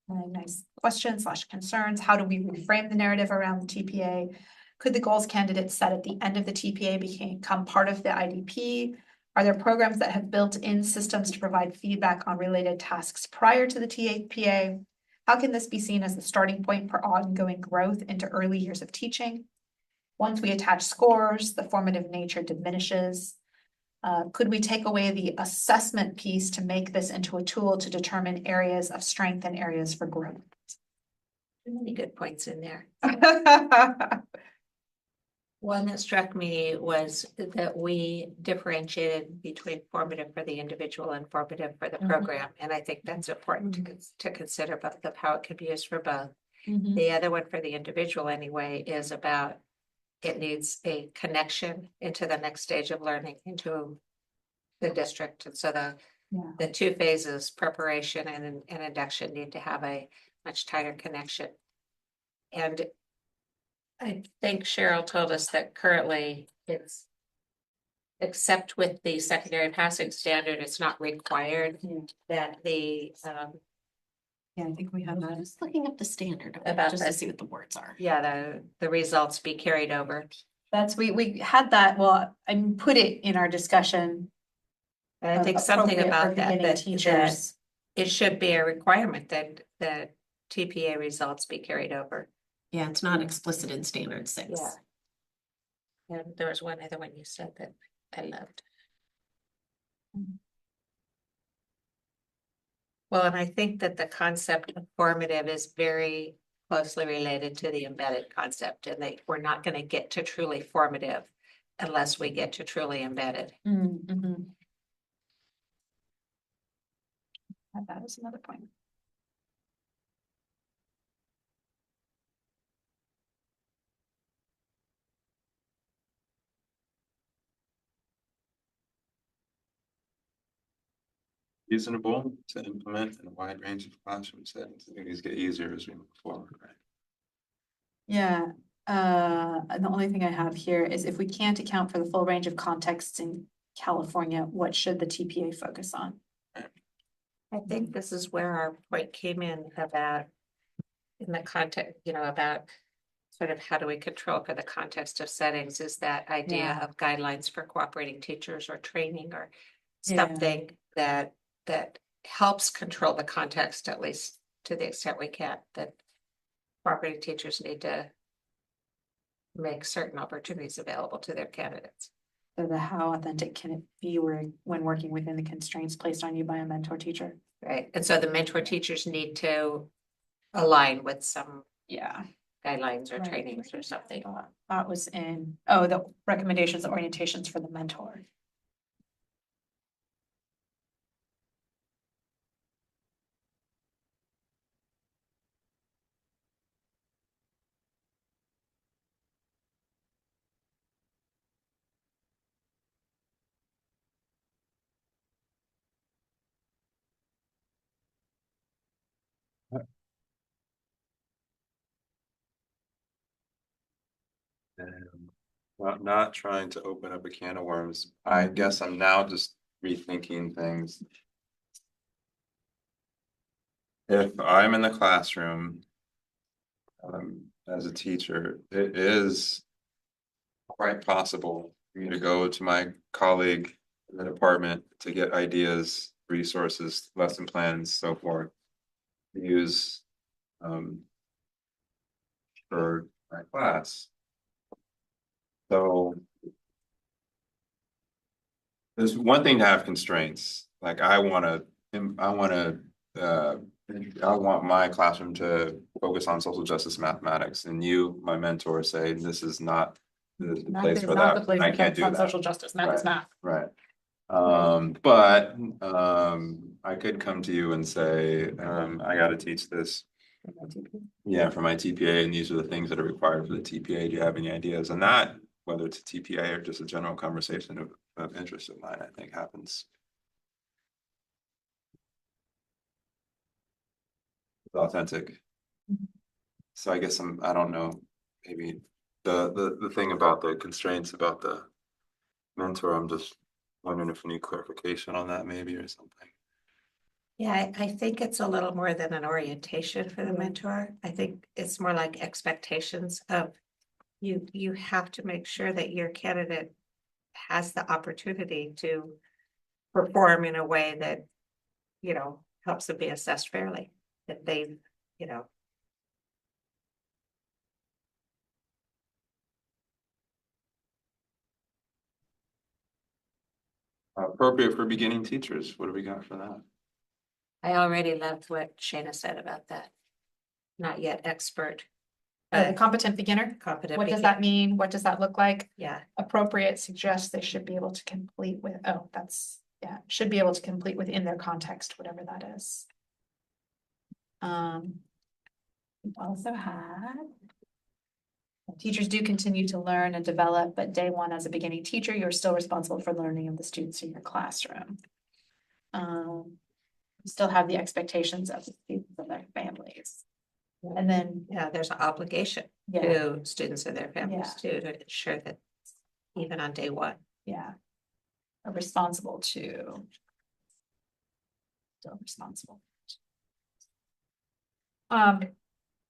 Nice question / concerns. How do we reframe the narrative around the TPA? Could the goals candidates set at the end of the TPA become part of the IDP? Are there programs that have built-in systems to provide feedback on related tasks prior to the TPA? How can this be seen as the starting point for ongoing growth into early years of teaching? Once we attach scores, the formative nature diminishes. Could we take away the assessment piece to make this into a tool to determine areas of strength and areas for growth? Many good points in there. One that struck me was that we differentiated between formative for the individual and formative for the program. And I think that's important to consider both of how it could be used for both. The other one for the individual anyway is about it needs a connection into the next stage of learning into the district. And so the two phases, preparation and induction, need to have a much tighter connection. And I think Cheryl told us that currently it's, except with the secondary passing standard, it's not required that the Yeah, I think we have that. Just looking up the standard About just to that. see what the words are. the results be carried over. That's, we had that, well, I put it in our discussion. And I think something appropriate for about that, beginning that teachers. it should be a requirement that TPA results be carried over. Yeah, it's not explicit in standard 6. Yeah. And there was one other one you said that I loved. Well, and I think that the concept of formative is very closely related to the embedded concept, and we're not going to get to truly formative unless we get to truly embedded. That is another point. Reasonable to implement in a wide range of classroom settings. I think these get easier as we move forward, right? Yeah, and the only thing I have here is if we can't account for the full range of contexts in California, what should the TPA focus on? I think this is where our point came in about in the context, about sort of how do we control for the context of settings is that idea Yeah. of guidelines for cooperating teachers or training or Yeah. something that helps control the context, at least to the extent we can, that cooperating teachers need to make certain opportunities available to their candidates. So the how authentic can it be when working within the constraints placed on you by a mentor teacher? Right, and so the mentor teachers need to align with some Yeah. guidelines or Right. trainings or something. That was in, oh, the recommendations, the orientations for the mentor. And not trying to open up a can of worms. I guess I'm now just rethinking things. If I'm in the classroom, as a teacher, it is quite possible for me to go to my colleague in the department to get ideas, resources, lesson plans, so forth. To use for my class. So there's one thing to have constraints, like I want my classroom to focus on social justice mathematics, and you, my mentor, say this is not the place for that. I can't do that. Social justice, math is math. Right. But I could come to you and say, I gotta teach this. Yeah, for my TPA, and these are the things that are required for the TPA. Do you have any ideas? And that, whether it's a TPA or just a general conversation of interest of mine, I think happens. Authentic. So I guess I don't know, maybe the thing about the constraints about the mentor, I'm just wondering if we need clarification on that maybe or something. Yeah, I think it's a little more than an orientation for the mentor. I think it's more like expectations of you have to make sure that your candidate has the opportunity to perform in a way that, helps them be assessed fairly, that they, Appropriate for beginning teachers. What do we got for that? I already loved what Shayna said about that. Not yet expert. The but competent beginner, competent. what does that mean? What does that look like? Yeah, Appropriate suggests they should be able to complete should be able to complete within their context, whatever that is. We also had. Teachers do continue to learn and develop, but day one as a beginning teacher, you're still responsible for learning of the students in your classroom. You still have the expectations of the students and their families. And then, yeah, there's an obligation to students and their families too, to ensure that even on day one. are responsible to. Still responsible.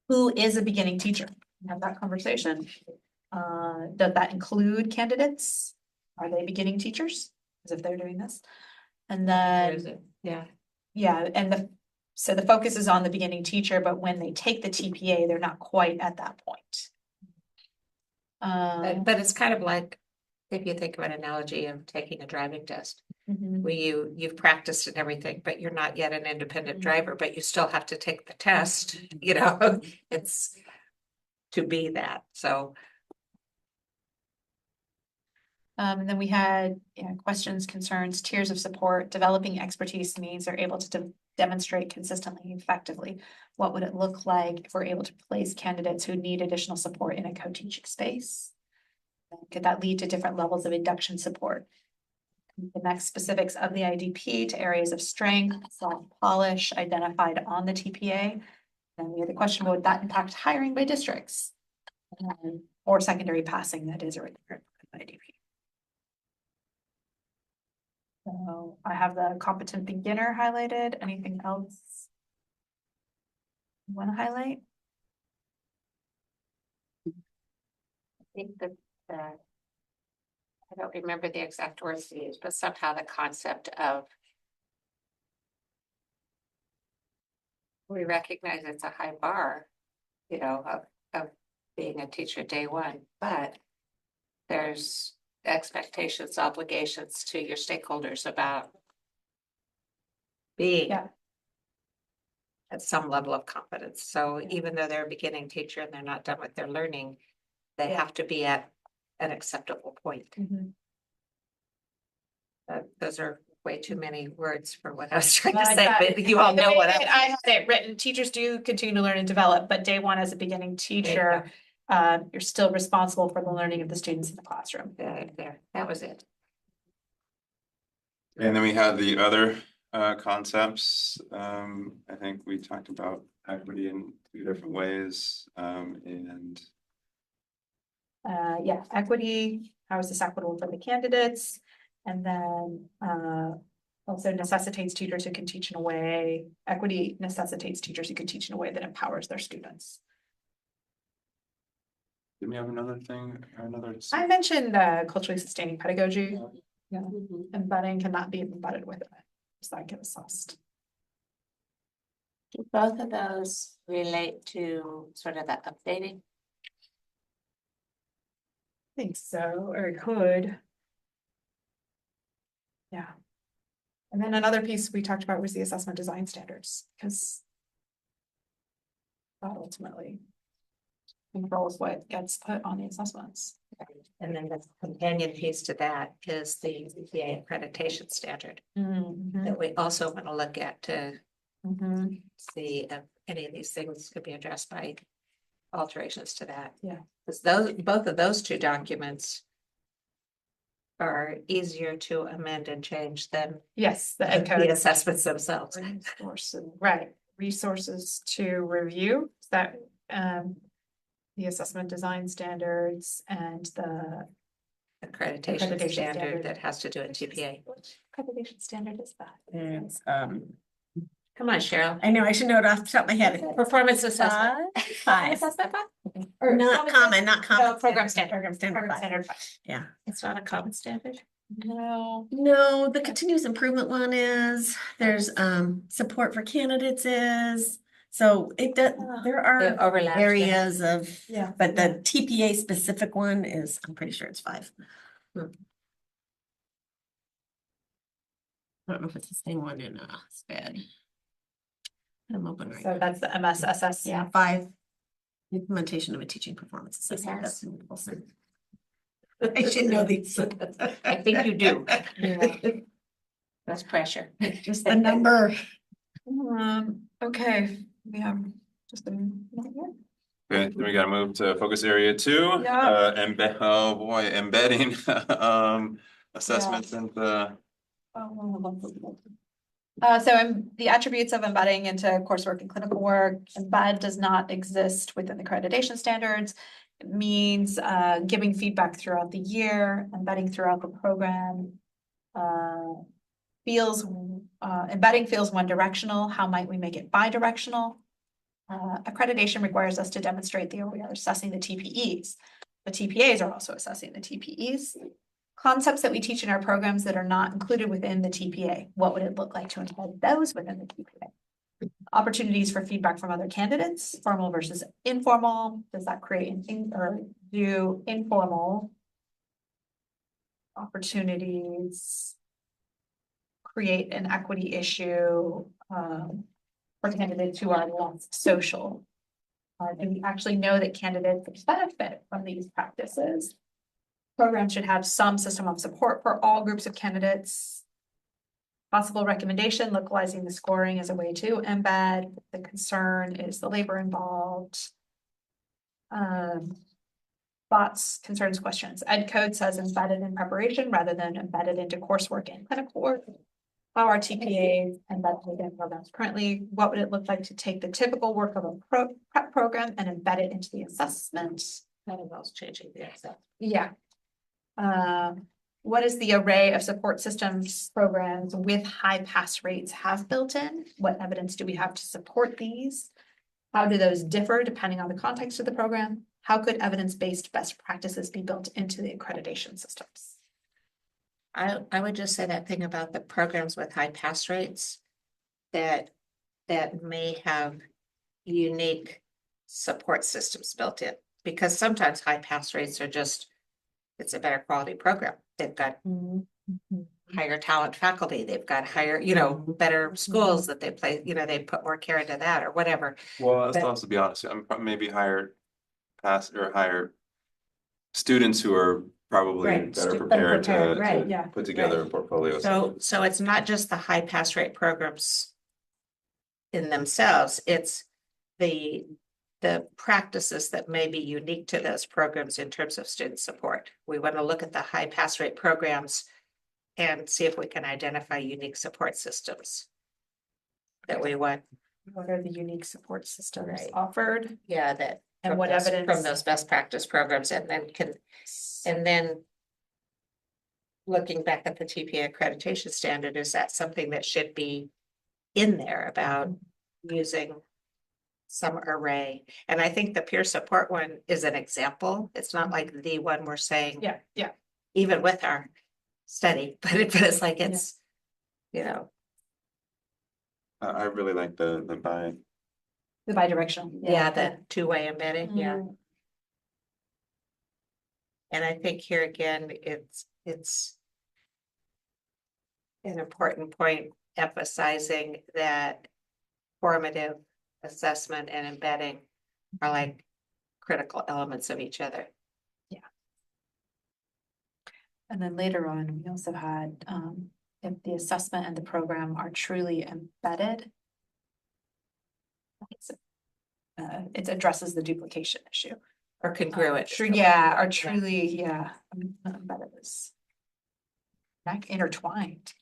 Who is a beginning teacher? Have that conversation. Does that include candidates? Are they beginning teachers? As if they're doing this. And then, Yeah, and so the focus is on the beginning teacher, but when they take the TPA, they're not quite at that point. but it's kind of like, if you think of an analogy of taking a driving test, where you've practiced and everything, but you're not yet an independent driver, but you still have to take the test, it's to be that, so. And then we had questions, concerns, tiers of support, developing expertise means they're able to demonstrate consistently and effectively. What would it look like if we're able to place candidates who need additional support in a co-teaching space? Could that lead to different levels of induction support? The next specifics of the IDP to areas of strength, soft polish identified on the TPA. And we had the question, would that impact hiring by districts? Or secondary passing, that is a requirement of IDP. So I have the competent beginner highlighted. Anything else? You want to highlight? think that, I don't remember the exact words to use, but somehow the concept of we recognize it's a high bar, you know, of being a teacher day one, but there's expectations, obligations to your stakeholders about being Yeah. at some level of competence. So even though they're a beginning teacher and they're not done with their learning, they Yeah. have to be at an acceptable point. Those are way too many words for what I was trying to Well, I say, thought- but you all The know way what that I. I had it written, teachers do continue to learn and develop, but day one as a beginning teacher, you're still responsible for the learning of the students in the classroom. There, that was it. And then we had the other concepts. I think we talked about equity in two different ways. And Yeah, equity, how is this equitable for the candidates? And then, also necessitates teachers who can teach in a way, equity necessitates teachers who can teach in a way that empowers their students. did we have another thing, another? I mentioned, culturally sustaining pedagogy. Yeah, embedding cannot be embedded with it. It's not get assessed. Do both of those relate to sort of the updating? I think so, or it could. Yeah. And then another piece we talked about was the assessment design standards, because that ultimately controls what gets put on the assessments. And then the companion piece to that is the CPA accreditation standard that we also want to look at to see if any of these things could be addressed by alterations to that. Yeah. Because both of those two documents are easier to amend and change than Yes, the ed the code. assessments themselves. Resources, right, resources to review, that, the assessment design standards and the Accreditation Accreditation standard standard. that has to do with TPA. Which accreditation standard is that? It's, Come on, Cheryl. I know, I should know it off the top of my head. Performance assessment. Five. Assessment Or not common, not common. No, program standard. Program standard Program five. standard five. Yeah. It's not a common standard. No. No, the continuous improvement one is, there's support for candidates is, so it does, there It are overlaps. areas of, Yeah. but the TPA specific one is, I'm pretty sure it's 5. I don't know if it's the same one in SPED. I'm open right So now. that's the MSSS. Yeah, 5. Implementation of a teaching performance assessment. Yes. That's what I should know these. I think you do. Yeah. That's pressure. Just the number. Okay, we have just a minute here. Okay, then we gotta move to focus area 2. Yeah. Oh boy, embedding assessments into. The attributes of embedding into coursework and clinical work, embed does not exist within the accreditation standards. It means giving feedback throughout the year, embedding throughout the program. Embedding feels one directional. How might we make it bi-directional? Accreditation requires us to demonstrate that we are assessing the TPEs. The TPAs are also assessing the TPEs. Concepts that we teach in our programs that are not included within the TPA. What would it look like to embed those within the TPA? Opportunities for feedback from other candidates, formal versus informal. Does that create or do informal opportunities create an equity issue for candidates who are less social? Do we actually know that candidates benefit from these practices? Programs should have some system of support for all groups of candidates. Possible recommendation, localizing the scoring as a way to embed. The concern is the labor involved. Thoughts, concerns, questions. Ed code says embedded in preparation rather than embedded into coursework and clinical work. How are TPAs embedded within programs currently? What would it look like to take the typical work of a prep program and embed it into the assessment? That involves changing the assessment. Yeah. What is the array of support systems programs with high pass rates have built in? What evidence do we have to support these? How do those differ depending on the context of the program? how could evidence-based best practices be built into the accreditation systems? I would just say that thing about the programs with high pass rates that may have unique support systems built in, because sometimes high pass rates are just, it's a better quality program. They've got higher talent faculty, they've got higher, better schools that they play, they put more care into that or whatever. Well, let's But- also be honest, maybe higher higher students who are probably Right, better better prepared prepared, to right, yeah, put together a portfolio. So it's not just the high pass rate programs in themselves, it's the practices that may be unique to those programs in terms of student support. We want to look at the high pass rate programs and see if we can identify unique support systems that we want. What are the unique support systems Right. offered? Yeah, that. And from what those- evidence- From those best practice programs, and then looking back at the TPA accreditation standard, is that something that should be in there about using some array? And I think the peer support one is an example. It's not like the one we're saying, Yeah, yeah. even with our study, but it's like it's, I really like the by. The bidirectional. yeah, the two-way embedding, yeah. Mm. And I think here again, it's an important point emphasizing that formative assessment and embedding are like critical elements of each other. And then later on, we also had, if the assessment and the program are truly embedded. It addresses the duplication issue. Or congruent. Yeah, are truly, yeah, embedded is. Intertwined.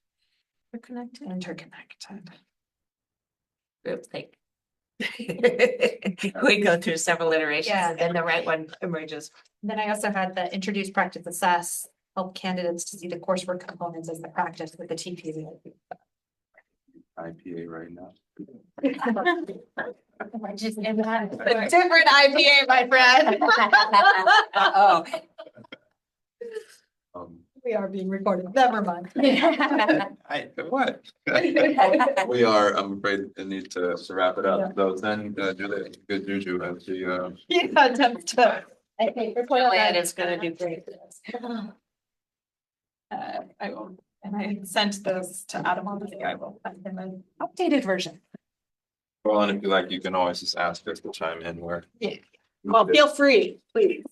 Interconnected. Group think. We go through several iterations Yeah. and then the right one emerges. Then I also had the introduce, practice, assess, help candidates to see the coursework components as the practice with the TPA. IPA right now. A different IPA, my friend. Oh. We are being recorded, never mind. What? We are, I'm afraid, I need to wrap it Yeah. up. So then, Julia, good juju as the, Yeah, that's tough. I think Juliet is gonna do great. I will, and I sent those to Adam on the, I will send him an updated version. well, and if you like, you can always just ask us to chime in where. Yeah. Well, feel free, please.